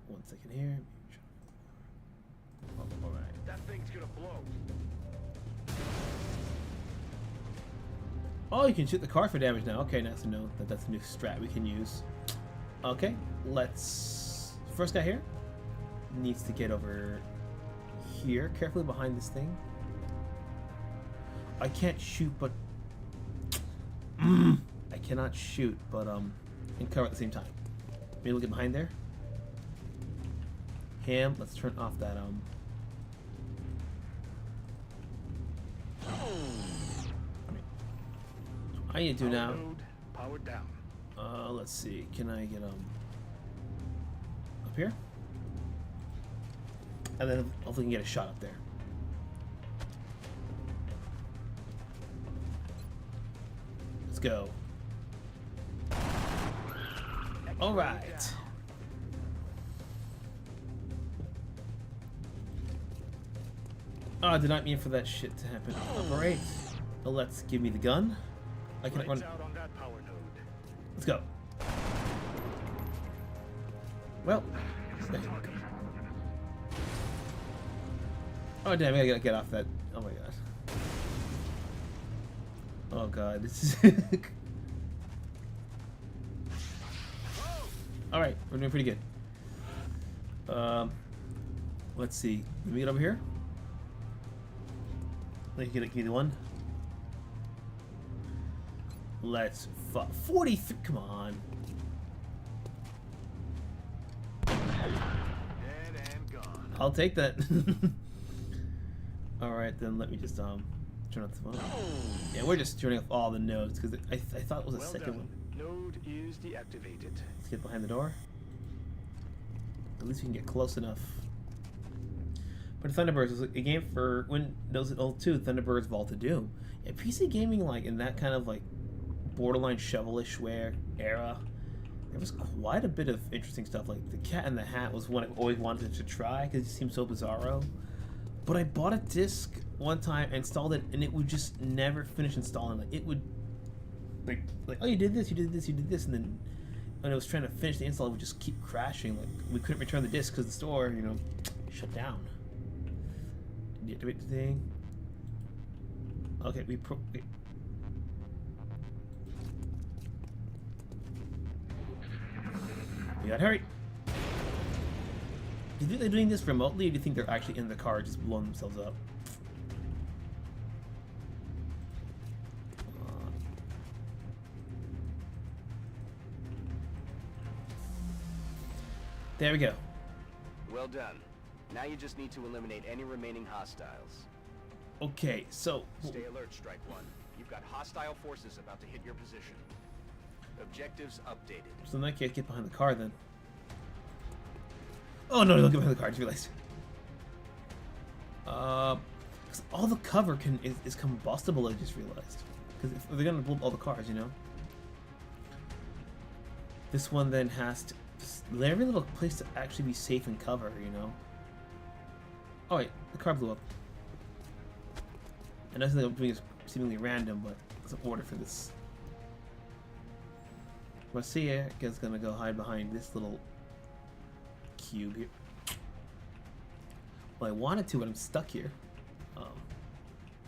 A: 1 second here. Alright.
F: That thing's gonna blow.
A: Oh, you can shoot the car for damage now. Okay, nice to know that that's a new strat we can use. Okay, let's... First guy here needs to get over here, carefully behind this thing. I can't shoot, but I cannot shoot, but and cover at the same time. Maybe we'll get behind there. Ham, let's turn off that I need to do now.
F: Powered down.
A: Let's see. Can I get up here? And then hopefully we can get a shot up there. Let's go. All right. Oh, I did not mean for that shit to happen. All right. Well, let's give me the gun. I can run.
F: Out on that power node.
A: Let's go. Well. Oh damn! I gotta get off that. Oh my god. Oh god, this is. All right, we're doing pretty good. Let's see. Let me get over here. Let me get the one. Let's 43. Come on.
F: Dead and gone.
A: I'll take that. All right, then let me just turn off the phone. Yeah, we're just turning off all the nodes because I thought it was a second one.
F: Node is deactivated.
A: Let's get behind the door. At least we can get close enough. But Thunderbirds was a game for Windows 2. Thunderbirds Vault of Doom. Yeah, PC gaming, like in that kind of like borderline shovelishware era, there was quite a bit of interesting stuff. Like the Cat in the Hat was one I always wanted to try because it seemed so bizarro. But I bought a disc one time, installed it, and it would just never finish installing. Like it would, like oh you did this, you did this, you did this, and then when I was trying to finish the install, it would just keep crashing. Like we couldn't return the disc because the store, you know, shut down. Deactivate the thing. Okay, we gotta hurry. Do you think they're doing this remotely, or do you think they're actually in the car just blowing themselves up? There we go.
K: Well done. Now you just need to eliminate any remaining hostiles.
A: Okay, so
K: Stay alert, Strike One. You've got hostile forces about to hit your position. Objectives updated.
A: So in that case, get behind the car then. Oh no, don't get behind the car, I just realized. Because all the cover is combustible, I just realized. Because if they're gonna blow up all the cars, you know? This one then has to every little place to actually be safe and cover, you know? Oh wait, the car blew up. And nothing I'm doing is seemingly random, but there's an order for this. Marcia is gonna go hide behind this little cube here. Well, I wanted to, but I'm stuck here.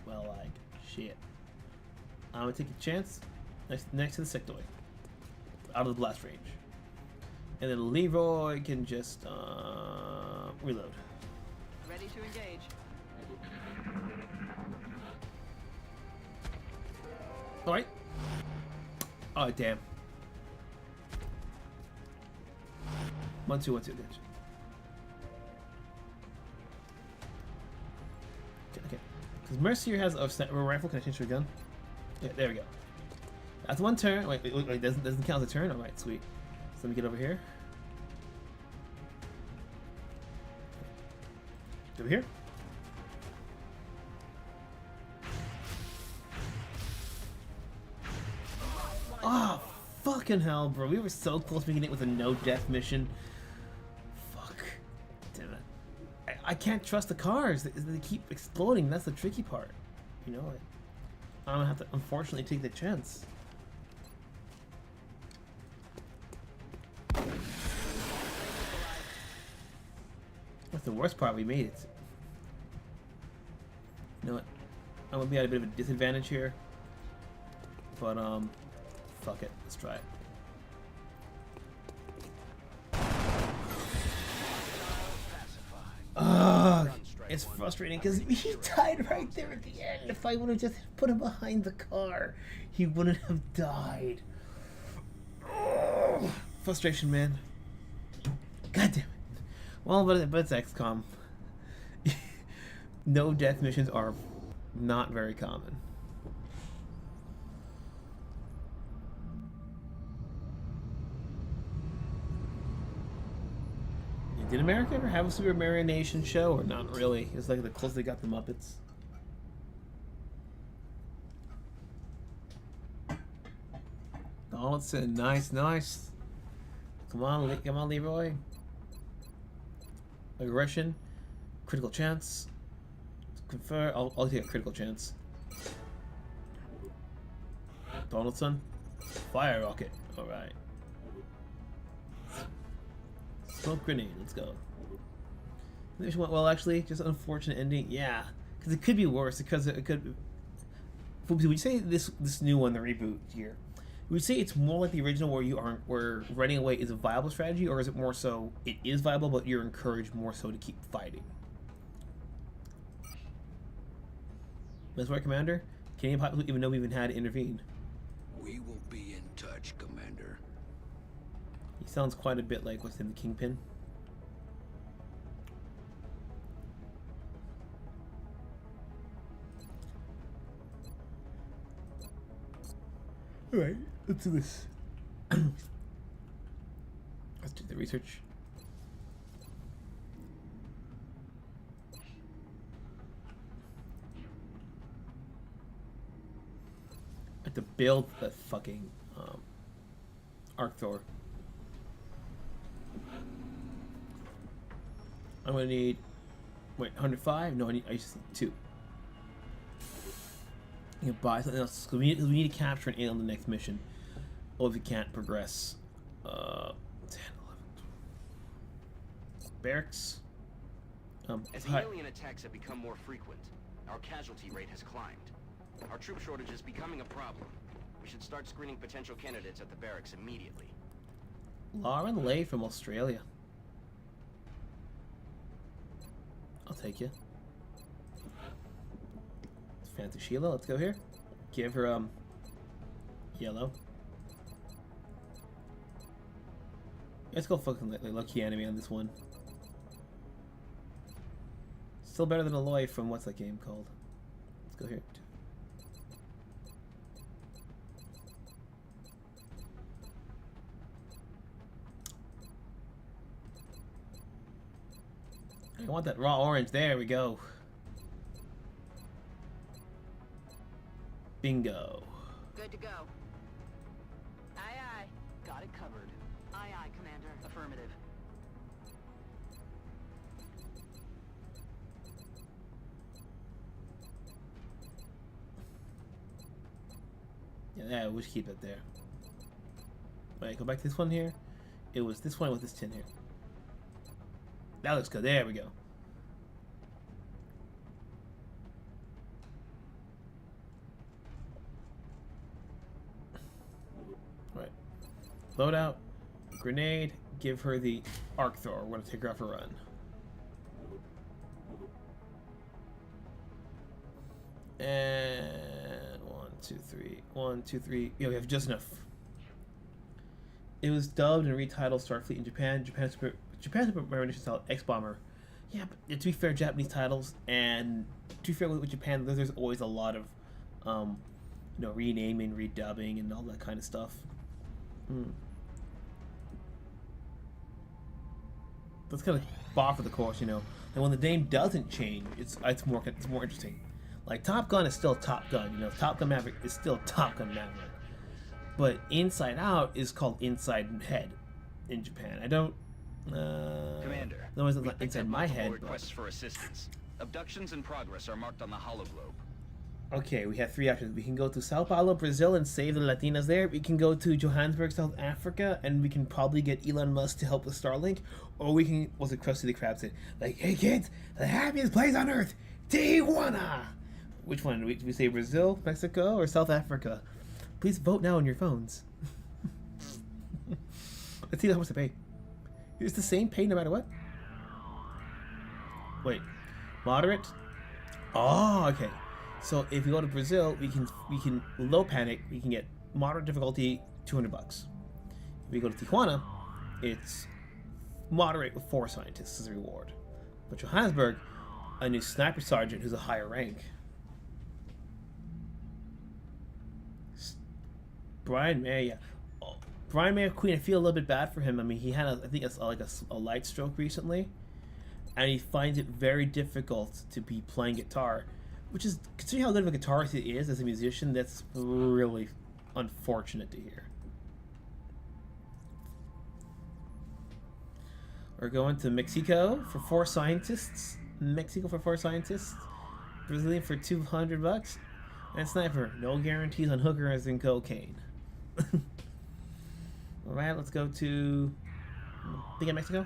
A: Well, like, shit. I'm gonna take a chance next to the sectoid. Out of the blast range. And then Leroy can just, reload.
L: Ready to engage.
A: Alright. Oh, damn. 1, 2, 1, 2, good. Okay. Because Mercier has a rifle. Can I change to a gun? Yeah, there we go. That's one turn. Wait, doesn't count as a turn? Alright, sweet. So let me get over here. Over here. Oh, fucking hell, bro. We were so close to making it with a no-death mission. Fuck. Damn it. I can't trust the cars. They keep exploding. That's the tricky part. You know, I'm gonna have to, unfortunately, take the chance. That's the worst part. We made it. You know what? I'm gonna be at a bit of a disadvantage here. But, fuck it. Let's try it. It's frustrating because he died right there at the end. If I would have just put him behind the car, he wouldn't have died. Oh, frustration, man. God damn it. Well, but it's XCOM. No death missions are not very common. Did America ever have a Super Mario Nation show, or not really? It's like the closest they got the Muppets. Donaldson, nice, nice. Come on, Leroy. Aggression, critical chance. Confer. I'll take a critical chance. Donaldson, fire rocket. All right. Smoke grenade, let's go. Well, actually, just an unfortunate ending. Yeah, because it could be worse. Because it could. Would you say this new one, the reboot here? Would you say it's more like the original, where running away is a viable strategy, or is it more so it is viable, but you're encouraged more so to keep fighting? That's right, Commander. Can you even know we even had to intervene?
B: We will be in touch, Commander.
A: He sounds quite a bit like what's in the Kingpin. Alright, let's do this. Let's do the research. I have to build the fucking Arc Thor. I'm gonna need, wait, 105? No, I just need 2. You can buy something else. We need to capture an alien on the next mission. Or if you can't progress. 10, 11. Barracks.
G: As alien attacks have become more frequent, our casualty rate has climbed. Our troop shortage is becoming a problem. We should start screening potential candidates at the barracks immediately.
A: Lauren Lay from Australia. I'll take you. Fancy Sheila, let's go here. Give her yellow. Let's go fucking like lucky enemy on this one. Still better than Aloy from what's that game called? Let's go here. I want that raw orange. There we go. Bingo.
L: Good to go. Aye, aye. Got it covered. Aye, aye, Commander. Affirmative.
A: Yeah, we should keep it there. Alright, go back to this one here. It was this one with this tin here. That looks good. There we go. Right. Load out. Grenade. Give her the Arc Thor. We're going to take her off a run. And 1, 2, 3. 1, 2, 3. Yeah, we have just enough. It was dubbed and retitled Starfleet in Japan. Japan's rendition style X-Bomber. Yeah, but to be fair, Japanese titles, and to be fair with Japan, there's always a lot of, renaming, redubbing, and all that kind of stuff. That's kind of par for the course, And when the name doesn't change, it's more interesting. Like Top Gun is still Top Gun, Top Gun Maverick is still Top Gun Maverick. But Inside Out is called Inside Head in Japan. I don't.
G: Commander,
A: no, it's not inside my head.
G: Requests for assistance. Abductions in progress are marked on the hologlobe.
A: Okay, we have 3 options. We can go to Sao Paulo, Brazil, and save the Latinas there. We can go to Johannesburg, South Africa, and we can probably get Elon Musk to help with Starlink. Or we can, what's it, Krusty the Krab said, like, hey kids, the happiest place on earth, Tijuana. Which one? Do we say Brazil, Mexico, or South Africa? Please vote now on your phones. Let's see how much to pay. It's the same pay no matter what? Wait. Moderate? Oh, okay. So if we go to Brazil, we can low panic, we can get moderate difficulty, $200. If we go to Tijuana, it's moderate with 4 scientists as a reward. But Johannesburg, a new sniper sergeant who's a higher rank. Brian May, yeah. Oh, Brian May Queen, I feel a little bit bad for him. I mean, he had, I think, a light stroke recently, and he finds it very difficult to be playing guitar, which is, considering how good of a guitarist he is as a musician, that's really unfortunate to hear. We're going to Mexico for 4 scientists. Mexico for 4 scientists. Brazilian for $200. And sniper, no guarantees on hookers and cocaine. Alright, let's go to... Think of Mexico?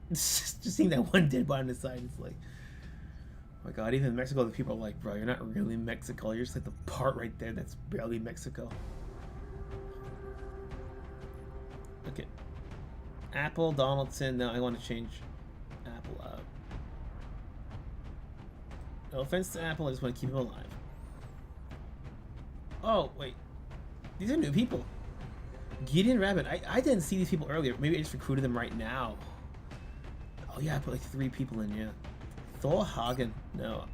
A: Just seeing that one dead body on the side, it's like... Oh my god, even in Mexico, the people are like, bro, you're not really Mexico. You're just like the part right there that's barely Mexico. Okay. Apple, Donaldson. No, I want to change Apple out. No offense to Apple, I just want to keep him alive. Oh, wait. These are new people. Gideon Rabbit. I didn't see these people earlier. Maybe I just recruited them right now. Oh yeah, I put like 3 people in, yeah. Thor Hagen. No.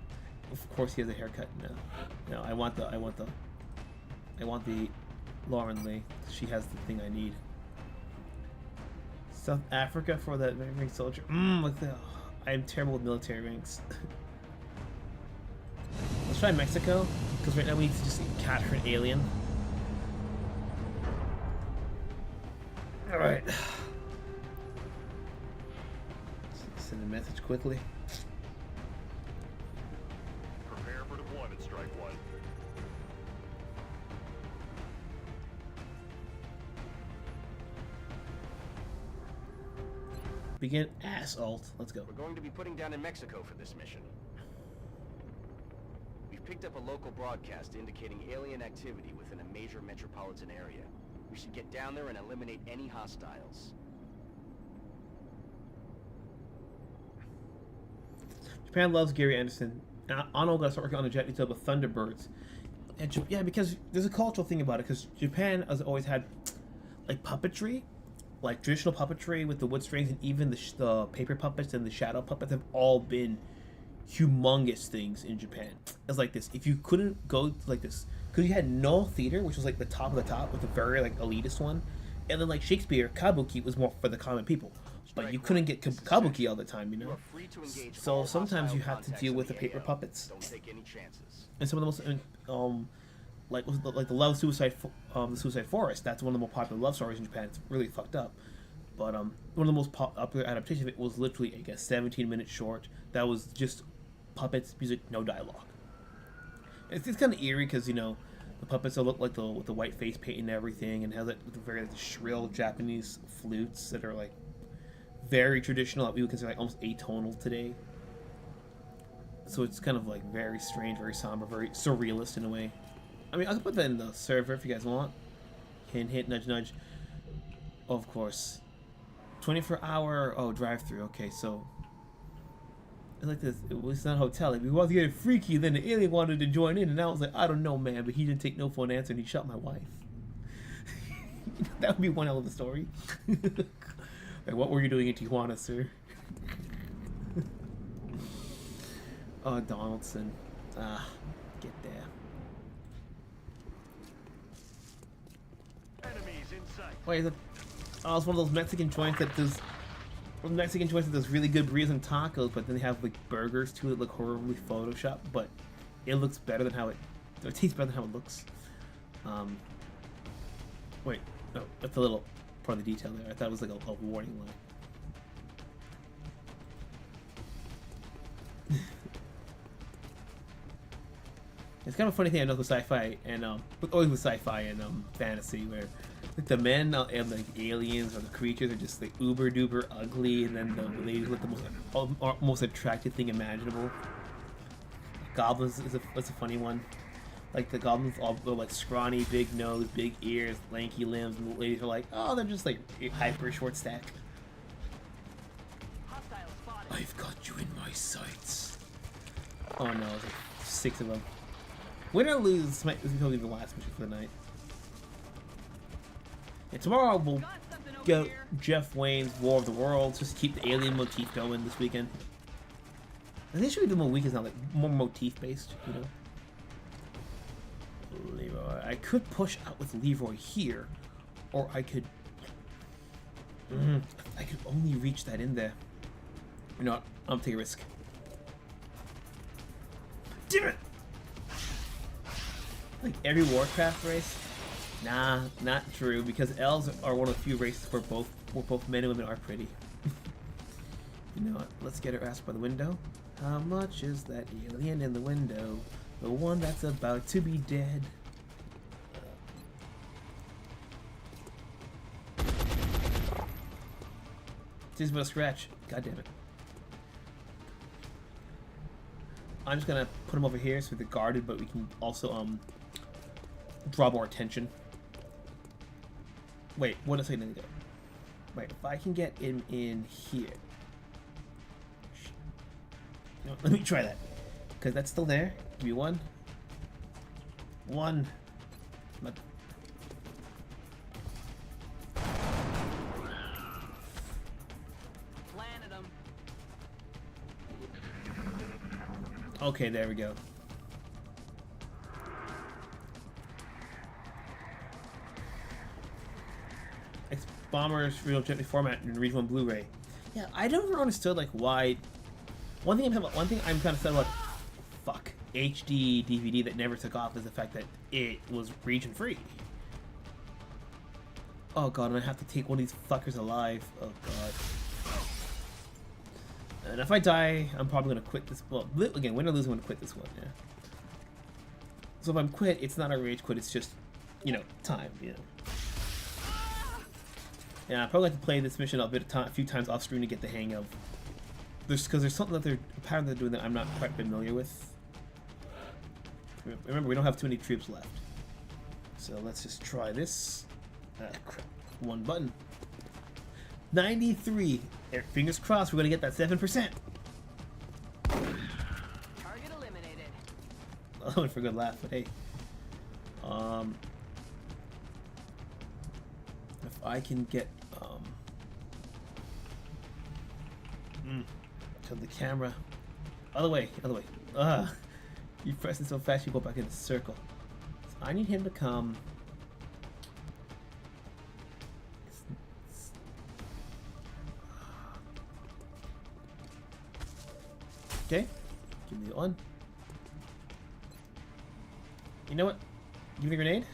A: Of course he has a haircut. No. No, I want the Lauren Lee. She has the thing I need. South Africa for that rank soldier. Look at that. I am terrible with military ranks. Let's try Mexico, because right now we need to just capture an alien. Alright. Send a message quickly.
E: Prepare for deployment, Strike 1.
A: Begin assault. Let's go.
K: We're going to be putting down in Mexico for this mission. We've picked up a local broadcast indicating alien activity within a major metropolitan area. We should get down there and eliminate any hostiles.
A: Japan loves Gary Anderson. Arnold got to start working on the jet detail with Thunderbirds. And yeah, because there's a cultural thing about it, because Japan has always had like puppetry, like traditional puppetry with the wood strings, and even the paper puppets and the shadow puppets have all been humongous things in Japan. It's like this. If you couldn't go to like this, because you had no theater, which was like the top of the top with the very like elitist one, and then like Shakespeare, kabuki was more for the common people. But you couldn't get kabuki all the time, you know. So sometimes you have to deal with the paper puppets.
K: Don't take any chances.
A: And some of the most like the Love Suicide the Suicide Forest. That's one of the more popular love stories in Japan. It's really fucked up. But one of the most popular adaptations of it was literally, I guess, 17 minutes short. That was just puppets, music, no dialogue. It's kind of eerie because, you know, the puppets look like with the white face paint and everything, and has like the very like, shrill Japanese flutes that are like very traditional, that we would consider like almost atonal today. So it's kind of like very strange, very somber, very surrealist in a way. I mean, I can put that in the server if you guys want. Hint, hint, nudge, nudge. Of course. 24-hour, drive-through. Okay, so it's like this. It was not a hotel. Like, we wanted to get freaky, then the alien wanted to join in, and I was like, I don't know, man, but he didn't take no for an answer, and he shot my wife. That would be one hell of a story. Like, what were you doing in Tijuana, sir? Oh, Donaldson. Get there.
E: Enemies in sight.
A: Wait, is it? Oh, it's one of those Mexican joints that does. Mexican joints that does really good burritos and tacos, but then they have like burgers too that look horribly photoshopped, but it looks better than how it tastes better than how it looks. Wait, no, that's a little part of the detail there. I thought it was like a warning line. It's kind of a funny thing I know with sci-fi and always with sci-fi and fantasy, where like the men and like aliens or the creatures are just like uber duper ugly, and then the ladies look the most attractive thing imaginable. Goblins is a funny one. Like the goblins all go like scrawny, big nose, big ears, lanky limbs, and the ladies are like, oh, they're just like hyper short stack.
L: Hostile spotted.
A: I've got you in my sights. Oh no, there's like 6 of them. Win or lose, this might be the last mission for the night. Yeah, tomorrow we'll go Jeff Wayne's War of the Worlds, just keep the alien motif going this weekend. I think should be more weekends now, like more motif based, you know. Leroy. I could push out with Leroy here, or I could only reach that in there. You know what? I'm taking a risk. Damn it! Like every Warcraft race? Nah, not true, because elves are one of the few races where both men and women are pretty. You know what? Let's get her ass by the window. How much is that alien in the window? The one that's about to be dead. Just about a scratch. God damn it. I'm just gonna put him over here so they're guarded, but we can also draw more attention. Wait, what is I gonna do? Wait, if I can get him in here. No, let me try that. Because that's still there. Give me one. One.
L: Planted him.
A: Okay, there we go. It's Bomber's real gently format in Region 1 Blu-ray. Yeah, I never understood like why. One thing I'm kind of sad about, fuck, HD DVD that never took off is the fact that it was region free. Oh god, and I have to take one of these fuckers alive. Oh god. And if I die, I'm probably gonna quit this. Well, again, win or lose, I'm gonna quit this one. Yeah. So if I'm quit, it's not a rage quit. It's just, you know, time. You know. Yeah, I probably have to play this mission a few times off screen to get the hang of. Because there's something that a pattern they're doing that I'm not quite familiar with. Remember, we don't have too many troops left. So let's just try this. Crap. One button. 93. Fingers crossed, we're gonna get that 7%.
L: Target eliminated.
A: I went for a good laugh, but hey. If I can get to the camera. Other way. You press it so fast you go back in the circle. So I need him to come. Okay. Give me the one. You know what? Give me a grenade.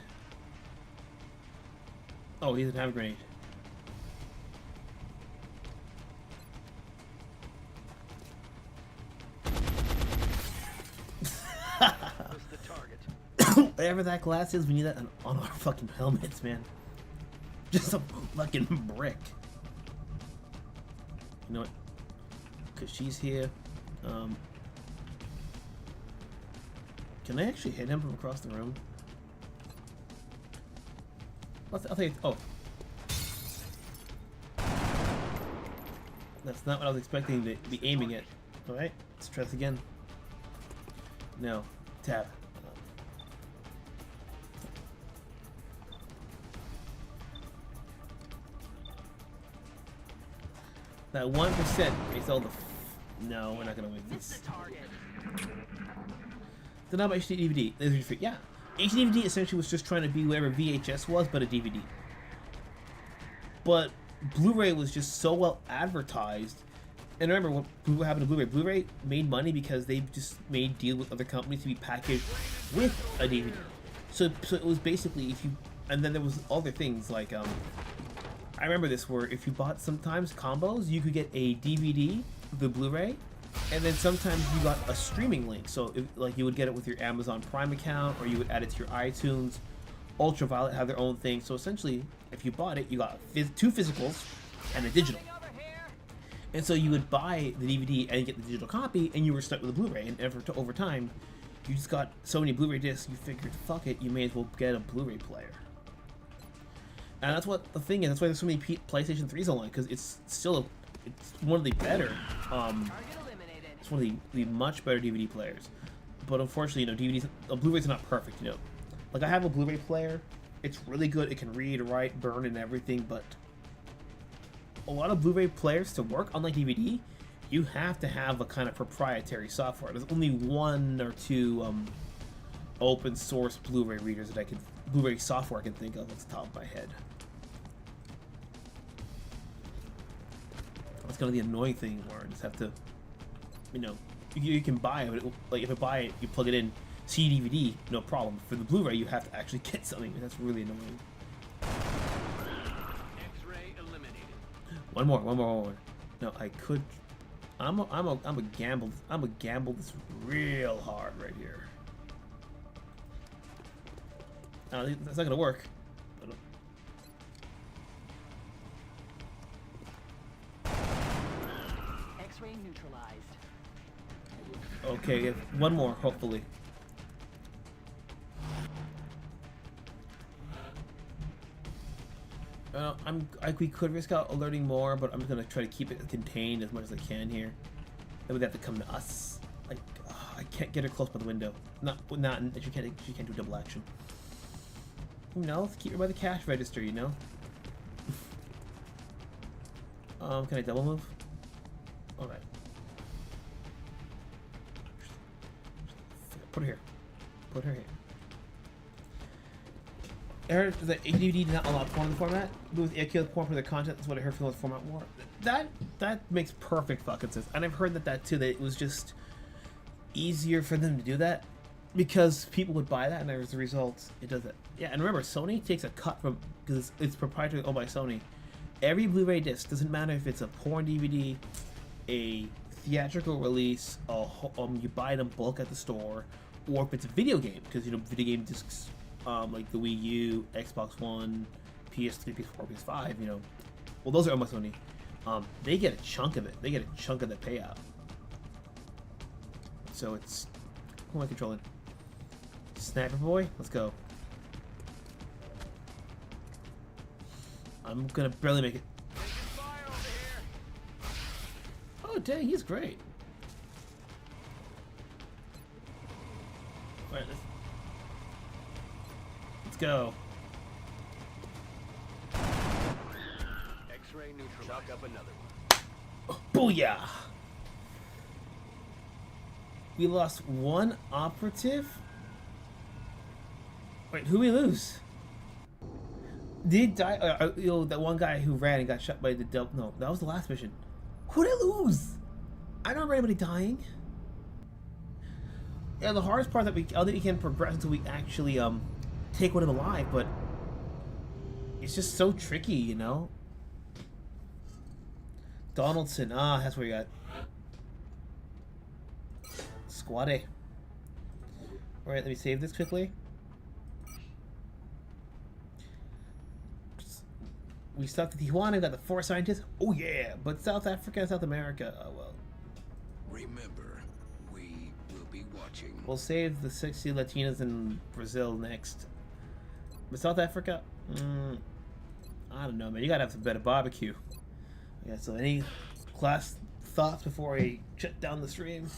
A: Oh, he doesn't have a grenade. Whatever that glass is, we need that on our fucking helmets, man. Just a fucking brick. You know what? Because she's here. Can I actually hit him from across the room? I'll think. Oh. That's not what I was expecting to be aiming at. Alright, let's try this again. No. Tab. That 1% is all the. No, we're not gonna win this. So now about HD DVD. Yeah, HD DVD essentially was just trying to be whatever VHS was, but a DVD. But Blu-ray was just so well advertised. And remember what happened to Blu-ray? Blu-ray made money because they just made deals with other companies to be packaged with a DVD. So it was basically and then there was other things like I remember this where if you bought sometimes combos, you could get a DVD, the Blu-ray, and then sometimes you got a streaming link. So like you would get it with your Amazon Prime account, or you would add it to your iTunes. Ultraviolet have their own thing. So essentially, if you bought it, you got 2 physicals and a digital. And so you would buy the DVD and get the digital copy, and you were stuck with a Blu-ray. And over time, you just got so many Blu-ray discs, you figured, fuck it, you may as well get a Blu-ray player. And that's what the thing is. That's why there's so many PlayStation 3s online, because it's still it's one of the better. It's one of the much better DVD players. But unfortunately, DVDs, Blu-rays are not perfect. Like I have a Blu-ray player. It's really good. It can read, write, burn, and everything. But a lot of Blu-ray players to work, unlike DVD, you have to have a kind of proprietary software. There's only 1 or 2 open source Blu-ray readers that Blu-ray software I can think of off the top of my head. That's kind of the annoying thing where I just have to, you can buy it. Like if I buy it, you plug it in, CD, DVD, no problem. For the Blu-ray, you have to actually get something. That's really annoying.
K: X-ray eliminated.
A: One more. No, I could. I'm a gamble this real hard right here. That's not gonna work.
L: X-ray neutralized.
A: Okay, one more, hopefully. We could risk out alerting more, but I'm gonna try to keep it contained as much as I can here. Then we'd have to come to us. Like, I can't get her close by the window. She can't do double action. Let's keep her by the cash register. Can I double move? All right. Put her here. Put her here. I heard that DVD did not allow porn in the format. With killed porn for the content, that's what I heard from the format war. That makes perfect fucking sense. And I've heard that too, that it was just easier for them to do that because people would buy that, and as a result, it does it. Yeah, and remember, Sony takes a cut from, because it's proprietary owned by Sony. Every Blu-ray disc, doesn't matter if it's a porn DVD, a theatrical release, you buy it in bulk at the store, or if it's a video game, because video game discs. Like the Wii U, Xbox One, PS3, PS4, PS5, well, those are owned by Sony. They get a chunk of it. They get a chunk of the payout. So it's, who am I controlling? Sniper boy, let's go. I'm gonna barely make it. Oh dang, he's great. All right, let's go.
K: X-ray neutral. Chalk up another one.
A: Oh, booyah! We lost one operative. Wait, who we lose? Did he die? That one guy who ran and got shot by the devil. No, that was the last mission. Who did I lose? I don't remember anybody dying. Yeah, the hardest part that I don't think we can progress until we actually take one of them alive, but it's just so tricky, Donaldson, that's where you got. Squad A. Alright, let me save this quickly. We stopped at Tijuana, got the 4 scientists. Oh yeah, but South Africa and South America, oh well.
B: Remember, we will be watching.
A: We'll save the 60 Latinas in Brazil next. But South Africa, I don't know, man. You gotta have some better barbecue. Yeah, so any last thoughts before I shut down the stream?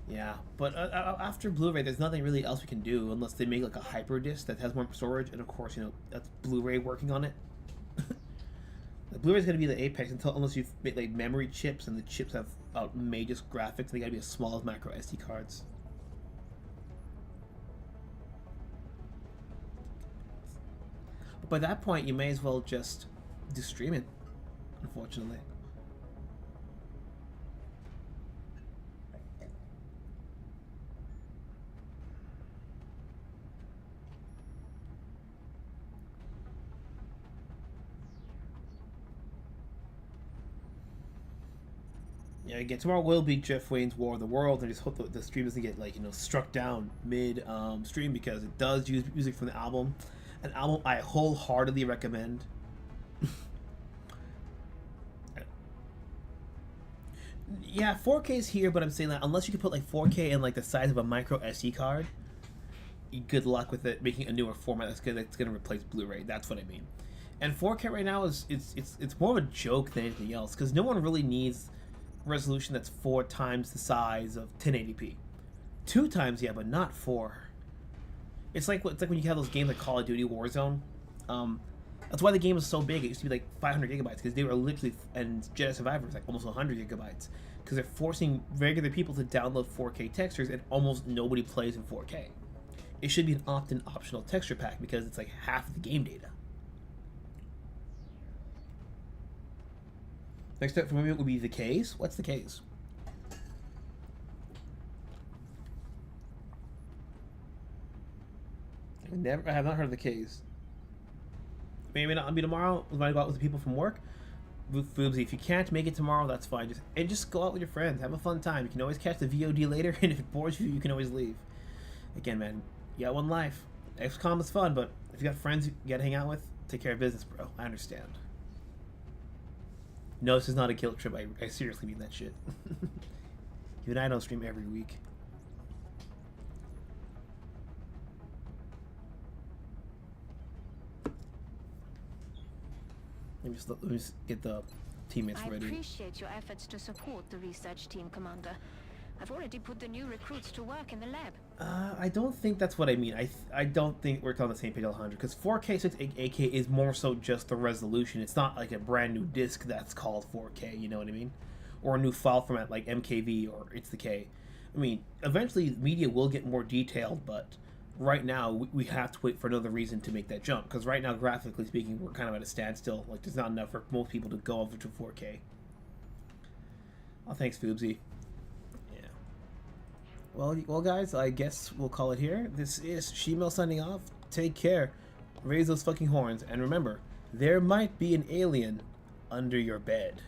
A: Yeah, but after Blu-ray, there's nothing really else we can do unless they make like a hyper disc that has more storage, and of course, that's Blu-ray working on it. The Blu-ray is gonna be the apex unless you make like memory chips, and the chips have major graphics. They gotta be as small as micro SD cards. But by that point, you may as well just do streaming, unfortunately. Yeah, again, tomorrow will be Jeff Wayne's War of the World, and I just hope that the stream doesn't get struck down mid stream, because it does use music from the album, an album I wholeheartedly recommend. Yeah, 4K is here, but I'm saying that unless you can put like 4K in like the size of a micro SD card, good luck with it making a newer format that's gonna replace Blu-ray. That's what I mean. And 4K right now is it's more of a joke than anything else, because no one really needs resolution that's 4 times the size of 1080p. 2 times, yeah, but not 4. It's like when you have those games like Call of Duty Warzone. That's why the game was so big. It used to be like 500 gigabytes because they were literally, and Jedi Survivor was like almost 100 gigabytes because they're forcing regular people to download 4K textures, and almost nobody plays in 4K. It should be an opt-in optional texture pack because it's like half of the game data. Next up for me would be the K's. What's the K's? I have not heard of the K's. Maybe not be tomorrow. We might go out with the people from work. Foobsy, if you can't make it tomorrow, that's fine. Just go out with your friends. Have a fun time. You can always catch the VOD later, and if it bores you, you can always leave. Again, man, you got one life. Xcom is fun, but if you got friends you gotta hang out with, take care of business, bro. I understand. No, this is not a guilt trip. I seriously mean that shit. Even I don't stream every week. Let me just get the teammates ready.
H: I appreciate your efforts to support the research team, Commander. I've already put the new recruits to work in the lab.
A: I don't think that's what I mean. I don't think we're on the same page, Alejandro, because 4K 680 is more so just the resolution. It's not like a brand new disc that's called 4K, you know what I mean? Or a new file format like MKV or It's the K. I mean, eventually media will get more detailed, but right now we have to wait for another reason to make that jump, because right now, graphically speaking, we're kind of at a standstill. Like, there's not enough for most people to go over to 4K. Oh, thanks, Foobsy. Yeah. Well, guys, I guess we'll call it here. This is Shimo signing off. Take care. Raise those fucking horns, and remember, there might be an alien under your bed.